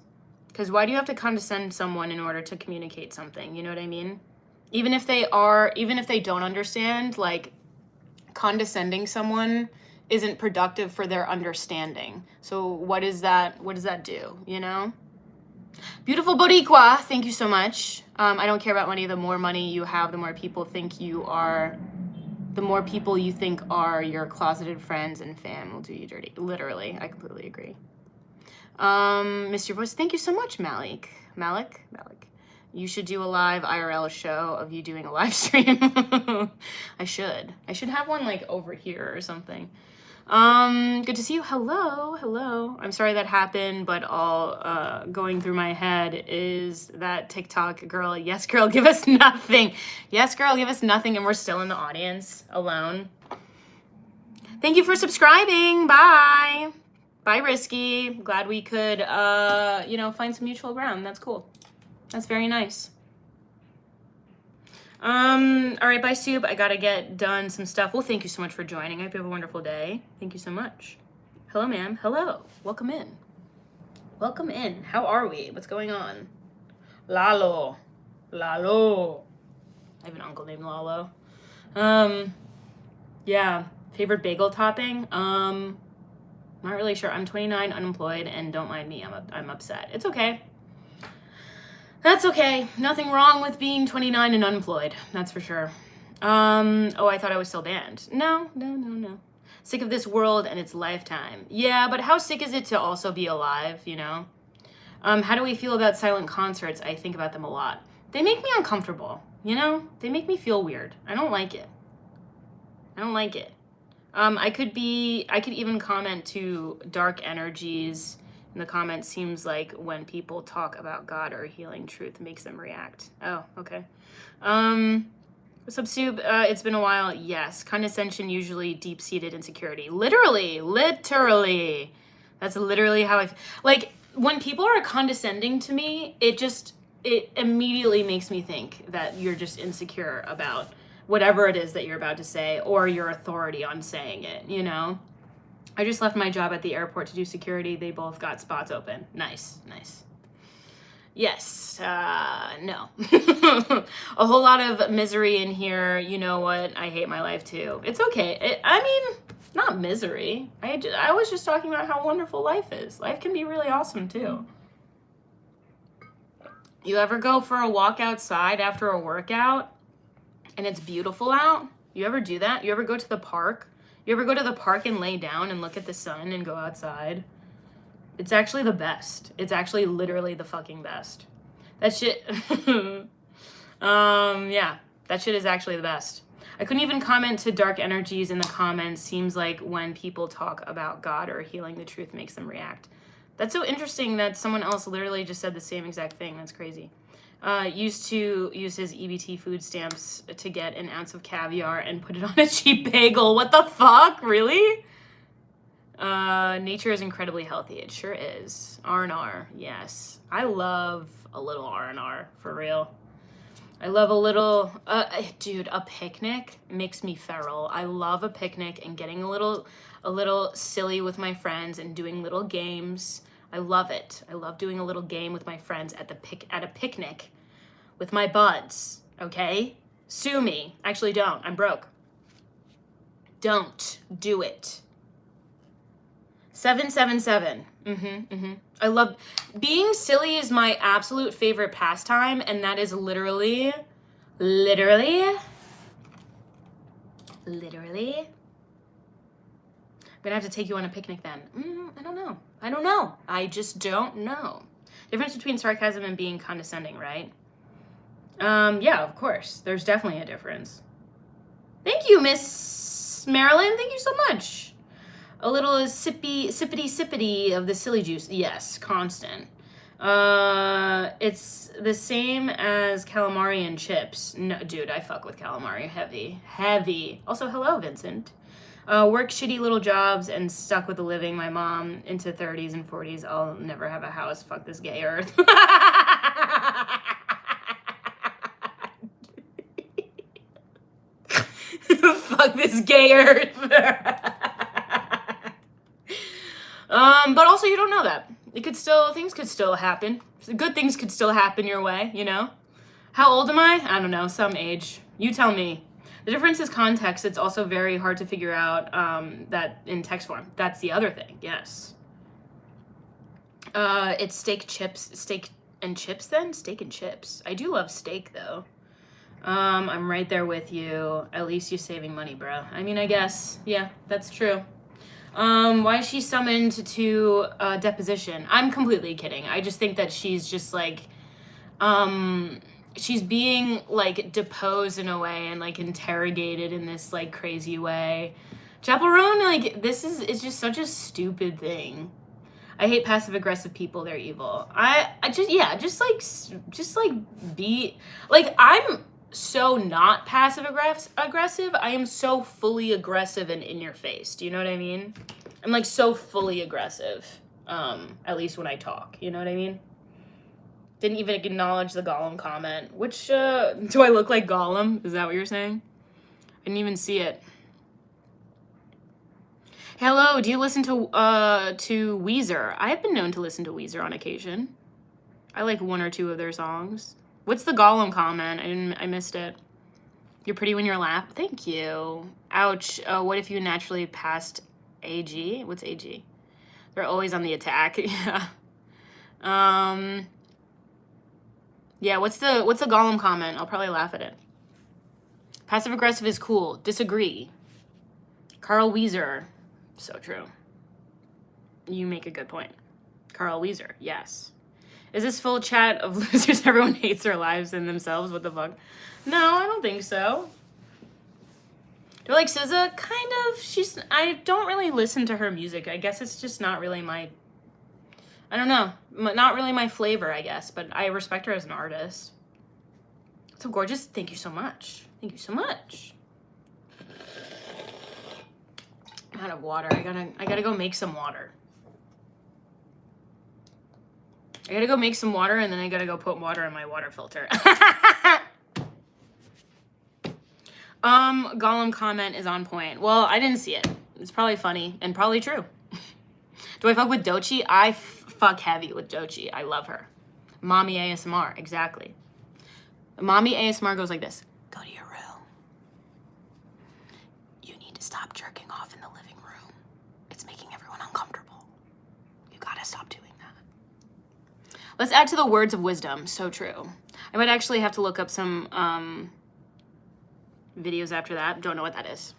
Because why do you have to condescend someone in order to communicate something? You know what I mean? Even if they don't understand, like, condescending someone isn't productive for their understanding. So what does that do, you know? Beautiful Boricua, thank you so much. I don't care about money. The more money you have, the more people think you are, the more people you think are your closeted friends and fam will do you dirty. Literally, I completely agree. Miss your voice, thank you so much, Malik. You should do a live IRL show of you doing a live stream. I should have one like over here or something. Good to see you. Hello. I'm sorry that happened, but all going through my head is that TikTok girl, yes girl, give us nothing. Yes girl, give us nothing, and we're still in the audience alone. Thank you for subscribing. Bye, Risky. Glad we could find some mutual ground. That's cool. That's very nice. All right, bye, Soup. I gotta get done some stuff. Well, thank you so much for joining. I hope you have a wonderful day. Thank you so much. Hello, ma'am. Hello. Welcome in. How are we? What's going on? Lalo. I have an uncle named Lalo. Yeah. Favorite bagel topping? Not really sure. I'm 29, unemployed, and don't mind me. I'm upset. It's okay. That's okay. Nothing wrong with being 29 and unemployed. That's for sure. Oh, I thought I was still banned. No. Sick of this world and its lifetime. Yeah, but how sick is it to also be alive, you know? How do we feel about silent concerts? I think about them a lot. They make me uncomfortable, you know? They make me feel weird. I don't like it. I could even comment to dark energies in the comments. Seems like when people talk about God or healing truth makes them react. Oh, okay. What's up, Soup? It's been a while. Yes. Condescension, usually deep-seated insecurity. Literally. That's literally how like, when people are condescending to me, it immediately makes me think that you're just insecure about whatever it is that you're about to say or your authority on saying it, you know? I just left my job at the airport to do security. They both got spots open. Nice. Yes, no. A whole lot of misery in here. You know what? I hate my life too. It's okay. Not misery. I was just talking about how wonderful life is. Life can be really awesome too. You ever go for a walk outside after a workout and it's beautiful out? You ever do that? You ever go to the park? You ever go to the park and lay down and look at the sun and go outside? It's actually the best. It's actually literally the fucking best. That shit, yeah, that shit is actually the best. I couldn't even comment to dark energies in the comments. Seems like when people talk about God or healing, the truth makes them react. That's so interesting that someone else literally just said the same exact thing. That's crazy. Used to use his EBT food stamps to get an ounce of caviar and put it on a cheap bagel. What the fuck? Really? Nature is incredibly healthy. It sure is. R&R, yes. I love a little R&R, for real. I love a little, dude, a picnic makes me feral. I love a picnic and getting a little silly with my friends and doing little games. I love it. I love doing a little game with my friends at a picnic with my buds, okay? Sue me. Actually, don't. I'm broke. Don't do it. 777. I love being silly is my absolute favorite pastime, and that is literally. I'm gonna have to take you on a picnic then. I don't know. I just don't know. Difference between sarcasm and being condescending, right? Yeah, of course. There's definitely a difference. Thank you, Miss Marilyn. Thank you so much. A little sippity of the silly juice. Yes, constant. It's the same as calamari and chips. No, dude, I fuck with calamari. Heavy. Also, hello, Vincent. Work shitty little jobs and stuck with the living. My mom into 30s and 40s. I'll never have a house. Fuck this gay earth. Fuck this gay earth. But also you don't know that. Things could still happen. Good things could still happen your way, you know? How old am I? I don't know, some age. You tell me. The difference is context. It's also very hard to figure out that in text form. That's the other thing, yes. It's steak and chips then? Steak and chips. I do love steak though. I'm right there with you. At least you're saving money, bro. I mean, I guess, yeah, that's true. Why is she summoned to deposition? I'm completely kidding. I just think that she's just like, she's being like deposed in a way and like interrogated in this like crazy way. Chappell Roan, like it's just such a stupid thing. I hate passive aggressive people. They're evil. Just be like, I'm so not passive aggressive. I am so fully aggressive and in your face. Do you know what I mean? I'm like so fully aggressive. At least when I talk, you know what I mean? Didn't even acknowledge the Gollum comment. Which, do I look like Gollum? Is that what you're saying? I didn't even see it. Hello, do you listen to Weezer? I have been known to listen to Weezer on occasion. I like one or two of their songs. What's the Gollum comment? I missed it. You're pretty when you're laughing. Thank you. Ouch. What if you naturally passed AG? What's AG? They're always on the attack. Yeah. Yeah, what's the Gollum comment? I'll probably laugh at it. Passive aggressive is cool. Disagree. Carl Weezer. So true. You make a good point. Carl Weezer. Yes. Is this full chat of losers? Everyone hates their lives and themselves? What the fuck? No, I don't think so. Do I like SZA? Kind of. I don't really listen to her music. I guess it's just not really my, I don't know. Not really my flavor, I guess. But I respect her as an artist. So gorgeous. Thank you so much. Thank you so much. I'm out of water. I gotta go make some water. I gotta go make some water, and then I gotta go put water in my water filter. Gollum comment is on point. Well, I didn't see it. It's probably funny and probably true. Do I fuck with Doechii? I fuck heavy with Doechii. I love her. Mommy ASMR, exactly. Mommy ASMR goes like this. Go to your room. You need to stop jerking off in the living room. It's making everyone uncomfortable. You gotta stop doing that. Let's add to the words of wisdom. So true. I might actually have to look up some videos after that. Don't know what that is.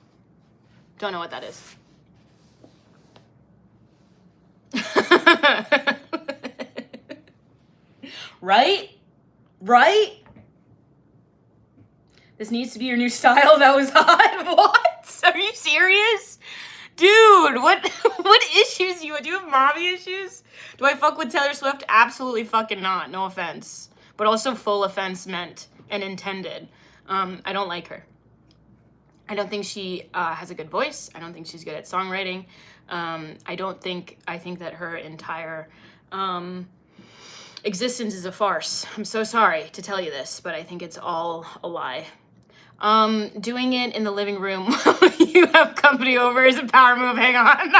Don't know what that is. Right? Right? This needs to be your new style. That was hot. What? Are you serious? Dude, what issues do you have mommy issues? Do I fuck with Taylor Swift? Absolutely fucking not. No offense. But also full offense meant and intended. I don't like her. I don't think she has a good voice. I don't think she's good at songwriting. I think that her entire existence is a farce. I'm so sorry to tell you this, but I think it's all a lie. Doing it in the living room while you have company over is a power move. Hang on.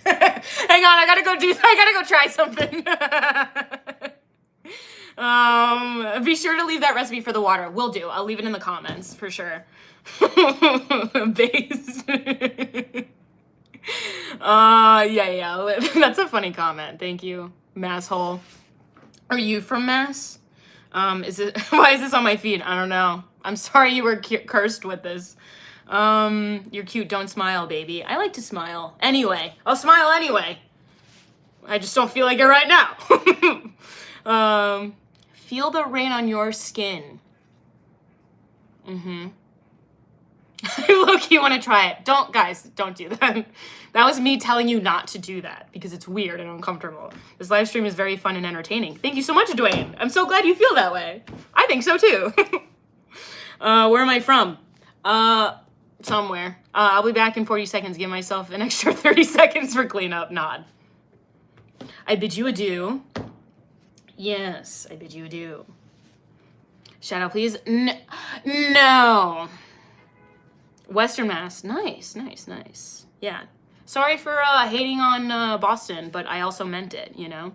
Hang on, I gotta go try something. Be sure to leave that recipe for the water. Will do. I'll leave it in the comments for sure. Base. Yeah. That's a funny comment. Thank you, Masshole. Are you from Mass? Why is this on my feed? I don't know. I'm sorry you were cursed with this. You're cute. Don't smile, baby. I like to smile. Anyway, I'll smile anyway. I just don't feel like it right now. Feel the rain on your skin. Look, you want to try it. Guys, don't do that. That was me telling you not to do that because it's weird and uncomfortable. This live stream is very fun and entertaining. Thank you so much, Dwayne. I'm so glad you feel that way. I think so too. Where am I from? Somewhere. I'll be back in 40 seconds. Give myself an extra 30 seconds for cleanup. Nod. I bid you adieu. Yes, I bid you adieu. Shout out, please. No. Western Mass. Nice. Yeah. Sorry for hating on Boston, but I also meant it, you know?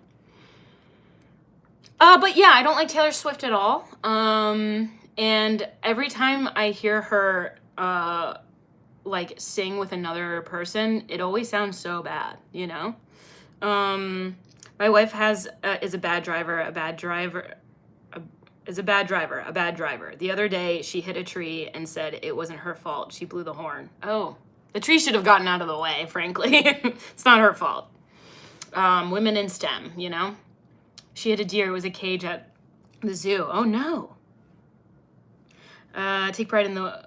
But yeah, I don't like Taylor Swift at all. And every time I hear her like sing with another person, it always sounds so bad, you know? My wife is a bad driver. The other day, she hit a tree and said it wasn't her fault. She blew the horn. Oh, the tree should have gotten out of the way, frankly. It's not her fault. Women in STEM, you know? She hit a deer. It was a cage at the zoo. Oh, no. Take pride in the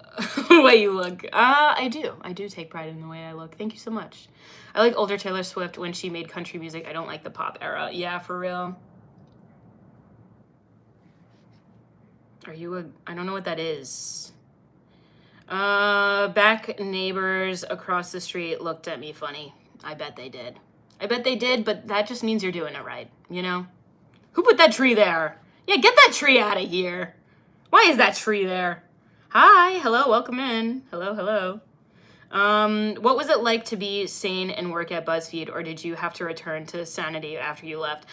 way you look. I do take pride in the way I look. Thank you so much. I like older Taylor Swift when she made country music. I don't like the pop era. Yeah, for real. I don't know what that is. Back neighbors across the street looked at me funny. I bet they did, but that just means you're doing it right, you know? Who put that tree there? Yeah, get that tree out of here. Why is that tree there? Hi, hello, welcome in. Hello. What was it like to be sane and work at BuzzFeed, or did you have to return to sanity after you left?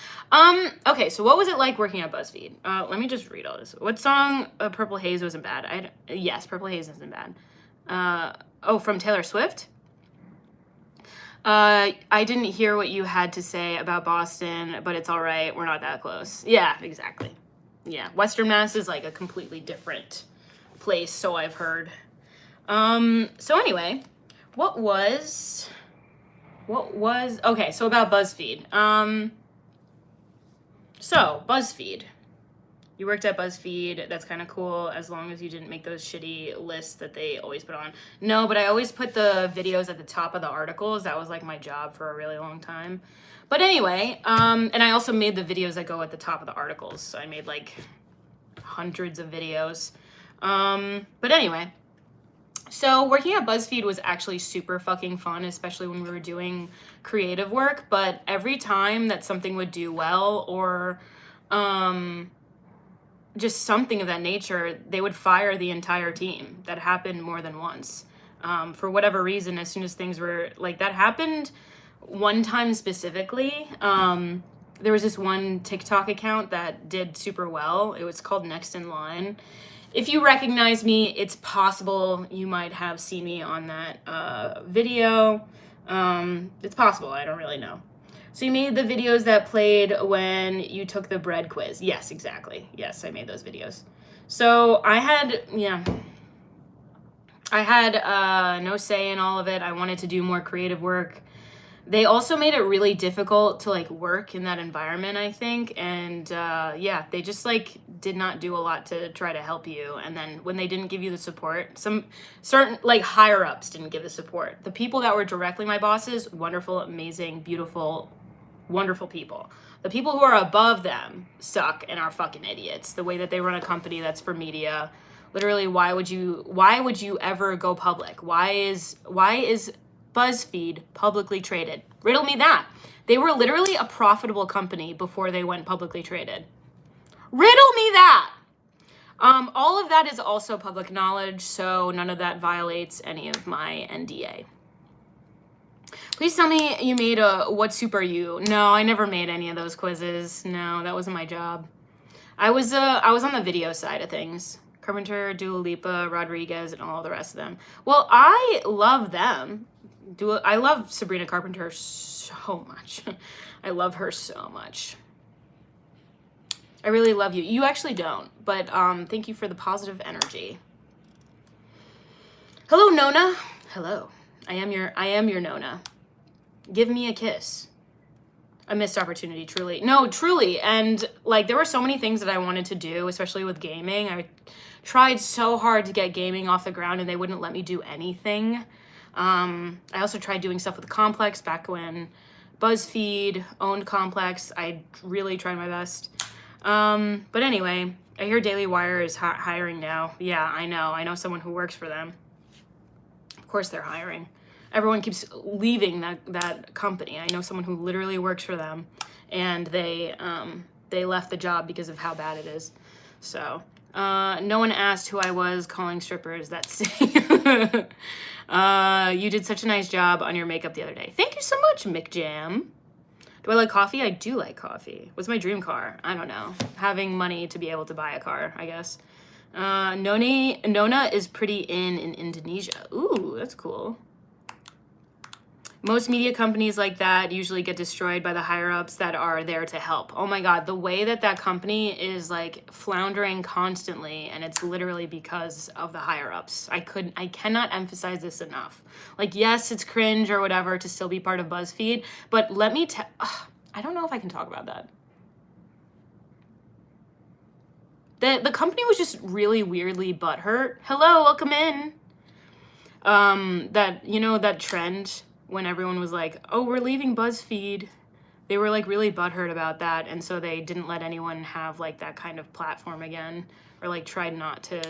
Okay, so what was it like working at BuzzFeed? Let me just read all this. What song, Purple Haze, wasn't bad? Yes, Purple Haze isn't bad. From Taylor Swift? I didn't hear what you had to say about Boston, but it's all right. We're not that close. Yeah, exactly. Yeah, Western Mass is like a completely different place, so I've heard. So anyway, okay, so about BuzzFeed. So BuzzFeed, you worked at BuzzFeed. That's kind of cool, as long as you didn't make those shitty lists that they always put on. No, but I always put the videos at the top of the articles. That was like my job for a really long time. But anyway, and I also made the videos that go at the top of the articles. So I made like hundreds of videos. But anyway, so working at BuzzFeed was actually super fucking fun, especially when we were doing creative work. But every time that something would do well, or just something of that nature, they would fire the entire team. That happened more than once. For whatever reason, as soon as things were like that happened one time specifically, there was this one TikTok account that did super well. It was called Next in Line. If you recognize me, it's possible you might have seen me on that video. It's possible, I don't really know. So you made the videos that played when you took the bread quiz. Yes, exactly. Yes, I made those videos. So I had no say in all of it. I wanted to do more creative work. They also made it really difficult to like work in that environment, I think. And yeah, they just like did not do a lot to try to help you. And then when they didn't give you the support, some certain like higher ups didn't give the support. The people that were directly my bosses, wonderful, amazing, beautiful, wonderful people. The people who are above them suck and are fucking idiots. The way that they run a company that's for media. Literally, why would you ever go public? Why is BuzzFeed publicly traded? Riddle me that. They were literally a profitable company before they went publicly traded. Riddle me that. All of that is also public knowledge, so none of that violates any of my NDA. Please tell me you made a What Soup Are You? No, I never made any of those quizzes. No, that wasn't my job. I was on the video side of things. Carpenter, Dua Lipa, Rodriguez, and all the rest of them. Well, I love them. I love Sabrina Carpenter so much. I love her so much. I really love you. You actually don't, but thank you for the positive energy. Hello, Nona. Hello. I am your Nona. Give me a kiss. A missed opportunity, truly. No, truly. And like there were so many things that I wanted to do, especially with gaming. I tried so hard to get gaming off the ground and they wouldn't let me do anything. I also tried doing stuff with Complex back when BuzzFeed owned Complex. I really tried my best. But anyway, I hear Daily Wire is hiring now. Yeah, I know someone who works for them. Of course they're hiring. Everyone keeps leaving that company. I know someone who literally works for them, and they left the job because of how bad it is. So no one asked who I was calling strippers. That's you did such a nice job on your makeup the other day. Thank you so much, Mick Jam. Do I like coffee? I do like coffee. What's my dream car? I don't know. Having money to be able to buy a car, I guess. Nona is pretty in Indonesia. Ooh, that's cool. Most media companies like that usually get destroyed by the higher-ups that are there to help. Oh my God, the way that company is like floundering constantly, and it's literally because of the higher-ups. I cannot emphasize this enough. Like, yes, it's cringe or whatever to still be part of BuzzFeed, but let me tell, I don't know if I can talk about that. The company was just really weirdly butthurt. Hello, welcome in. That trend when everyone was like, oh, we're leaving BuzzFeed. They were like really butthurt about that. And so they didn't let anyone have like that kind of platform again, or like tried not to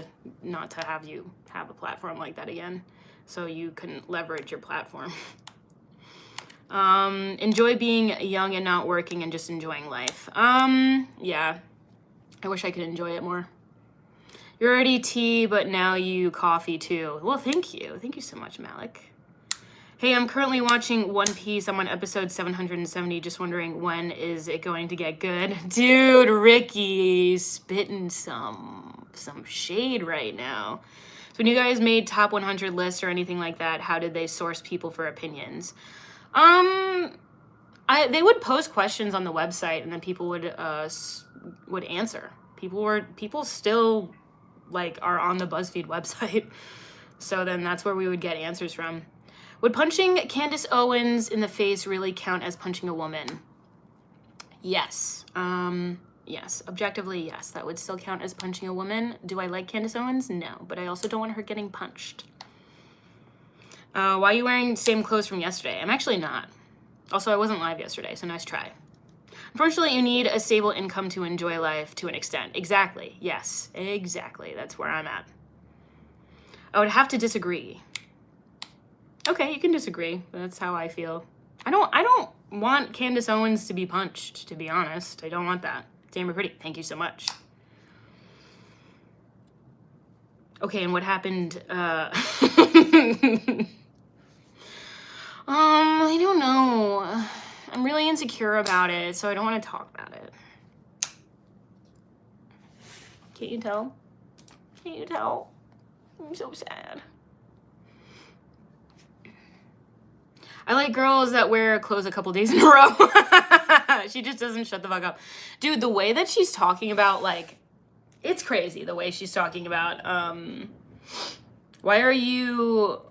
have you have a platform like that again. So you couldn't leverage your platform. Enjoy being young and not working and just enjoying life. Yeah, I wish I could enjoy it more. You're already tea, but now you coffee too. Well, thank you. Thank you so much, Malik. Hey, I'm currently watching One Piece. I'm on episode 770. Just wondering, when is it going to get good? Dude, Ricky, spitting some shade right now. So when you guys made top 100 lists or anything like that, how did they source people for opinions? They would post questions on the website, and then people would answer. People still like are on the BuzzFeed website. So then that's where we would get answers from. Would punching Candace Owens in the face really count as punching a woman? Yes. Yes. Objectively, yes. That would still count as punching a woman. Do I like Candace Owens? No. But I also don't want her getting punched. Why are you wearing the same clothes from yesterday? I'm actually not. Also, I wasn't live yesterday, so nice try. Unfortunately, you need a stable income to enjoy life to an extent. Exactly. Yes. Exactly. That's where I'm at. I would have to disagree. Okay, you can disagree, but that's how I feel. I don't want Candace Owens to be punched, to be honest. I don't want that. Damn pretty. Thank you so much. Okay, and what happened? I don't know. I'm really insecure about it, so I don't want to talk about it. Can't you tell? Can't you tell? I'm so sad. I like girls that wear clothes a couple days in a row. She just doesn't shut the fuck up. Dude, the way that she's talking about, like, it's crazy the way she's talking about, why are you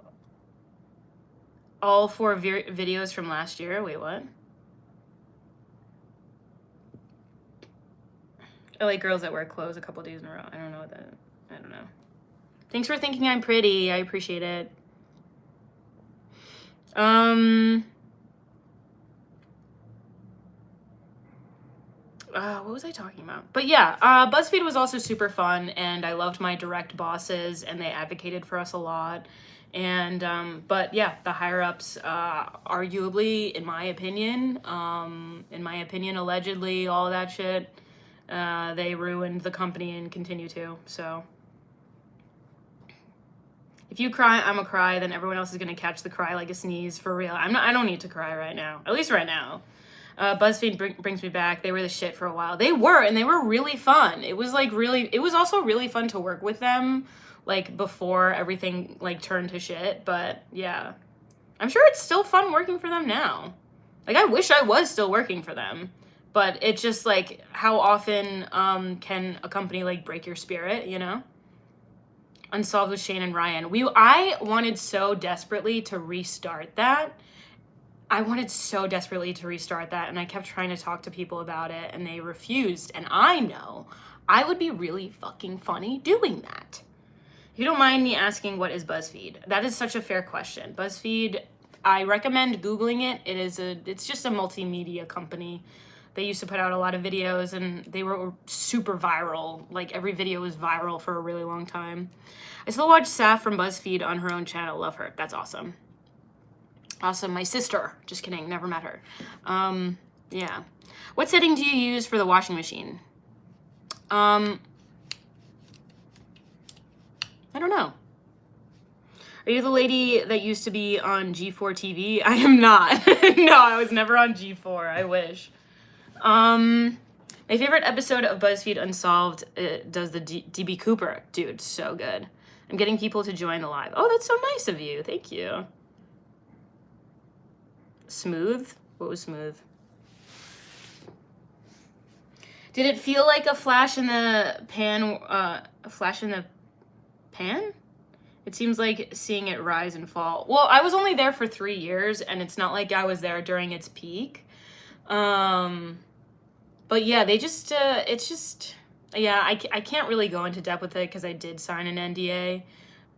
all 4 videos from last year? Wait, what? I like girls that wear clothes a couple days in a row. I don't know what that, I don't know. Thanks for thinking I'm pretty. I appreciate it. What was I talking about? But yeah, BuzzFeed was also super fun, and I loved my direct bosses, and they advocated for us a lot. And, but yeah, the higher ups, arguably, in my opinion, allegedly, all of that shit, they ruined the company and continue to, so. If you cry, I'm a cry, then everyone else is gonna catch the cry like a sneeze, for real. I don't need to cry right now, at least right now. BuzzFeed brings me back. They were the shit for a while. They were, and they were really fun. It was like it was also really fun to work with them, like before everything like turned to shit. But yeah, I'm sure it's still fun working for them now. Like I wish I was still working for them, but it's just like how often can a company like break your spirit, you know? Unsolved with Shane and Ryan. I wanted so desperately to restart that. I wanted so desperately to restart that, and I kept trying to talk to people about it, and they refused. And I know I would be really fucking funny doing that. If you don't mind me asking, what is BuzzFeed? That is such a fair question. BuzzFeed, I recommend Googling it. It's just a multimedia company. They used to put out a lot of videos, and they were super viral. Like, every video was viral for a really long time. I still watch Saf from BuzzFeed on her own channel. Love her. That's awesome. Awesome. My sister. Just kidding. Never met her. Yeah. What setting do you use for the washing machine? I don't know. Are you the lady that used to be on G4 TV? I am not. No, I was never on G4. I wish. My favorite episode of BuzzFeed Unsolved does the DB Cooper. Dude, so good. I'm getting people to join the live. Oh, that's so nice of you. Thank you. Smooth? What was smooth? Did it feel like a flash in the pan? A flash in the pan? It seems like seeing it rise and fall. Well, I was only there for 3 years, and it's not like I was there during its peak. But yeah, they just, it's just, yeah, I can't really go into depth with it because I did sign an NDA,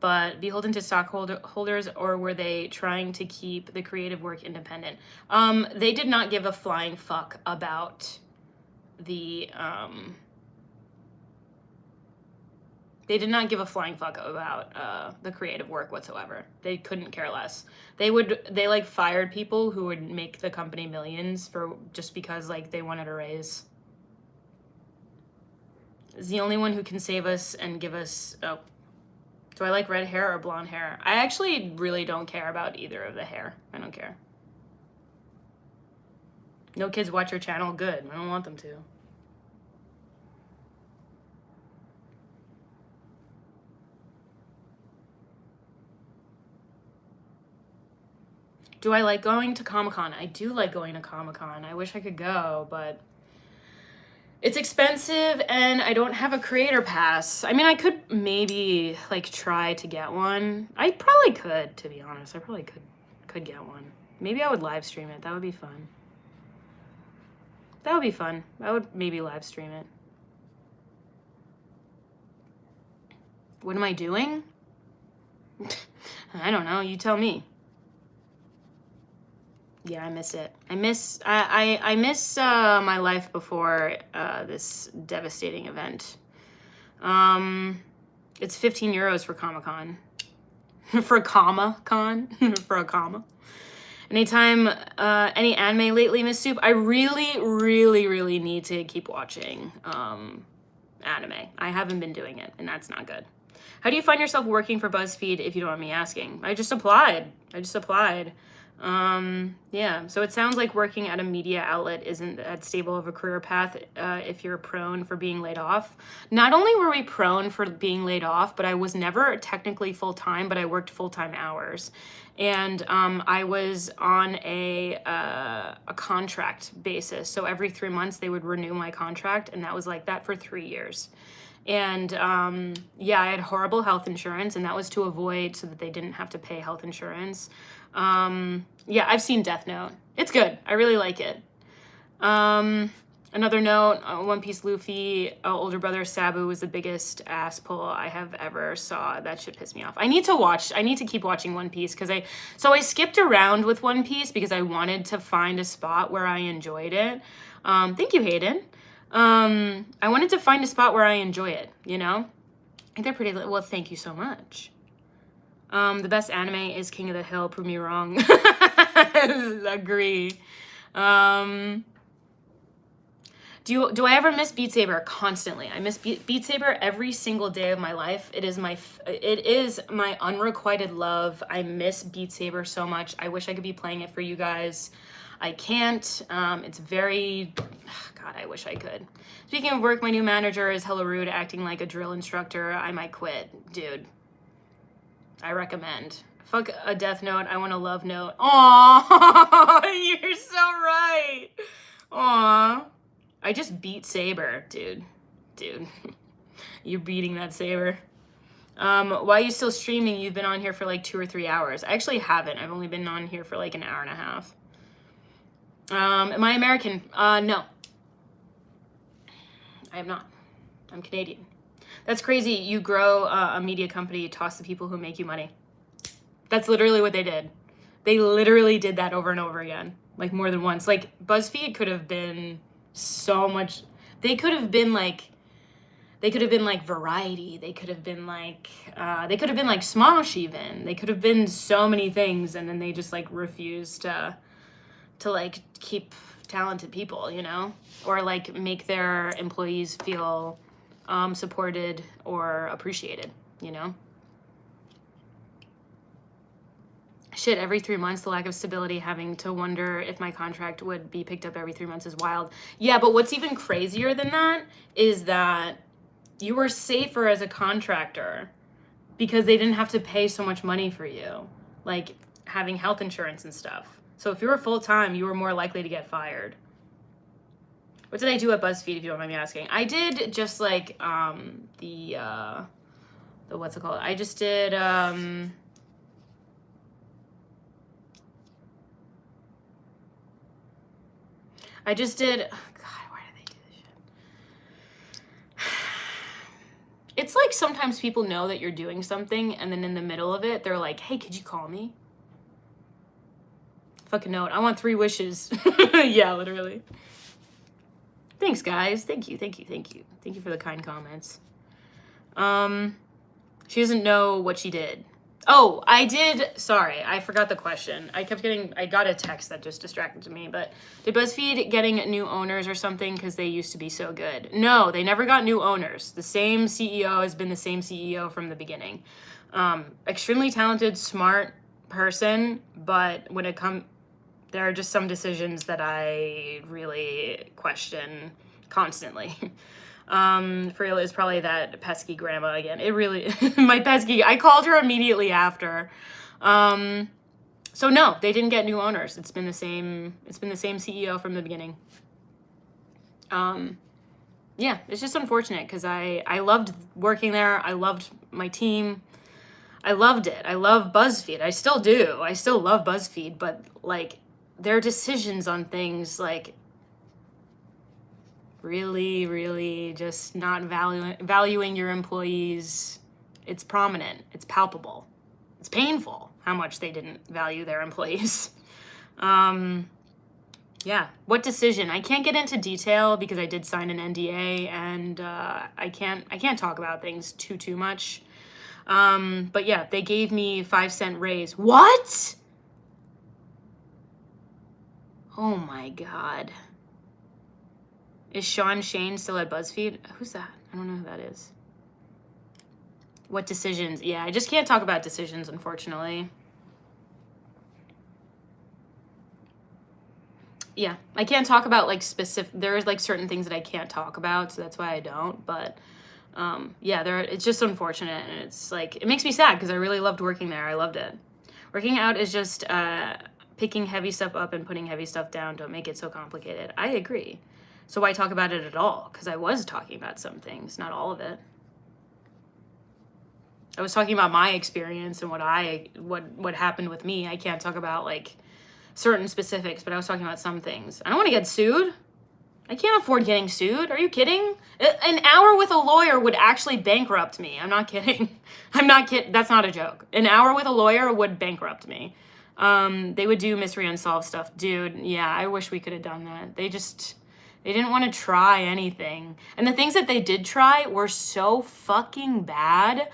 but beholden to stockholders, or were they trying to keep the creative work independent? They did not give a flying fuck about the, they did not give a flying fuck about the creative work whatsoever. They couldn't care less. They like fired people who would make the company millions just because like they wanted a raise. Is the only one who can save us and give us, oh. Do I like red hair or blonde hair? I actually really don't care about either of the hair. I don't care. No kids watch your channel? Good. I don't want them to. Do I like going to Comic-Con? I do like going to Comic-Con. I wish I could go, but it's expensive and I don't have a creator pass. I mean, I could maybe like try to get one. I probably could, to be honest. I probably could get one. Maybe I would live stream it. That would be fun. That would be fun. I would maybe live stream it. What am I doing? I don't know. You tell me. Yeah, I miss it. I miss my life before this devastating event. It's 15 euros for Comic-Con. For a Comma-Con? For a comma. Anytime, any anime lately, Miss Soup? I really, really, really need to keep watching anime. I haven't been doing it, and that's not good. How do you find yourself working for BuzzFeed, if you don't mind me asking? I just applied. Yeah, so it sounds like working at a media outlet isn't that stable of a career path if you're prone for being laid off. Not only were we prone for being laid off, but I was never technically full-time, but I worked full-time hours. And I was on a contract basis. So every 3 months they would renew my contract, and that was like that for 3 years. And yeah, I had horrible health insurance, and that was to avoid so that they didn't have to pay health insurance. Yeah, I've seen Death Note. It's good. I really like it. Another note, One Piece Luffy, older brother Sabu was the biggest ass pull I have ever saw. That shit pissed me off. I need to keep watching One Piece because I skipped around with One Piece because I wanted to find a spot where I enjoyed it. Thank you, Hayden. I wanted to find a spot where I enjoy it, you know? I think they're pretty, well, thank you so much. The best anime is King of the Hill, prove me wrong. Agree. Do I ever miss Beat Saber? Constantly. I miss Beat Saber every single day of my life. It is my unrequited love. I miss Beat Saber so much. I wish I could be playing it for you guys. I can't. It's very, God, I wish I could. Speaking of work, my new manager is hella rude, acting like a drill instructor. I might quit. Dude, I recommend. Fuck a death note. I want a love note. Aww, you're so right. Aww. I just beat Saber, dude. You're beating that Saber. Why are you still streaming? You've been on here for like 2 or 3 hours. I actually haven't. I've only been on here for like an hour and a half. Am I American? No. I am not. I'm Canadian. That's crazy. You grow a media company, toss the people who make you money. That's literally what they did. They literally did that over and over again, like more than once. Like BuzzFeed could have been so much. They could have been like Variety. They could have been like Smosh even. They could have been so many things, and then they just like refused to like keep talented people, you know, or like make their employees feel supported or appreciated, you know. Shit, every 3 months, the lack of stability, having to wonder if my contract would be picked up every 3 months is wild. Yeah, but what's even crazier than that is that you were safer as a contractor because they didn't have to pay so much money for you, like having health insurance and stuff. So if you were full-time, you were more likely to get fired. What did I do at BuzzFeed, if you don't mind me asking? I did just like the what's it called? I just did oh God, why do they do this shit? It's like sometimes people know that you're doing something, and then in the middle of it, they're like, hey, could you call me? Fucking note. I want 3 wishes. Yeah, literally. Thanks, guys. Thank you for the kind comments. She doesn't know what she did. Oh, I did. Sorry, I forgot the question. I got a text that just distracted me, but did BuzzFeed getting new owners or something because they used to be so good? No, they never got new owners. The same CEO has been the same CEO from the beginning. Extremely talented, smart person, but when it comes, there are just some decisions that I really question constantly. For real, is probably that pesky grandma again. It really, my pesky, I called her immediately after. So no, they didn't get new owners. It's been the same CEO from the beginning. Yeah, it's just unfortunate because I loved working there. I loved my team. I loved it. I love BuzzFeed. I still do. I still love BuzzFeed, but like their decisions on things like really just not valuing your employees. It's prominent. It's palpable. It's painful how much they didn't value their employees. Yeah. What decision? I can't get into detail because I did sign an NDA, and I can't talk about things too much. But yeah, they gave me 5-cent raise. What? Oh my God. Is Sean Shane still at BuzzFeed? Who's that? I don't know who that is. What decisions? Yeah, I just can't talk about decisions, unfortunately. yeah, I can't talk about like specific, there's like certain things that I can't talk about, so that's why I don't. But yeah, it's just unfortunate, and it's like, it makes me sad because I really loved working there. I loved it. Working out is just picking heavy stuff up and putting heavy stuff down. Don't make it so complicated. I agree. So why talk about it at all? Because I was talking about some things, not all of it. I was talking about my experience and what happened with me. I can't talk about like certain specifics, but I was talking about some things. I don't want to get sued. I can't afford getting sued. Are you kidding? An hour with a lawyer would actually bankrupt me. I'm not kidding. I'm not kidding. That's not a joke. An hour with a lawyer would bankrupt me. They would do mystery unsolved stuff. Dude, yeah, I wish we could have done that. They didn't want to try anything. And the things that they did try were so fucking bad.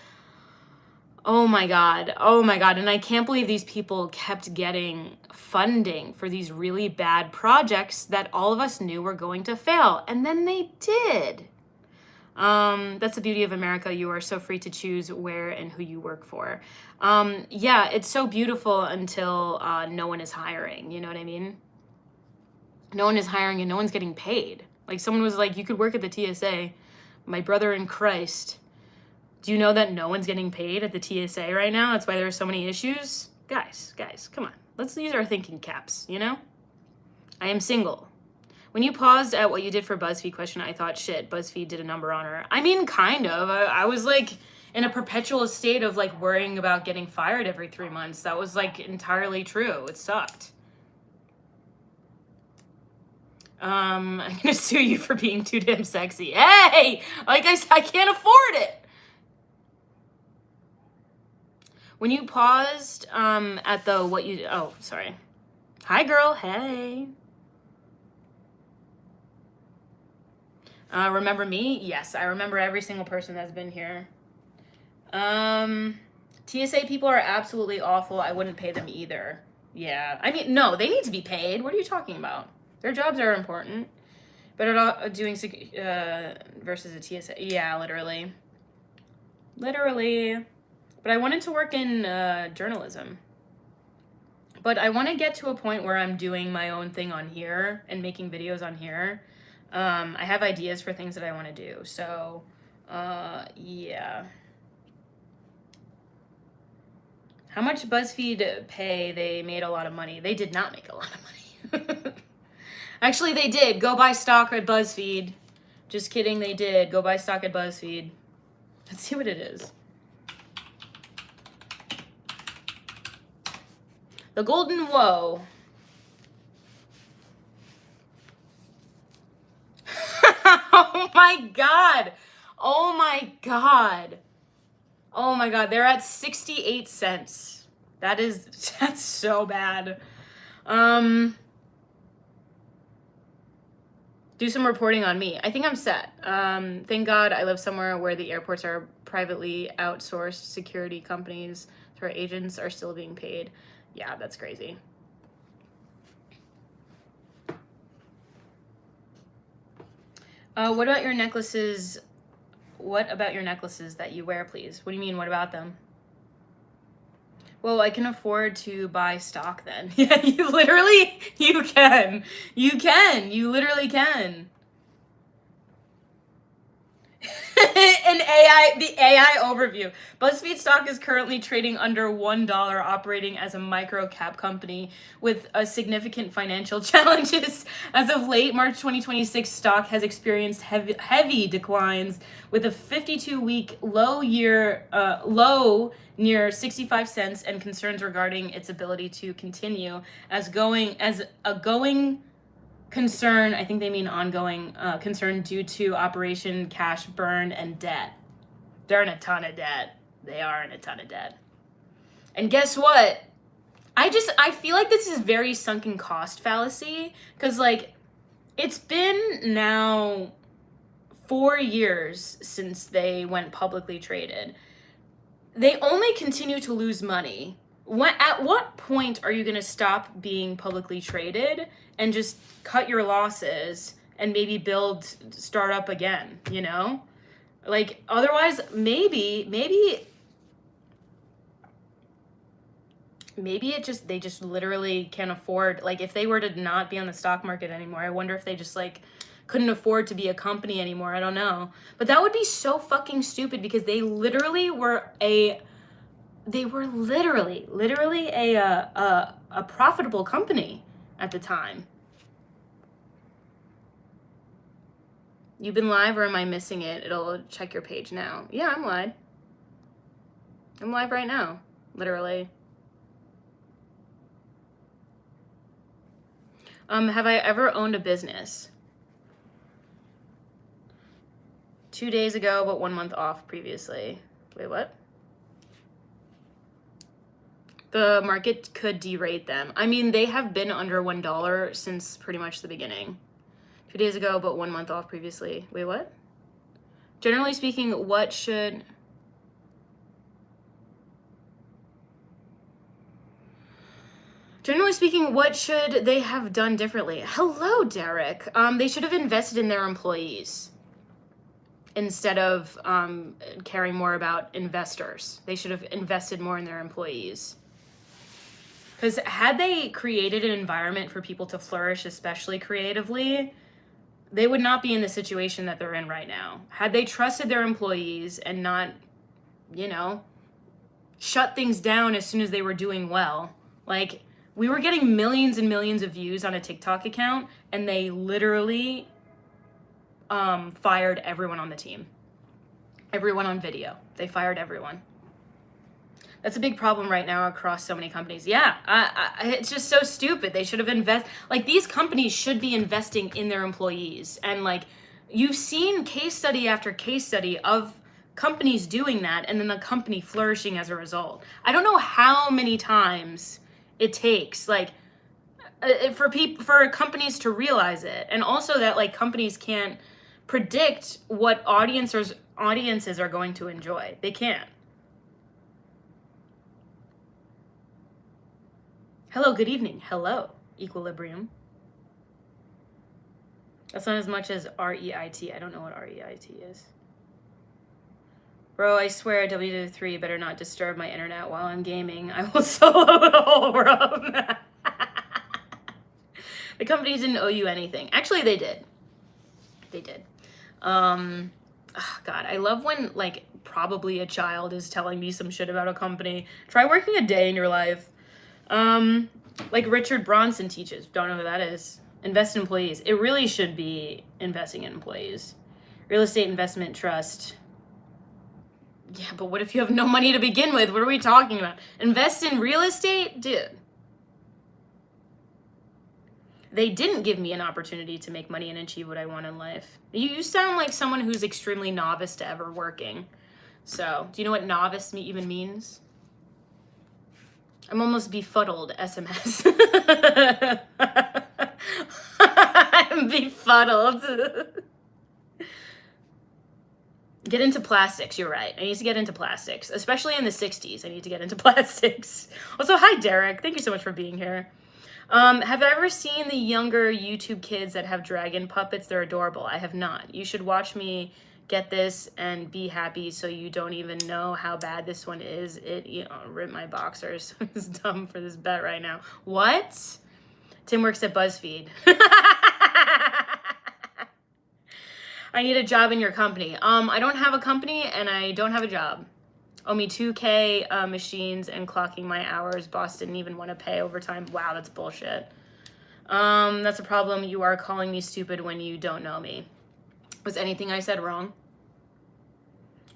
Oh my God. Oh my God. And I can't believe these people kept getting funding for these really bad projects that all of us knew were going to fail. And then they did. That's the beauty of America. You are so free to choose where and who you work for. Yeah, it's so beautiful until no one is hiring. You know what I mean? No one is hiring and no one's getting paid. Like someone was like, you could work at the TSA. My brother in Christ. Do you know that no one's getting paid at the TSA right now? That's why there are so many issues. Guys, come on. Let's use our thinking caps, you know? I am single. When you paused at what you did for BuzzFeed question, I thought, shit, BuzzFeed did a number on her. I mean, kind of. I was like in a perpetual state of like worrying about getting fired every 3 months. That was like entirely true. It sucked. I'm gonna sue you for being too damn sexy. Hey, like I said, I can't afford it. When you paused at the what you, oh, sorry. Hi, girl. Hey. Remember me? Yes, I remember every single person that's been here. TSA people are absolutely awful. I wouldn't pay them either. Yeah. I mean, no, they need to be paid. What are you talking about? Their jobs are important. But doing versus a TSA. Yeah, literally. Literally. But I wanted to work in journalism. But I want to get to a point where I'm doing my own thing on here and making videos on here. I have ideas for things that I want to do. So, yeah. How much BuzzFeed pay? They made a lot of money. They did not make a lot of money. Actually, they did. Go buy stock at BuzzFeed. Just kidding, they did. Go buy stock at BuzzFeed. Let's see what it is. The Golden Woe. Oh my God. Oh my God. Oh my God. They're at 68 cents. That's so bad. Do some reporting on me. I think I'm set. Thank God I live somewhere where the airports are privately outsourced security companies, so our agents are still being paid. Yeah, that's crazy. What about your necklaces? What about your necklaces that you wear, please? What do you mean, what about them? Well, I can afford to buy stock then. Yeah, you can. You literally can. The AI overview. BuzzFeed stock is currently trading under $1, operating as a micro cap company with significant financial challenges. As of late March 2026, stock has experienced heavy declines with a 52-week low near 65 cents and concerns regarding its ability to continue as a going concern. I think they mean ongoing concern due to operation, cash burn, and debt. They're in a ton of debt. They are in a ton of debt. And guess what? I feel like this is very sunken cost fallacy, because like it's been now 4 years since they went publicly traded. They only continue to lose money. At what point are you going to stop being publicly traded and just cut your losses and maybe start up again, you know? Like, otherwise, maybe Maybe they just literally can't afford, like, if they were to not be on the stock market anymore, I wonder if they just, like, couldn't afford to be a company anymore. I don't know. But that would be so fucking stupid, because they literally were literally a profitable company at the time. You've been live, or am I missing it? It'll check your page now. Yeah, I'm live. I'm live right now, literally. Have I ever owned a business? 2 days ago, but 1 month off previously. Wait, what? The market could derate them. I mean, they have been under $1 since pretty much the beginning. 2 days ago, but 1 month off previously. Wait, what? Generally speaking, what should... Generally speaking, what should they have done differently? Hello, Derek. They should have invested in their employees instead of caring more about investors. They should have invested more in their employees. Because had they created an environment for people to flourish, especially creatively, they would not be in the situation that they're in right now. Had they trusted their employees and not, shut things down as soon as they were doing well. Like, we were getting millions and millions of views on a TikTok account, and they literally fired everyone on the team. Everyone on video. They fired everyone. That's a big problem right now across so many companies. Yeah, it's just so stupid. They should have these companies should be investing in their employees. And like, you've seen case study after case study of companies doing that, and then the company flourishing as a result. I don't know how many times it takes, like, for companies to realize it. And also that, like, companies can't predict what audiences are going to enjoy. They can't. Hello, good evening. Hello, Equilibrium. That's not as much as REIT. I don't know what REIT is. Bro, I swear W3 better not disturb my internet while I'm gaming. I will solo the whole room. The company didn't owe you anything. Actually, they did. They did. God, I love when, like, probably a child is telling me some shit about a company. Try working a day in your life. Like Richard Bronson teaches. Don't know who that is. Invest in employees. It really should be investing in employees. Real estate investment trust. Yeah, but what if you have no money to begin with? What are we talking about? Invest in real estate? Dude. They didn't give me an opportunity to make money and achieve what I want in life. You sound like someone who's extremely novice to ever working. So, do you know what novice even means? I'm almost befuddled, SMS. I'm befuddled. Get into plastics, you're right. I need to get into plastics, especially in the 60s. I need to get into plastics. Also, hi, Derek. Thank you so much for being here. Have I ever seen the younger YouTube kids that have dragon puppets? They're adorable. I have not. You should watch me get this and be happy, so you don't even know how bad this one is. It, rip my boxers. It's dumb for this bet right now. What? Tim works at BuzzFeed. I need a job in your company. I don't have a company and I don't have a job. Owe me 2K machines and clocking my hours. Boss didn't even want to pay overtime. Wow, that's bullshit. That's a problem. You are calling me stupid when you don't know me. Was anything I said wrong?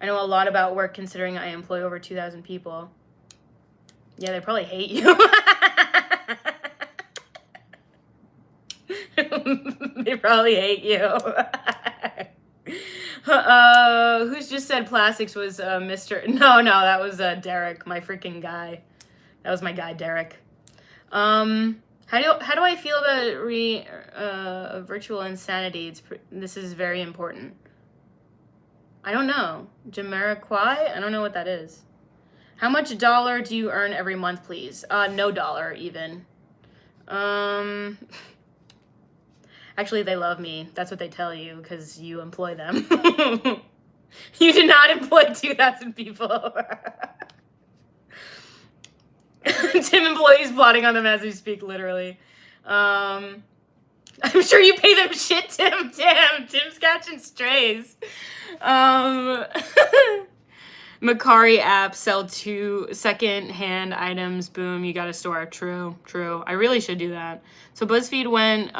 I know a lot about work considering I employ over 2,000 people. Yeah, they probably hate you. They probably hate you. Who's just said plastics was Mr. No, that was Derek, my freaking guy. That was my guy, Derek. How do I feel about virtual insanity? This is very important. I don't know. Jamiroquai? I don't know what that is. How much dollar do you earn every month, please? No dollar even. Actually, they love me. That's what they tell you because you employ them. You do not employ 2,000 people. Tim employees plotting on them as we speak, literally. I'm sure you pay them shit, Tim. Damn, Tim's catching strays. Macari app, sell 2 second-hand items. Boom, you got a store. True. I really should do that. So BuzzFeed went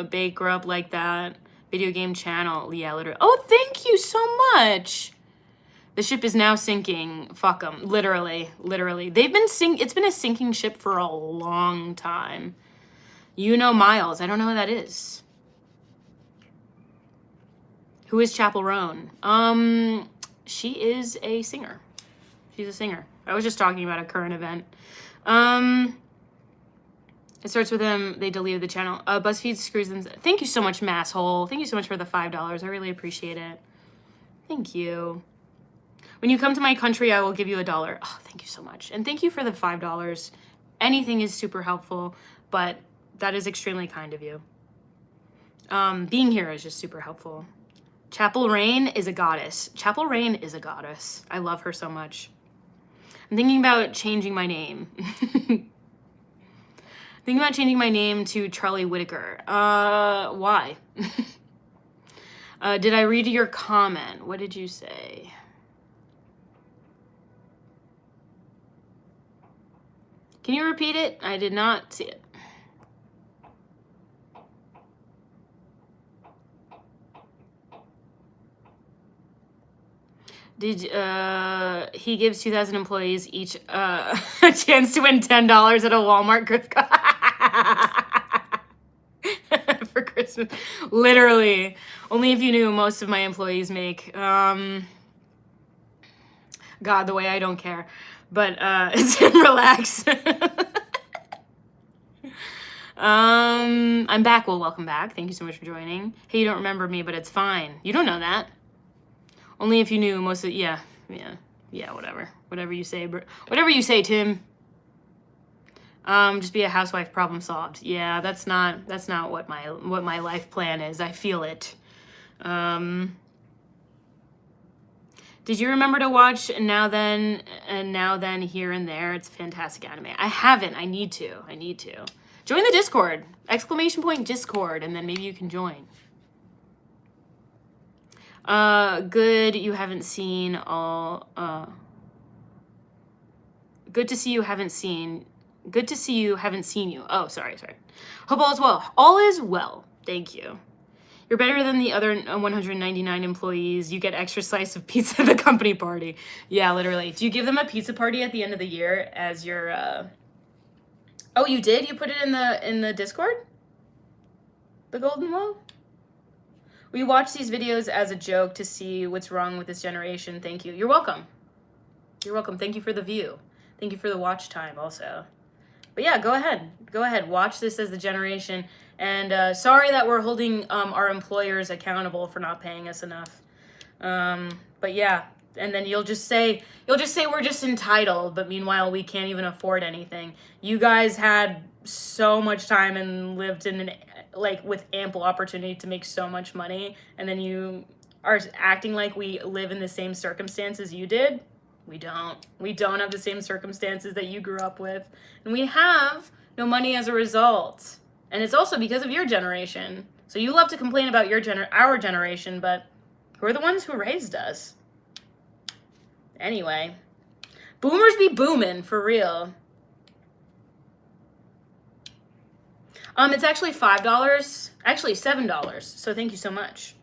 bankrupt like that. Video game channel. Yeah, literally. Oh, thank you so much. The ship is now sinking. Fuck them. Literally. They've been it's been a sinking ship for a long time. You know Miles. I don't know who that is. Who is Chappell Roan? She is a singer. She's a singer. I was just talking about a current event. It starts with them. They deleted the channel. BuzzFeed screws them. Thank you so much, Masshole. Thank you so much for the $5. I really appreciate it. Thank you. When you come to my country, I will give you $1. Oh, thank you so much. And thank you for the $5. Anything is super helpful, but that is extremely kind of you. Being here is just super helpful. Chappell Roan is a goddess. Chappell Roan is a goddess. I love her so much. I'm thinking about changing my name. Thinking about changing my name to Charlie Whitaker. Why? Did I read your comment? What did you say? Can you repeat it? I did not see it. He gives 2,000 employees each a chance to win $10 at a Walmart gift card for Christmas. Literally. Only if you knew most of my employees make. God, the way I don't care. But relax. I'm back. Well, welcome back. Thank you so much for joining. Hey, you don't remember me, but it's fine. You don't know that. Only if you knew most of yeah, whatever you say, whatever you say, Tim. Just be a housewife, problem solved. Yeah, that's not what my life plan is. I feel it. Did you remember to watch Now Then and Now Then Here and There? It's fantastic anime. I haven't. I need to. Join the Discord. ! Discord, and then maybe you can join. Good you haven't seen all, good to see you haven't seen you. Oh, sorry. Hope all is well. All is well. Thank you. You're better than the other 199 employees. You get extra slice of pizza at the company party. Yeah, literally. Do you give them a pizza party at the end of the year as your, Oh, you did? You put it in the Discord? The Golden Woe? We watch these videos as a joke to see what's wrong with this generation. Thank you. You're welcome. Thank you for the view. Thank you for the watch time also. But yeah, go ahead. Watch this as the generation. And sorry that we're holding our employers accountable for not paying us enough. But yeah, and then you'll just say we're just entitled, but meanwhile we can't even afford anything. You guys had so much time and lived in with ample opportunity to make so much money, and then you are acting like we live in the same circumstances you did. We don't have the same circumstances that you grew up with, and we have no money as a result. And it's also because of your generation. So you love to complain about our generation, but who are the ones who raised us? Anyway, boomers be booming for real. It's actually $5, actually $7. So thank you so much.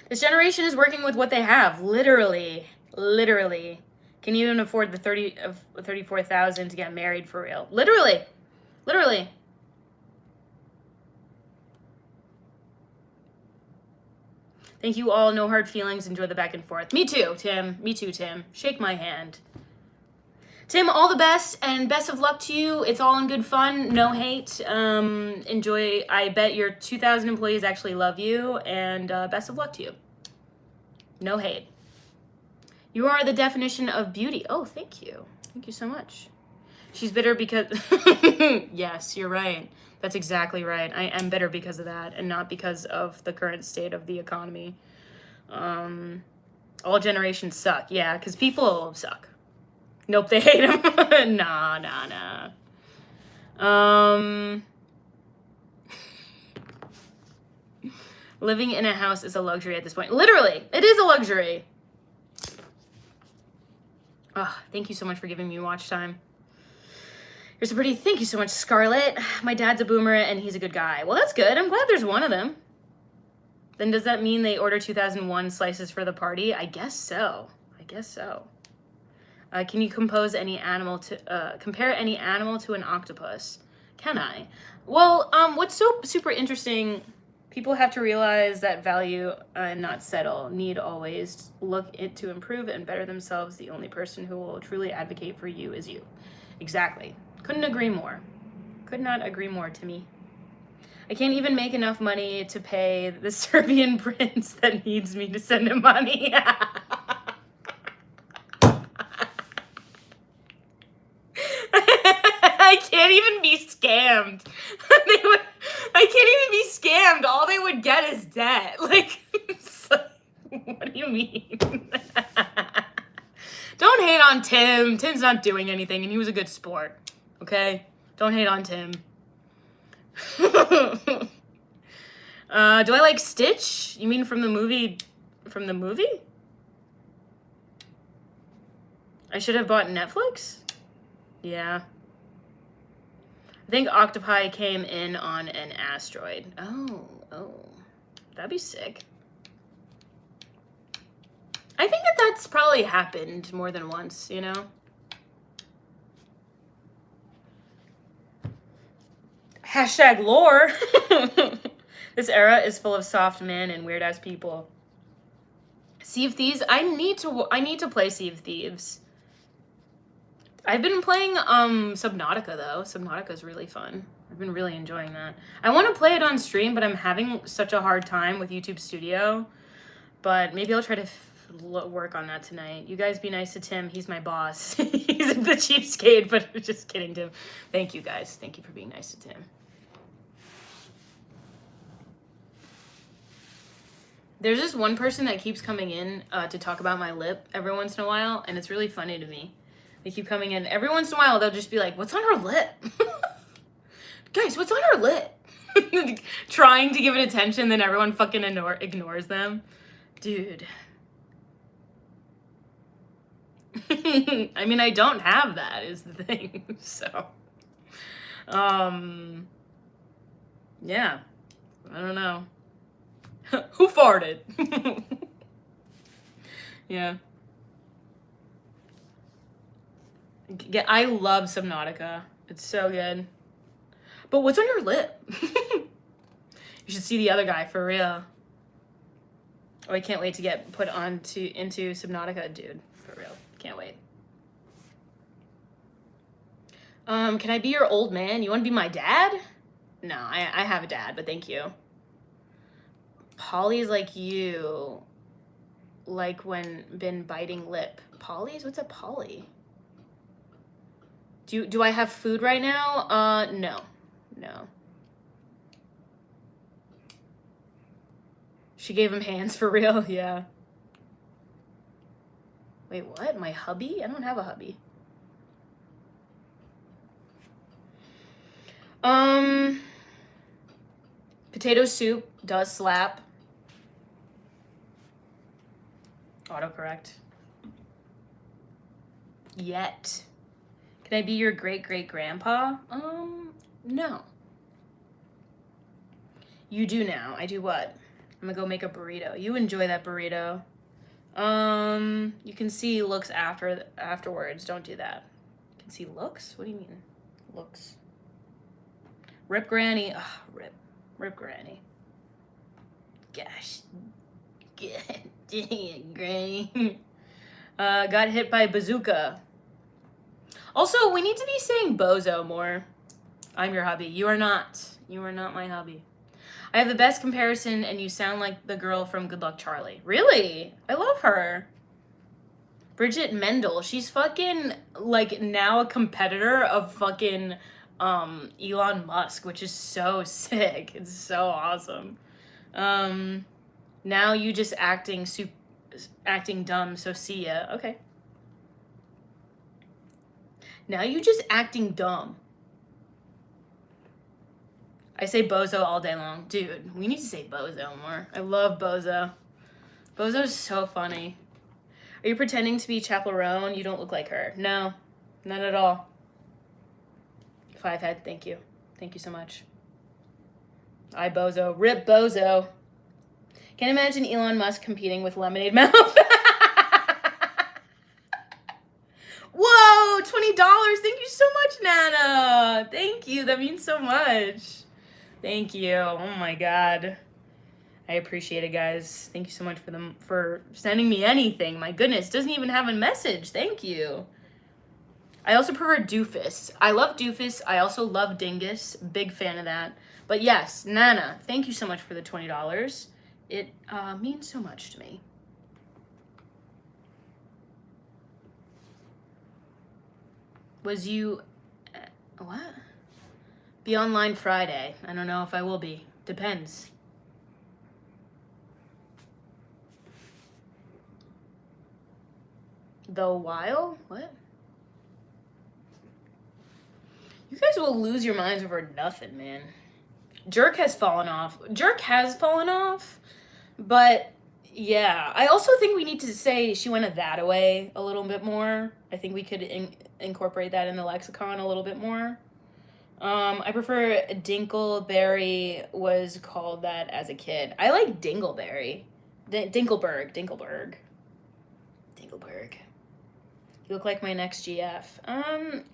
This generation is working with what they have, literally. Can you even afford the 34,000 to get married for real? Literally. Thank you all. No hard feelings. Enjoy the back and forth. Me too, Tim. Shake my hand. Tim, all the best and best of luck to you. It's all in good fun. No hate. Enjoy. I bet your 2,000 employees actually love you, and best of luck to you. No hate. You are the definition of beauty. Oh, thank you. Thank you so much. She's bitter because... Yes, you're right. That's exactly right. I am bitter because of that and not because of the current state of the economy. All generations suck. Yeah, because people suck. Nope, they hate him. Nah. Living in a house is a luxury at this point. Literally, it is a luxury. Oh, thank you so much for giving me watch time. You're so pretty. Thank you so much, Scarlett. My dad's a boomer and he's a good guy. Well, that's good. I'm glad there's one of them. Then does that mean they order 2001 slices for the party? I guess so. Can you compare any animal to an octopus? Can I? Well, what's so super interesting, people have to realize that value and not settle, need always look to improve and better themselves. The only person who will truly advocate for you is you. Exactly. Couldn't agree more. Could not agree more, Timmy. I can't even make enough money to pay the Serbian prince that needs me to send him money. I can't even be scammed. I can't even be scammed. All they would get is debt. Like, what do you mean? Don't hate on Tim. Tim's not doing anything, and he was a good sport. Okay? Don't hate on Tim. Do I like Stitch? You mean from the movie? From the movie? I should have bought Netflix? Yeah. I think octopi came in on an asteroid. Oh. That'd be sick. I think that's probably happened more than once, you know? Hashtag lore. This era is full of soft men and weird ass people. Sea of Thieves. I need to play Sea of Thieves. I've been playing Subnautica though. Subnautica is really fun. I've been really enjoying that. I want to play it on stream, but I'm having such a hard time with YouTube Studio. But maybe I'll try to work on that tonight. You guys be nice to Tim. He's my boss. He's the cheapskate, but just kidding, Tim. Thank you guys. Thank you for being nice to Tim. There's this one person that keeps coming in to talk about my lip every once in a while, and it's really funny to me. They keep coming in. Every once in a while, they'll just be like, what's on her lip? Guys, what's on her lip? Trying to give it attention, then everyone fucking ignores them. Dude. I mean, I don't have that is the thing, so. Yeah. I don't know. Who farted? Yeah. I love Subnautica. It's so good. But what's on your lip? You should see the other guy, for real. Oh, I can't wait to get put into Subnautica, dude. For real. Can't wait. Can I be your old man? You want to be my dad? No, I have a dad, but thank you. Polly's like you. Like when been biting lip. Polly's? What's a Polly? Do I have food right now? No. She gave him hands for real? Yeah. Wait, what? My hubby? I don't have a hubby. Potato soup does slap. Autocorrect. Yet. Can I be your great-great-grandpa? No. You do now. I do what? I'm gonna go make a burrito. You enjoy that burrito. You can see looks afterwards. Don't do that. You can see looks? What do you mean? Looks. Rip Granny. Ugh, rip Granny. Gosh. God dang it, Granny. Got hit by a bazooka. Also, we need to be saying bozo more. I'm your hubby. You are not. You are not my hubby. I have the best comparison, and you sound like the girl from Good Luck Charlie. Really? I love her. Bridget Mendel. She's fucking, like, now a competitor of fucking Elon Musk, which is so sick. It's so awesome. Now you just acting dumb, so see ya. Okay. Now you just acting dumb. I say bozo all day long. Dude, we need to say bozo more. I love bozo. Bozo's so funny. Are you pretending to be Chappell Roan? You don't look like her. No, not at all. 5head, thank you. Thank you so much. I bozo. Rip bozo. Can't imagine Elon Musk competing with Lemonade Mouth. Whoa, $20. Thank you so much, Nana. Thank you. That means so much. Thank you. Oh my God. I appreciate it, guys. Thank you so much for sending me anything. My goodness, doesn't even have a message. Thank you. I also prefer doofus. I love doofus. I also love dingus. Big fan of that. But yes, Nana, thank you so much for the $20. It means so much to me. Was you... what? Be online Friday. I don't know if I will be. Depends. The while? What? You guys will lose your minds over nothing, man. Jerk has fallen off. Jerk has fallen off, but yeah. I also think we need to say she went a that-away a little bit more. I think we could incorporate that in the lexicon a little bit more. I prefer Dinkleberry was called that as a kid. I like Dingleberry. Dinkelberg. You look like my next GF.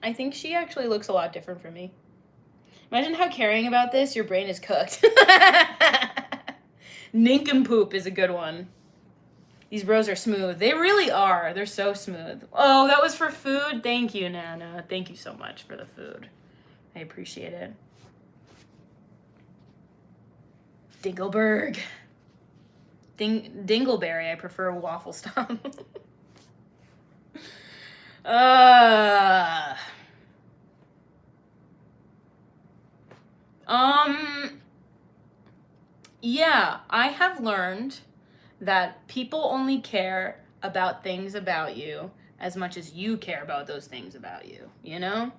I think she actually looks a lot different from me. Imagine how caring about this, your brain is cooked. Nincompoop is a good one. These bros are smooth. They really are. They're so smooth. Oh, that was for food? Thank you, Nana. Thank you so much for the food. I appreciate it. Dingleberg. Dingleberry. I prefer waffle stop. Yeah, I have learned that people only care about things about you as much as you care about those things about you, you know?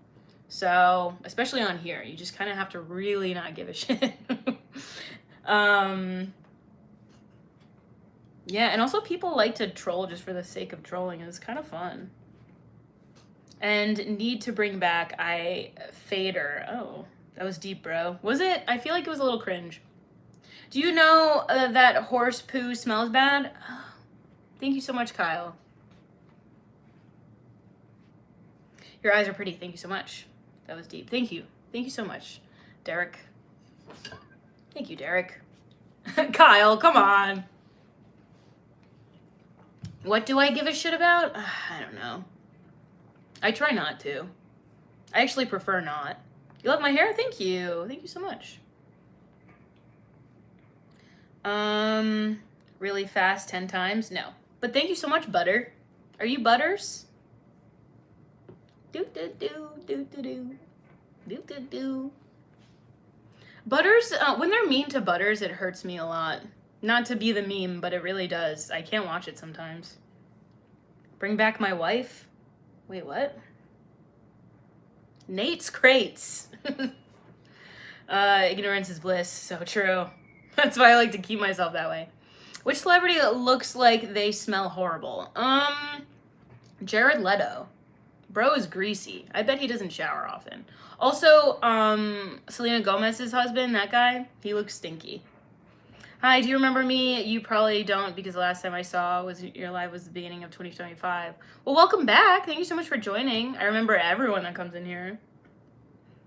So, especially on here, you just kind of have to really not give a shit. Yeah, and also people like to troll just for the sake of trolling. It's kind of fun. And need to bring back Fader. Oh, that was deep, bro. Was it? I feel like it was a little cringe. Do you know that horse poo smells bad? Oh, thank you so much, Kyle. Your eyes are pretty. Thank you so much. That was deep. Thank you. Thank you so much, Derek. Thank you, Derek. Kyle, come on. What do I give a shit about? I don't know. I try not to. I actually prefer not. You love my hair? Thank you. Thank you so much. Really fast 10 times? No. But thank you so much, Butter. Are you Butters? Do. Butters, when they're mean to Butters, it hurts me a lot. Not to be the meme, but it really does. I can't watch it sometimes. Bring back my wife? Wait, what? Nate's crates. Ignorance is bliss. So true. That's why I like to keep myself that way. Which celebrity looks like they smell horrible? Jared Leto. Bro is greasy. I bet he doesn't shower often. Also, Selena Gomez's husband, that guy, he looks stinky. Hi, do you remember me? You probably don't, because the last time I saw your live was the beginning of 2025. Well, welcome back. Thank you so much for joining. I remember everyone that comes in here.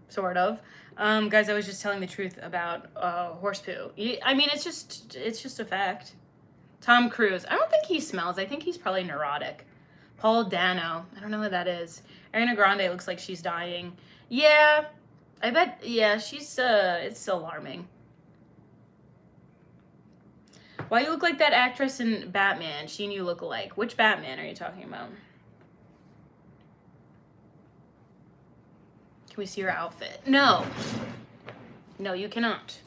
Sort of. Guys, I was just telling the truth about horse poo. I mean, it's just a fact. Tom Cruise. I don't think he smells. I think he's probably neurotic. Paul Dano. I don't know who that is. Ariana Grande looks like she's dying. Yeah, I bet. Yeah, she's. It's alarming. Why you look like that actress in Batman? She and you look alike. Which Batman are you talking about? Can we see your outfit? No. No, you cannot.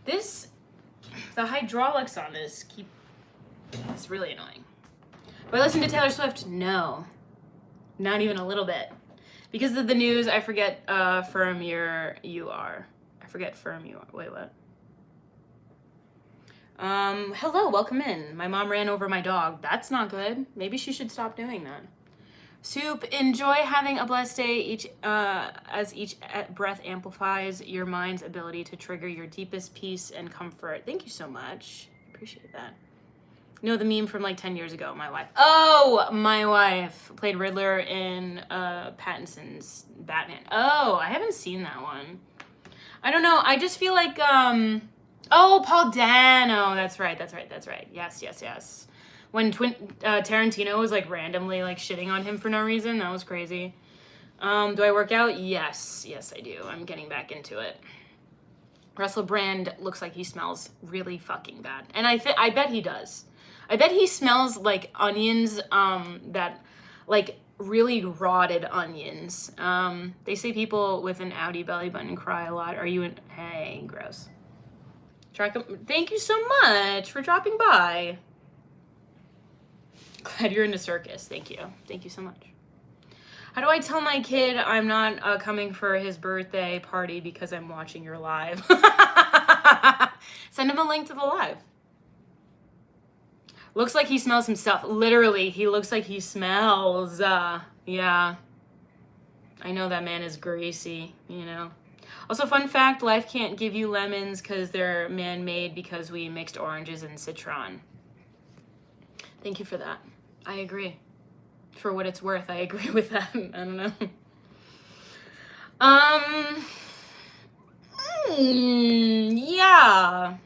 The hydraulics on this it's really annoying. Do I listen to Taylor Swift? No. Not even a little bit. Because of the news, I forget firm you are. I forget firm you are. Wait, what? Hello, welcome in. My mom ran over my dog. That's not good. Maybe she should stop doing that. Soup, enjoy having a blessed day as each breath amplifies your mind's ability to trigger your deepest peace and comfort. Thank you so much. Appreciate that. You know the meme from like 10 years ago, my wife. Oh, my wife played Riddler in Pattinson's Batman. Oh, I haven't seen that one. I don't know. I just feel like, oh, Paul Dano. That's right. Yes. When Tarantino was like randomly like shitting on him for no reason. That was crazy. Do I work out? Yes, I do. I'm getting back into it. Russell Brand looks like he smells really fucking bad. And I bet he does. I bet he smells like onions, that like really rotted onions. They say people with an outie belly button cry a lot. Are you in? Hey, gross. Thank you so much for dropping by. Glad you're in a circus. Thank you so much. How do I tell my kid I'm not coming for his birthday party because I'm watching your live? Send him a link to the live. Looks like he smells himself. Literally, he looks like he smells. Yeah. I know that man is greasy, you know. Also, fun fact, life can't give you lemons because they're man-made because we mixed oranges and citron. Thank you for that. I agree. For what it's worth, I agree with that. I don't know. Yeah.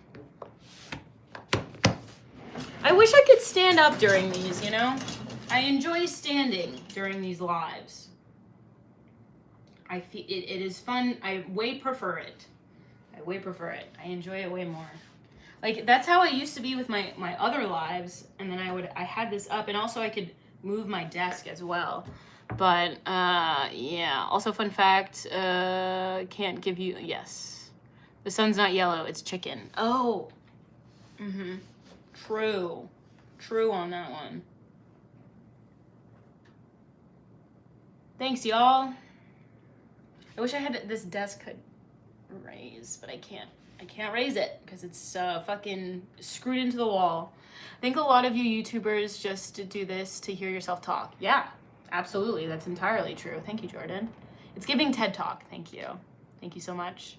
I wish I could stand up during these, you know? I enjoy standing during these lives. I feel it is fun. I way prefer it. I enjoy it way more. Like, that's how I used to be with my other lives, and then I had this up, and also I could move my desk as well. But, yeah. Also, fun fact, can't give you, yes. The sun's not yellow, it's chicken. Oh. Mm-hmm. True on that one. Thanks, y'all. I wish I had this desk could raise, but I can't. I can't raise it because it's fucking screwed into the wall. I think a lot of you YouTubers just do this to hear yourself talk. Yeah, absolutely. That's entirely true. Thank you, Jordan. It's giving TED Talk. Thank you. Thank you so much.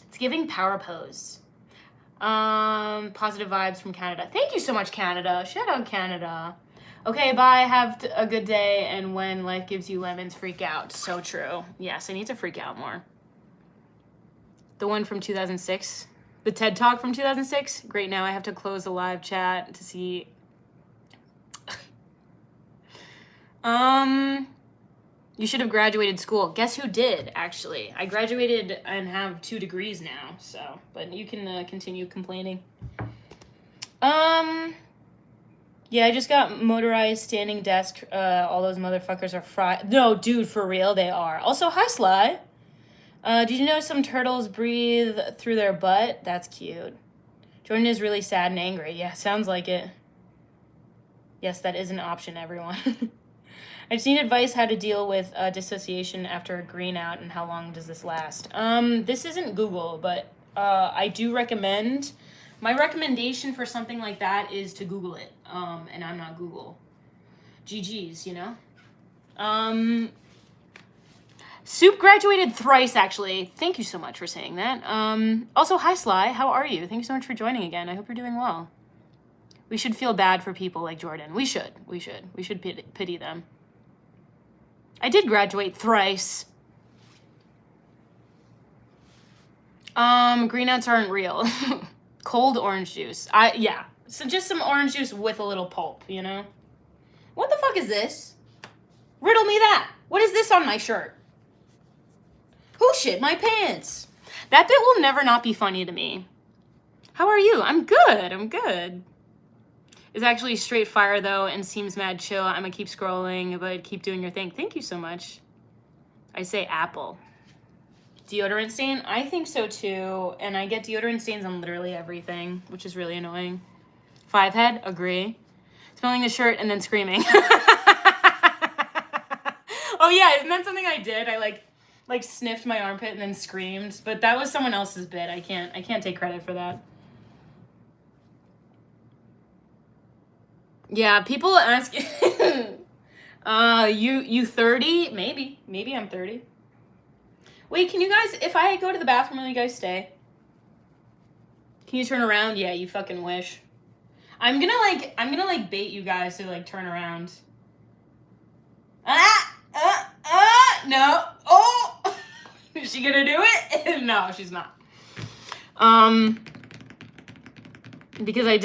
It's giving power pose. Positive vibes from Canada. Thank you so much, Canada. Shout out, Canada. Okay, bye. Have a good day. And when life gives you lemons, freak out. So true. Yes, I need to freak out more. The one from 2006. The TED Talk from 2006. Great, now I have to close the live chat to see. You should have graduated school. Guess who did, actually? I graduated and have 2 degrees now, so. But you can continue complaining. Yeah, I just got motorized standing desk. All those motherfuckers are fried. No, dude, for real, they are. Also, hi, Sly. Did you know some turtles breathe through their butt? That's cute. Jordan is really sad and angry. Yeah, sounds like it. Yes, that is an option, everyone. I just need advice how to deal with dissociation after a green out and how long does this last. This isn't Google, but I do recommend. My recommendation for something like that is to Google it. And I'm not Google. GG's, you know? Soup graduated thrice, actually. Thank you so much for saying that. Also, hi, Sly. How are you? Thank you so much for joining again. I hope you're doing well. We should feel bad for people like Jordan. We should. We should pity them. I did graduate thrice. Greenouts aren't real. Cold orange juice. Yeah. So just some orange juice with a little pulp, you know? What the fuck is this? Riddle me that. What is this on my shirt? Who shit my pants? That bit will never not be funny to me. How are you? I'm good. It's actually straight fire, though, and seems mad chill. I'm gonna keep scrolling, but keep doing your thing. Thank you so much. I say apple. Deodorant stain? I think so, too. And I get deodorant stains on literally everything, which is really annoying. 5 head? Agree. Smelling the shirt and then screaming. Oh yeah, isn't that something I did? I like sniffed my armpit and then screamed, but that was someone else's bit. I can't take credit for that. Yeah, people ask you 30? Maybe I'm 30. Wait, can you guys, if I go to the bathroom, will you guys stay? Can you turn around? Yeah, you fucking wish. I'm gonna bait you guys to like turn around. No. Oh! Is she gonna do it? No, she's not. Because I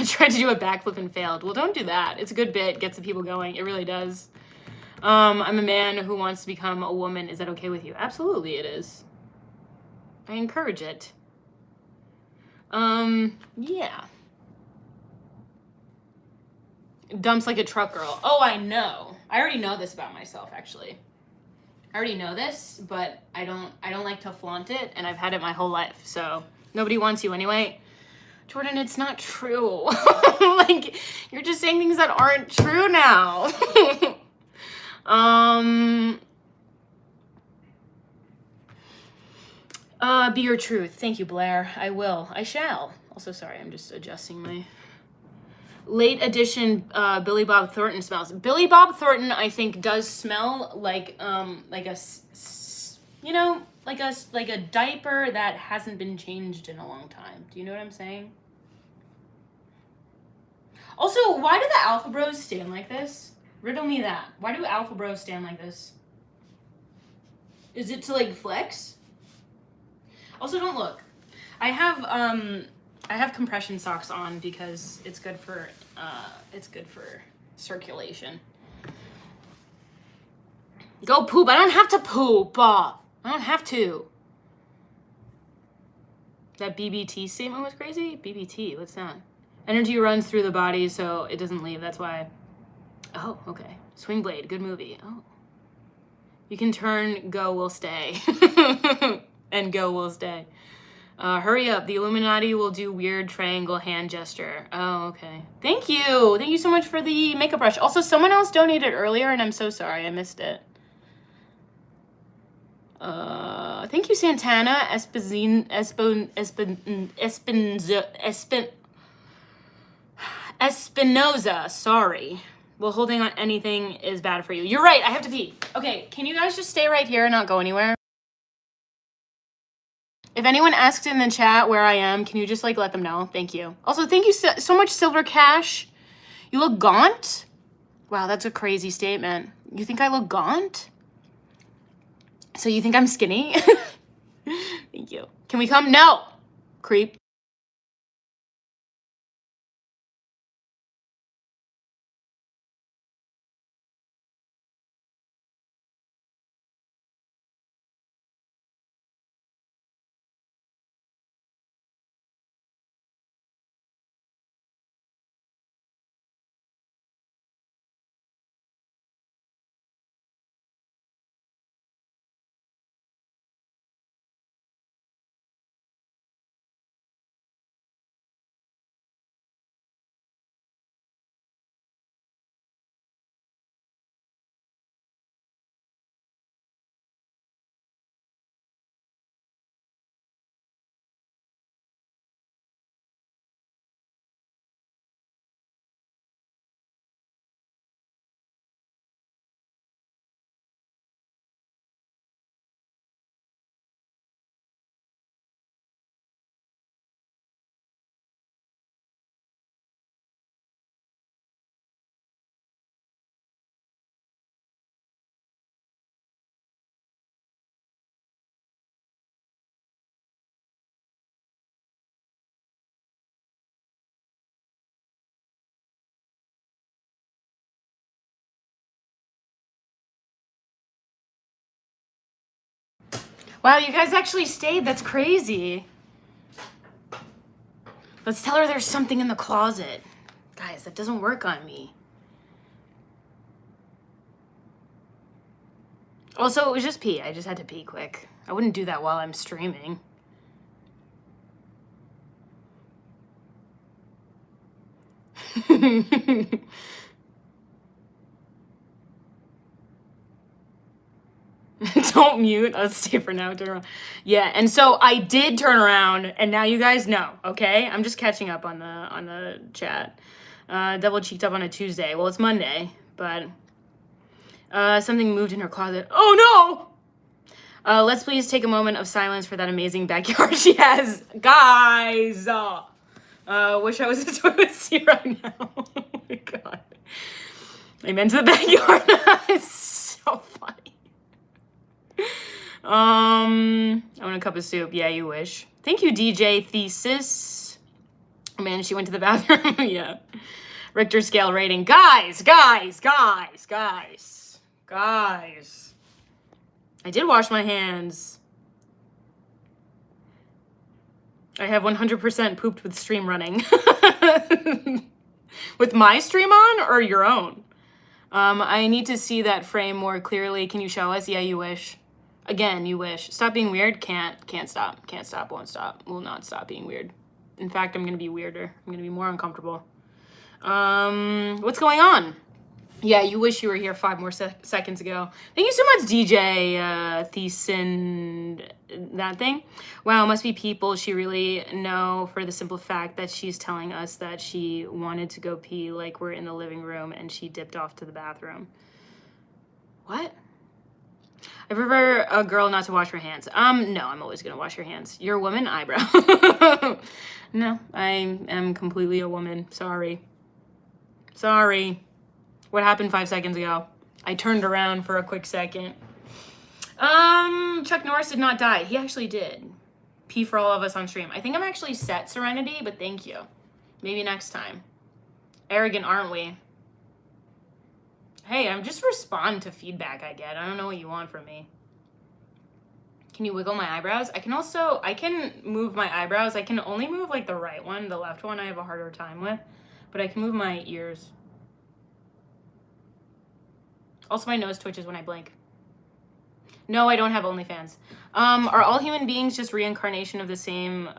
tried to do a backflip and failed. Well, don't do that. It's a good bit, gets the people going. It really does. I'm a man who wants to become a woman. Is that okay with you? Absolutely it is. I encourage it. Yeah. Dumps like a truck girl. Oh, I know. I already know this about myself, actually. I already know this, but I don't like to flaunt it, and I've had it my whole life, so nobody wants you anyway. Jordan, it's not true. Like, you're just saying things that aren't true now. Be your truth. Thank you, Blair. I will. I shall. Also, sorry, I'm just adjusting my... Late edition Billy Bob Thornton smells. Billy Bob Thornton, I think, does smell like a, you know, like a diaper that hasn't been changed in a long time. Do you know what I'm saying? Also, why do the Alpha Bros stand like this? Riddle me that. Why do Alpha Bros stand like this? Is it to like flex? Also, don't look. I have compression socks on because it's good for circulation. Go poop. I don't have to poop. I don't have to. That BBT statement was crazy? BBT, what's that? Energy runs through the body so it doesn't leave. That's why. Oh, okay. Swing Blade, good movie. Oh. You can turn, go, will stay. And go, will stay. Hurry up. The Illuminati will do weird triangle hand gesture. Oh, okay. Thank you. Thank you so much for the makeup brush. Also, someone else donated earlier, and I'm so sorry. I missed it. Thank you, Santana Espinoza. Sorry. Well, holding on anything is bad for you. You're right. I have to pee. Okay, can you guys just stay right here and not go anywhere? If anyone asks in the chat where I am, can you just like let them know? Thank you. Also, thank you so much, Silver Cash. You look gaunt? Wow, that's a crazy statement. You think I look gaunt? So you think I'm skinny? Thank you. Can we come? No! Creep. Wow, you guys actually stayed. That's crazy. Let's tell her there's something in the closet. Guys, that doesn't work on me. Also, it was just pee. I just had to pee quick. I wouldn't do that while I'm streaming. Don't mute. Let's stay for now. Turn around. Yeah, and so I did turn around, and now you guys know. Okay, I'm just catching up on the chat. Double cheeked up on a Tuesday. Well, it's Monday, but something moved in her closet. Oh no! Let's please take a moment of silence for that amazing backyard she has, guys. Wish I was a Swiss right now. Oh my god. Amen to the backyard. It's so funny. I want a cup of soup. Yeah, you wish. Thank you, DJ Thesis. Oh, man, she went to the bathroom. Yeah. Richter scale rating. Guys. I did wash my hands. I have 100% pooped with stream running. With my stream on or your own? I need to see that frame more clearly. Can you show us? Yeah, you wish. Again, you wish. Stop being weird. Can't stop. Can't stop. Won't stop. Will not stop being weird. In fact, I'm going to be weirder. I'm going to be more uncomfortable. What's going on? Yeah, you wish you were here 5 more seconds ago. Thank you so much, DJ Thiessen. That thing. Wow, must be people she really know, for the simple fact that she's telling us that she wanted to go pee like we're in the living room and she dipped off to the bathroom. What? I prefer a girl not to wash her hands. No, I'm always gonna wash your hands. You're a woman? Eyebrow. No, I am completely a woman. Sorry. What happened 5 seconds ago? I turned around for a quick second. Chuck Norris did not die. He actually did. Pee for all of us on stream. I think I'm actually set, Serenity, but thank you. Maybe next time. Arrogant, aren't we? Hey, I'm just respond to feedback I get. I don't know what you want from me. Can you wiggle my eyebrows? I can move my eyebrows. I can only move like the right one. The left one I have a harder time with. But I can move my ears. Also, my nose twitches when I blink. No, I don't have OnlyFans. Are all human beings just reincarnation of the same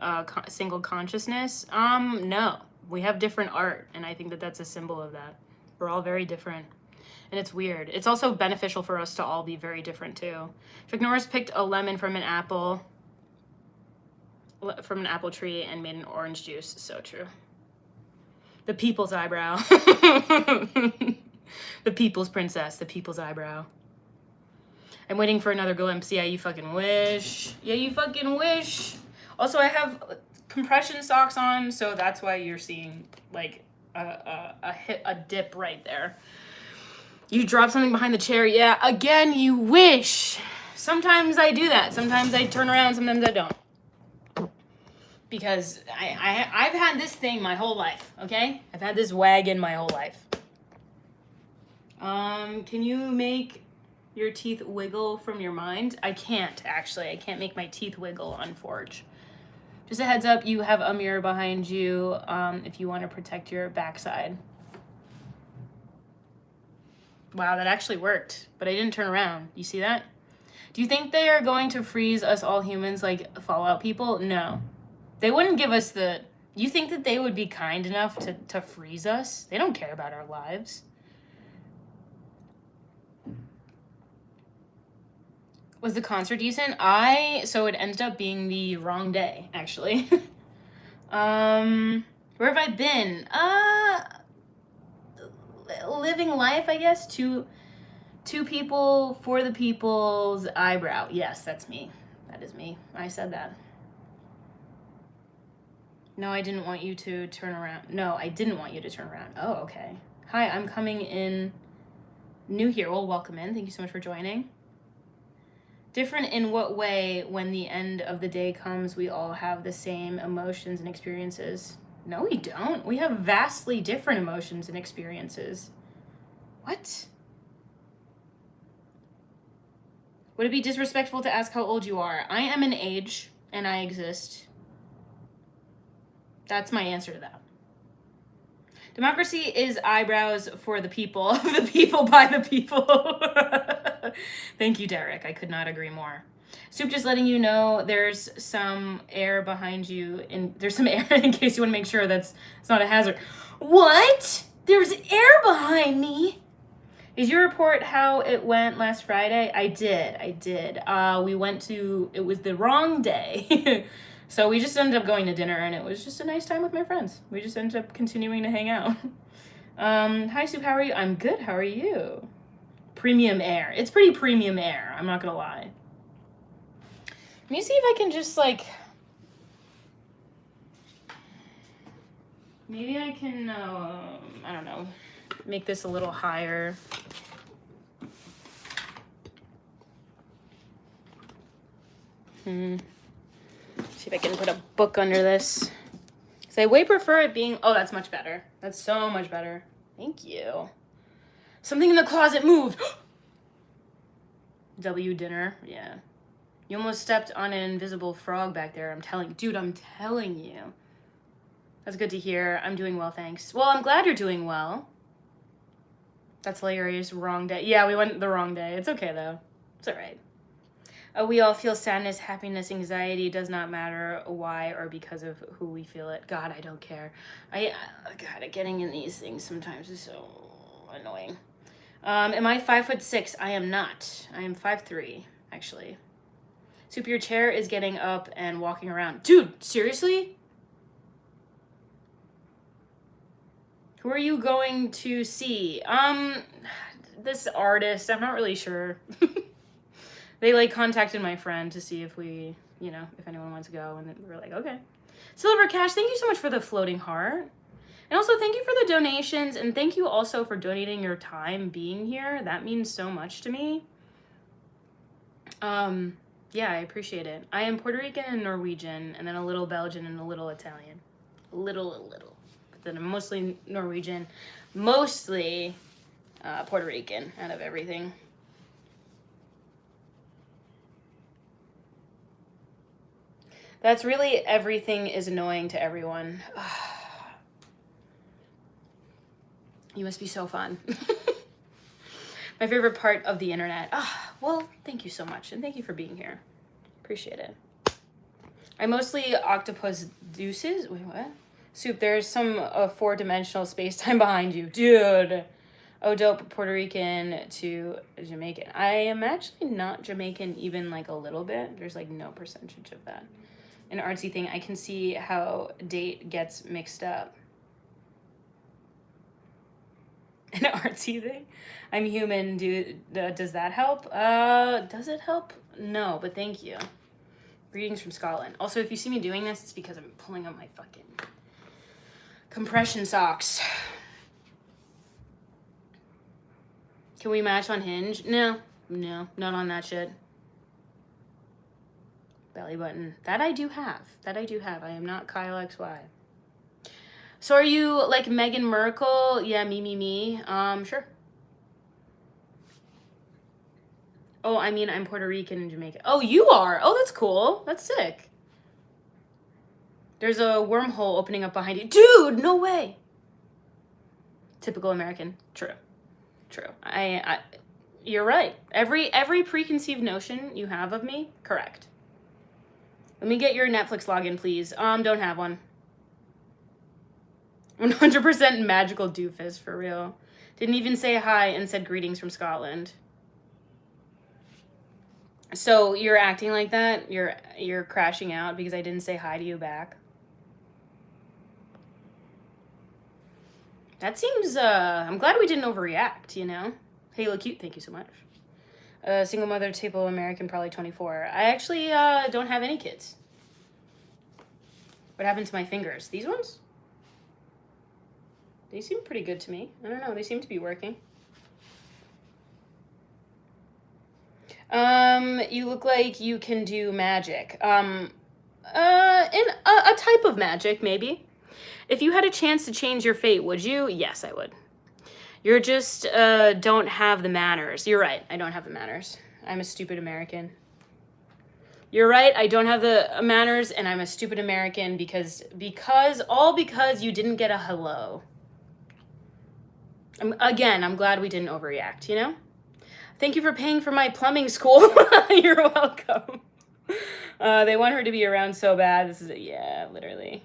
single consciousness? No. We have different art, and I think that that's a symbol of that. We're all very different. And it's weird. It's also beneficial for us to all be very different, too. Chuck Norris picked a lemon from an apple tree and made an orange juice. So true. The people's eyebrow. The people's princess. The people's eyebrow. I'm waiting for another glimpse. Yeah, you fucking wish. Yeah, you fucking wish. Also, I have compression socks on, so that's why you're seeing, like, a dip right there. You drop something behind the chair. Yeah, again, you wish. Sometimes I do that. Sometimes I turn around. Sometimes I don't. Because I've had this thing my whole life, okay? I've had this wagon my whole life. Can you make your teeth wiggle from your mind? I can't, actually. I can't make my teeth wiggle on Forge. Just a heads up, you have a mirror behind you if you want to protect your backside. Wow, that actually worked, but I didn't turn around. You see that? Do you think they are going to freeze us all humans like Fallout people? No. They wouldn't give us the... You think that they would be kind enough to freeze us? They don't care about our lives. Was the concert decent? So it ended up being the wrong day, actually. Where have I been? Living life, I guess. Two people for the people's eyebrow. Yes, that's me. That is me. I said that. No, I didn't want you to turn around. No, I didn't want you to turn around. Oh, okay. Hi, I'm coming in new here. Well, welcome in. Thank you so much for joining. Different in what way? When the end of the day comes, we all have the same emotions and experiences. No, we don't. We have vastly different emotions and experiences. What? Would it be disrespectful to ask how old you are? I am an age, and I exist. That's my answer to that. Democracy is eyebrows for the people, the people by the people. Thank you, Derek. I could not agree more. Soup, just letting you know there's some air behind you. There's some air in case you want to make sure it's not a hazard. What? There's air behind me? Is your report how it went last Friday? I did. We went to, it was the wrong day. So we just ended up going to dinner, and it was just a nice time with my friends. We just ended up continuing to hang out. Hi, Soup, how are you? I'm good, how are you? Premium air. It's pretty premium air, I'm not gonna lie. Let me see if I can just, like, maybe I can, I don't know, make this a little higher. See if I can put a book under this. So I way prefer it being, oh, that's much better. That's so much better. Thank you. Something in the closet moved. W dinner, yeah. You almost stepped on an invisible frog back there. I'm telling you. That's good to hear. I'm doing well, thanks. Well, I'm glad you're doing well. That's hilarious. Wrong day. Yeah, we went the wrong day. It's okay, though. It's all right. We all feel sadness, happiness, anxiety. Does not matter why or because of who we feel it. God, I don't care. God, getting in these things sometimes is so annoying. Am I 5'6"? I am not. I am 5'3", actually. Soup, your chair is getting up and walking around. Dude, seriously? Who are you going to see? This artist. I'm not really sure. They, like, contacted my friend to see if we, you know, if anyone wants to go, and we were like, okay. Silver Cash, thank you so much for the floating heart. And also, thank you for the donations, and thank you also for donating your time being here. That means so much to me. Yeah, I appreciate it. I am Puerto Rican and Norwegian, and then a little Belgian and a little Italian. A little. But then I'm mostly Norwegian, mostly Puerto Rican out of everything. That's really everything is annoying to everyone. You must be so fun. My favorite part of the internet. Well, thank you so much, and thank you for being here. Appreciate it. I mostly octopus deuces. Wait, what? Soup, there's some 4-dimensional space-time behind you. Dude. Oh, dope. Puerto Rican to Jamaican. I am actually not Jamaican even, like, a little bit. There's, like, no percentage of that. An artsy thing. I can see how date gets mixed up. An artsy thing? I'm human. Does that help? Does it help? No, but thank you. Greetings from Scotland. Also, if you see me doing this, it's because I'm pulling up my fucking compression socks. Can we match on Hinge? No, not on that shit. Belly button. That I do have. I am not Kyle XY. So are you like Meghan Markle? Yeah, me. Sure. Oh, I mean, I'm Puerto Rican and Jamaican. Oh, you are? Oh, that's cool. That's sick. There's a wormhole opening up behind you. Dude, no way. Typical American. True. You're right. Every preconceived notion you have of me, correct. Let me get your Netflix login, please. Don't have one. 100% magical doofus, for real. Didn't even say hi and said greetings from Scotland. So you're acting like that? You're crashing out because I didn't say hi to you back? That seems, I'm glad we didn't overreact, you know? Hey, you look cute. Thank you so much. Single mother, typical American, probably 24. I actually don't have any kids. What happened to my fingers? These ones? They seem pretty good to me. I don't know. They seem to be working. You look like you can do magic. In a type of magic, maybe. If you had a chance to change your fate, would you? Yes, I would. You're just, don't have the manners. You're right, I don't have the manners. I'm a stupid American. You're right, I don't have the manners, and I'm a stupid American because you didn't get a hello. I'm glad we didn't overreact, you know? Thank you for paying for my plumbing school. You're welcome. They want her to be around so bad. Yeah, literally.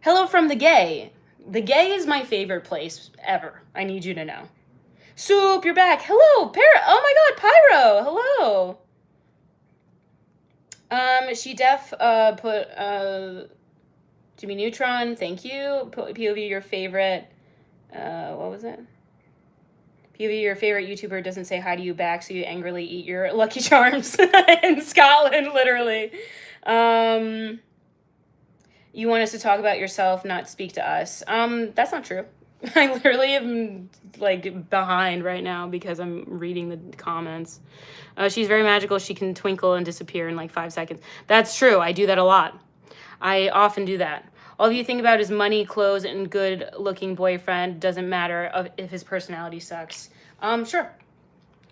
Hello from the gay. The gay is my favorite place ever. I need you to know. Soup, you're back. Hello, oh my god, Pyro, hello. She put, Jimmy Neutron, thank you. POV, your favorite, what was it? POV, your favorite YouTuber doesn't say hi to you back, so you angrily eat your Lucky Charms in Scotland, literally. You want us to talk about yourself, not speak to us. That's not true. I literally am, like, behind right now because I'm reading the comments. She's very magical. She can twinkle and disappear in, like, 5 seconds. That's true. I do that a lot. I often do that. All you think about is money, clothes, and good-looking boyfriend. Doesn't matter if his personality sucks. Sure.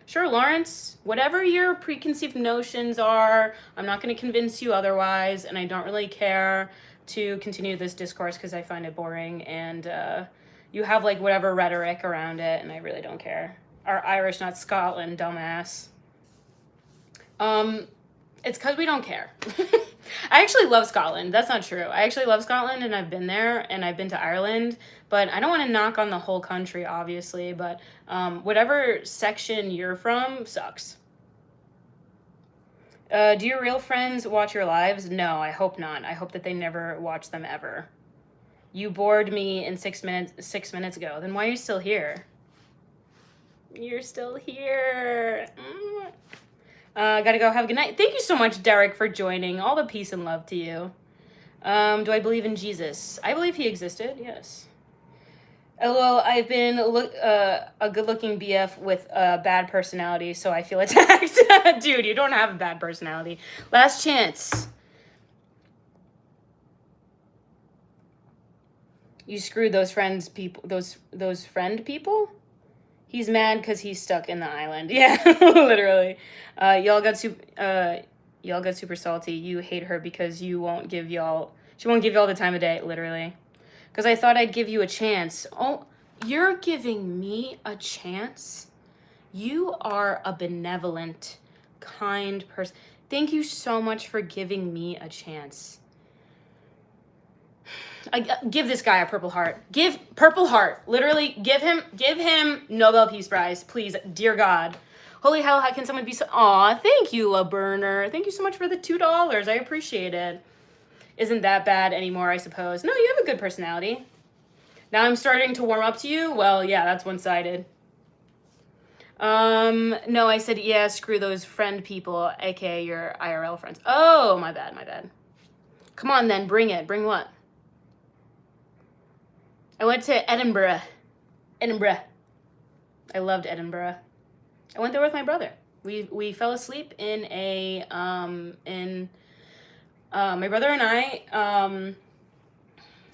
Sure, Lawrence. Whatever your preconceived notions are, I'm not going to convince you otherwise, and I don't really care to continue this discourse because I find it boring, and you have, like, whatever rhetoric around it, and I really don't care. Our Irish, not Scotland, dumbass. It's because we don't care. I actually love Scotland. That's not true. I actually love Scotland, and I've been there, and I've been to Ireland, but I don't want to knock on the whole country, obviously, but whatever section you're from sucks. Do your real friends watch your lives? No, I hope not. I hope that they never watch them ever. You bored me in 6 minutes ago. Then why are you still here? You're still here. Gotta go. Have a good night. Thank you so much, Derek, for joining. All the peace and love to you. Do I believe in Jesus? I believe he existed, yes. LOL, I've been a good-looking BF with a bad personality, so I feel attacked. Dude, you don't have a bad personality. Last chance. You screwed those friends people. Those friend people? He's mad because he's stuck in the island. Yeah, literally. Y'all got super salty. You hate her because she won't give y'all the time of day, literally. Because I thought I'd give you a chance. Oh, you're giving me a chance? You are a benevolent, kind person. Thank you so much for giving me a chance. Give this guy a Purple Heart. Give Purple Heart. Literally, give him Nobel Peace Prize, please, dear God. Holy hell, how can someone be so... Aw, thank you, La Burner. Thank you so much for the $2. I appreciate it. Isn't that bad anymore, I suppose. No, you have a good personality. Now I'm starting to warm up to you? Well, yeah, that's one-sided. No, I said, yeah, screw those friend people, aka your IRL friends. Oh, my bad. Come on, then, bring it. Bring what? I went to Edinburgh. I loved Edinburgh. I went there with my brother. We fell asleep in a, my brother and I,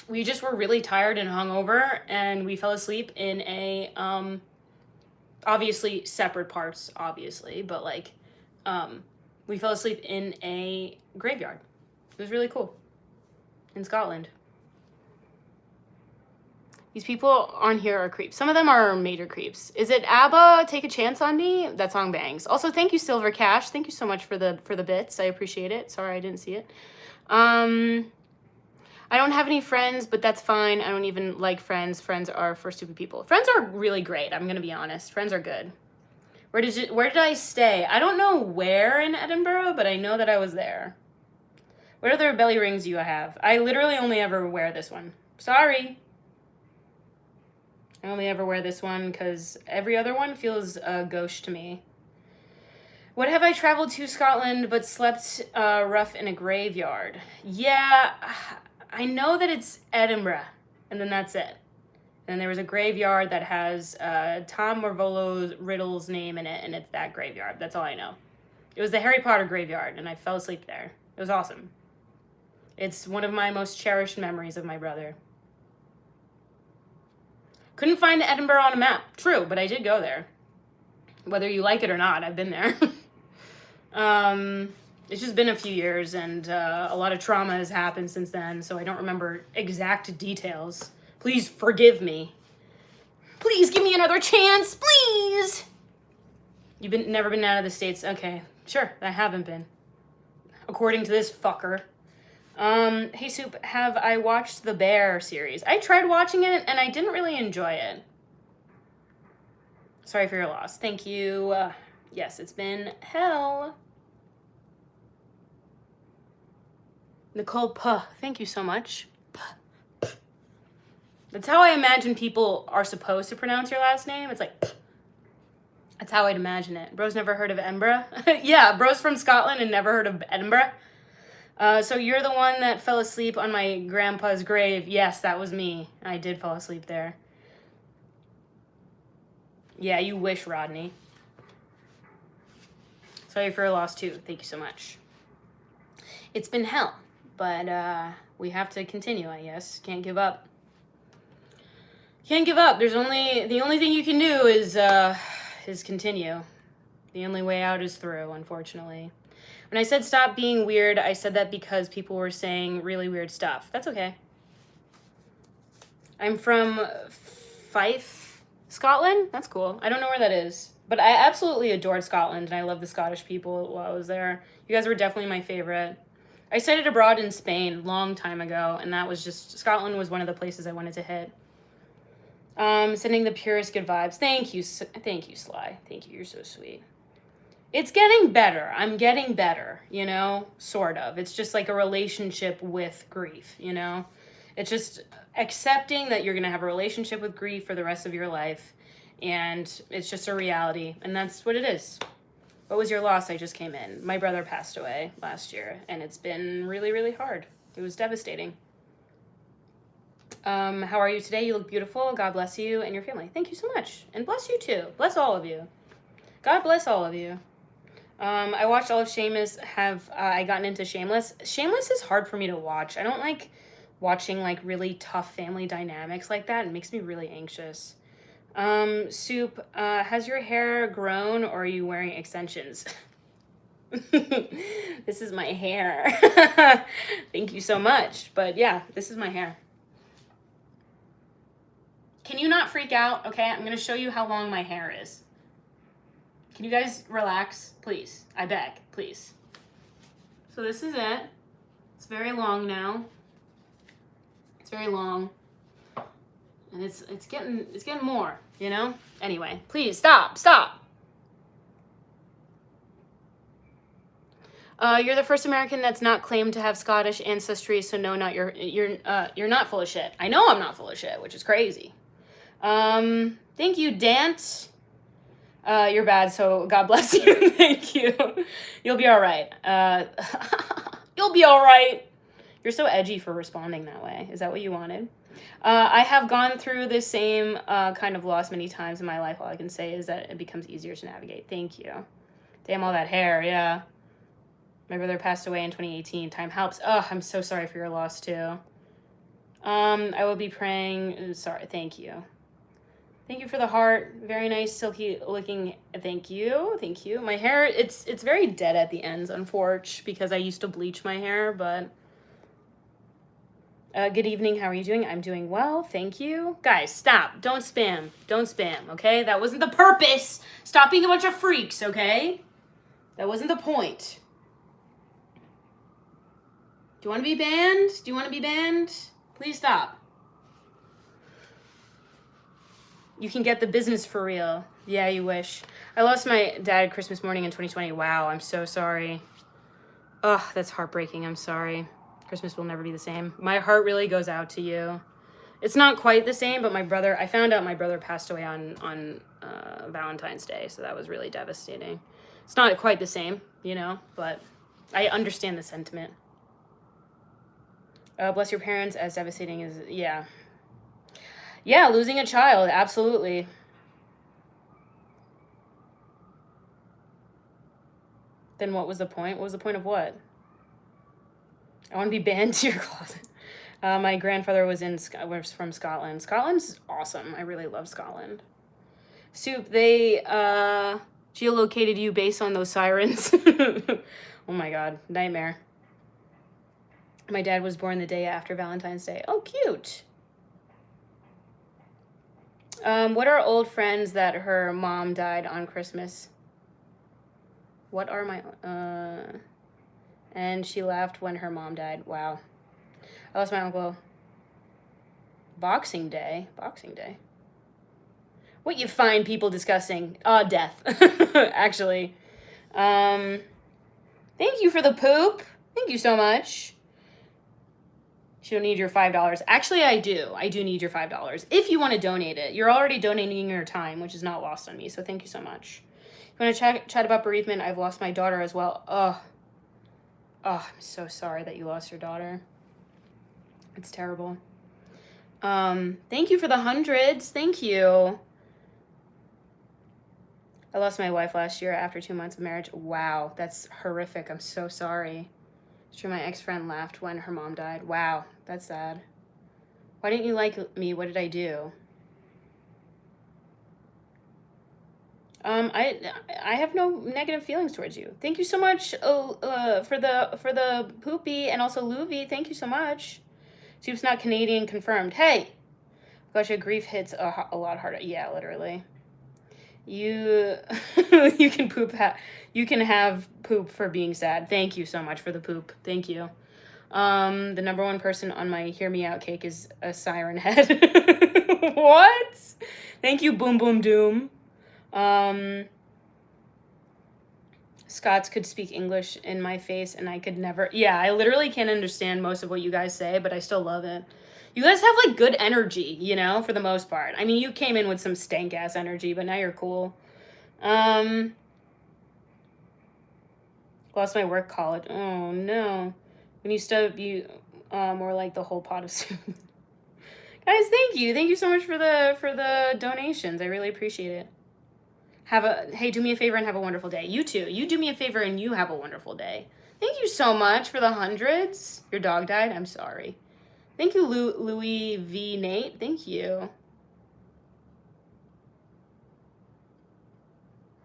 we just were really tired and hungover, and we fell asleep in a, obviously separate parts, obviously, but like, we fell asleep in a graveyard. It was really cool. In Scotland. These people on here are creeps. Some of them are major creeps. Is it ABBA, Take a Chance on Me? That song bangs. Also, thank you, Silver Cash. Thank you so much for the bits. I appreciate it. Sorry I didn't see it. I don't have any friends, but that's fine. I don't even like friends. Friends are for stupid people. Friends are really great. I'm gonna be honest. Friends are good. Where did I stay? I don't know where in Edinburgh, but I know that I was there. What other belly rings do you have? I literally only ever wear this one. Sorry. I only ever wear this one because every other one feels gauche to me. What have I traveled to Scotland but slept rough in a graveyard? Yeah, I know that it's Edinburgh, and then that's it. And there was a graveyard that has Tom Marvolo's Riddle's name in it, and it's that graveyard. That's all I know. It was the Harry Potter graveyard, and I fell asleep there. It was awesome. It's one of my most cherished memories of my brother. Couldn't find Edinburgh on a map. True, but I did go there. Whether you like it or not, I've been there. It's just been a few years, and a lot of trauma has happened since then, so I don't remember exact details. Please forgive me. Please give me another chance, please! You've never been out of the States? Okay, sure, I haven't been. According to this fucker. Hey Soup, have I watched the Bear series? I tried watching it, and I didn't really enjoy it. Sorry for your loss. Thank you. Yes, it's been hell. Nicole Puh, thank you so much. Puh. That's how I imagine people are supposed to pronounce your last name. It's like, Puh. That's how I'd imagine it. Bro's never heard of Edinburgh? Yeah, bro's from Scotland and never heard of Edinburgh. So you're the one that fell asleep on my grandpa's grave. Yes, that was me. I did fall asleep there. Yeah, you wish, Rodney. Sorry for your loss, too. Thank you so much. It's been hell, but we have to continue, I guess. Can't give up. Can't give up. The only thing you can do is continue. The only way out is through, unfortunately. When I said stop being weird, I said that because people were saying really weird stuff. That's okay. I'm from Fife, Scotland. That's cool. I don't know where that is, but I absolutely adored Scotland, and I love the Scottish people while I was there. You guys were definitely my favorite. I studied abroad in Spain a long time ago, and that was just, Scotland was one of the places I wanted to hit. Sending the purest good vibes. Thank you, Sly. Thank you. You're so sweet. It's getting better. I'm getting better, you know, sort of. It's just like a relationship with grief, you know? It's just accepting that you're going to have a relationship with grief for the rest of your life, and it's just a reality, and that's what it is. What was your loss? I just came in. My brother passed away last year, and it's been really, really hard. It was devastating. How are you today? You look beautiful. God bless you and your family. Thank you so much. And bless you too. Bless all of you. God bless all of you. I watched all of Shameless. I gotten into Shameless? Shameless is hard for me to watch. I don't like watching like really tough family dynamics like that. It makes me really anxious. Soup, has your hair grown or are you wearing extensions? This is my hair. Thank you so much. But yeah, this is my hair. Can you not freak out? Okay, I'm going to show you how long my hair is. Can you guys relax? Please. I beg. Please. So this is it. It's very long now. It's very long. And it's getting more, you know? Anyway, please stop. You're the first American that's not claimed to have Scottish ancestry, so no, not you're not full of shit. I know I'm not full of shit, which is crazy. Thank you, Dant. You're bad, so God bless you. Thank you. You'll be all right. You'll be all right. You're so edgy for responding that way. Is that what you wanted? I have gone through the same kind of loss many times in my life. All I can say is that it becomes easier to navigate. Thank you. Damn, all that hair, yeah. My brother passed away in 2018. Time helps. Oh, I'm so sorry for your loss, too. I will be praying. Sorry, thank you. Thank you for the heart. Very nice, silky looking. Thank you. My hair, it's very dead at the ends, unfortunately, because I used to bleach my hair, but... good evening. How are you doing? I'm doing well. Thank you. Guys, stop. Don't spam, okay? That wasn't the purpose. Stop being a bunch of freaks, okay? That wasn't the point. Do you want to be banned? Please stop. You can get the business for real. Yeah, you wish. I lost my dad Christmas morning in 2020. Wow, I'm so sorry. Ugh, that's heartbreaking. I'm sorry. Christmas will never be the same. My heart really goes out to you. It's not quite the same, but I found out my brother passed away on Valentine's Day, so that was really devastating. It's not quite the same, you know, but I understand the sentiment. Bless your parents, as devastating as, yeah. Yeah, losing a child, absolutely. Then what was the point? What was the point of what? I want to be banned to your closet. My grandfather was from Scotland. Scotland's awesome. I really love Scotland. Soup, they geolocated you based on those sirens. Oh my God, nightmare. My dad was born the day after Valentine's Day. Oh, cute. What are old friends that her mom died on Christmas? What are my... And she laughed when her mom died. Wow. I lost my uncle. Boxing Day. What you find people discussing? Death, actually. Thank you for the poop. Thank you so much. You don't need your $5. Actually, I do. I do need your $5. If you want to donate it. You're already donating your time, which is not lost on me, so thank you so much. You want to chat about bereavement? I've lost my daughter as well. Oh, I'm so sorry that you lost your daughter. It's terrible. Thank you for the hundreds. Thank you. I lost my wife last year after 2 months of marriage. Wow, that's horrific. I'm so sorry. It's true, my ex-friend laughed when her mom died. Wow, that's sad. Why didn't you like me? What did I do? I have no negative feelings towards you. Thank you so much for the poopy, and also Luvi. Thank you so much. Soup's not Canadian confirmed. Hey, gotcha. Grief hits a lot harder. Yeah, literally. You you can poop. You can have poop for being sad. Thank you so much for the poop. Thank you. The number one person on my hear me out cake is a siren head. What? Thank you, Boom Boom Doom. Scots could speak English in my face and I could never. Yeah, I literally can't understand most of what you guys say, but I still love it. You guys have like good energy, you know, for the most part. I mean, you came in with some stank ass energy, but now you're cool. Lost my work college. Oh no. When you stub, you more like the whole pot of soup. Guys, thank you. Thank you so much for the donations. I really appreciate it. Hey, do me a favor and have a wonderful day. You too. You do me a favor and you have a wonderful day. Thank you so much for the hundreds. Your dog died? I'm sorry. Thank you, Louis V. Nate. Thank you.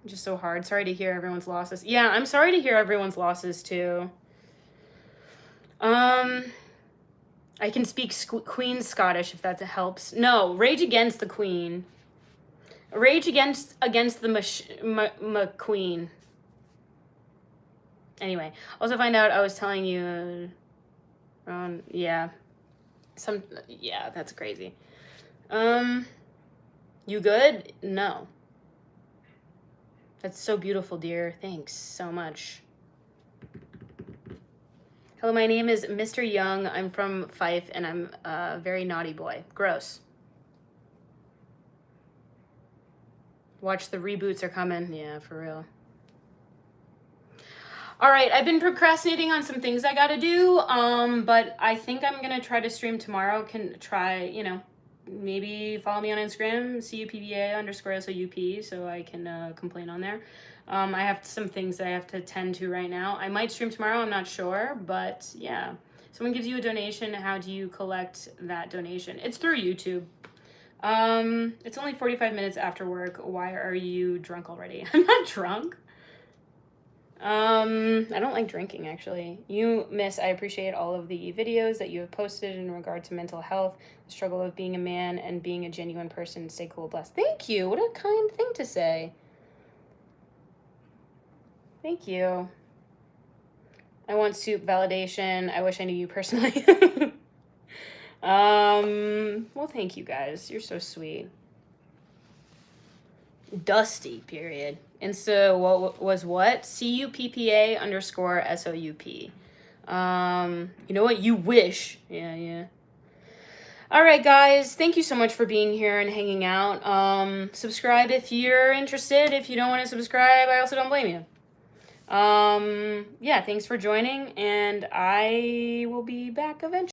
Just so hard. Sorry to hear everyone's losses. Yeah, I'm sorry to hear everyone's losses too. I can speak Queen's Scottish if that helps. No, Rage Against the Queen. Rage against the McQueen. Anyway, also find out I was telling you. Yeah. Yeah, that's crazy. You good? No. That's so beautiful, dear. Thanks so much. Hello, my name is Mr. Young. I'm from Fife, and I'm a very naughty boy. Gross. Watch, the reboots are coming. Yeah, for real. All right, I've been procrastinating on some things I gotta do, but I think I'm gonna try to stream tomorrow. Can try, you know, maybe follow me on Instagram, CUPVA_SOUP, so I can complain on there. I have some things that I have to tend to right now. I might stream tomorrow, I'm not sure, but yeah. Someone gives you a donation, how do you collect that donation? It's through YouTube. It's only 45 minutes after work. Why are you drunk already? I'm not drunk. I don't like drinking, actually. I appreciate all of the videos that you have posted in regard to mental health, the struggle of being a man, and being a genuine person. Stay cool, blessed. Thank you. What a kind thing to say. Thank you. I want soup validation. I wish I knew you personally. Well, thank you guys. You're so sweet. Dusty, period. Insta was what? CUPPA_SOUP. You know what? You wish. Yeah. All right, guys. Thank you so much for being here and hanging out. Subscribe if you're interested. If you don't want to subscribe, I also don't blame you. Yeah, thanks for joining, and I will be back eventually.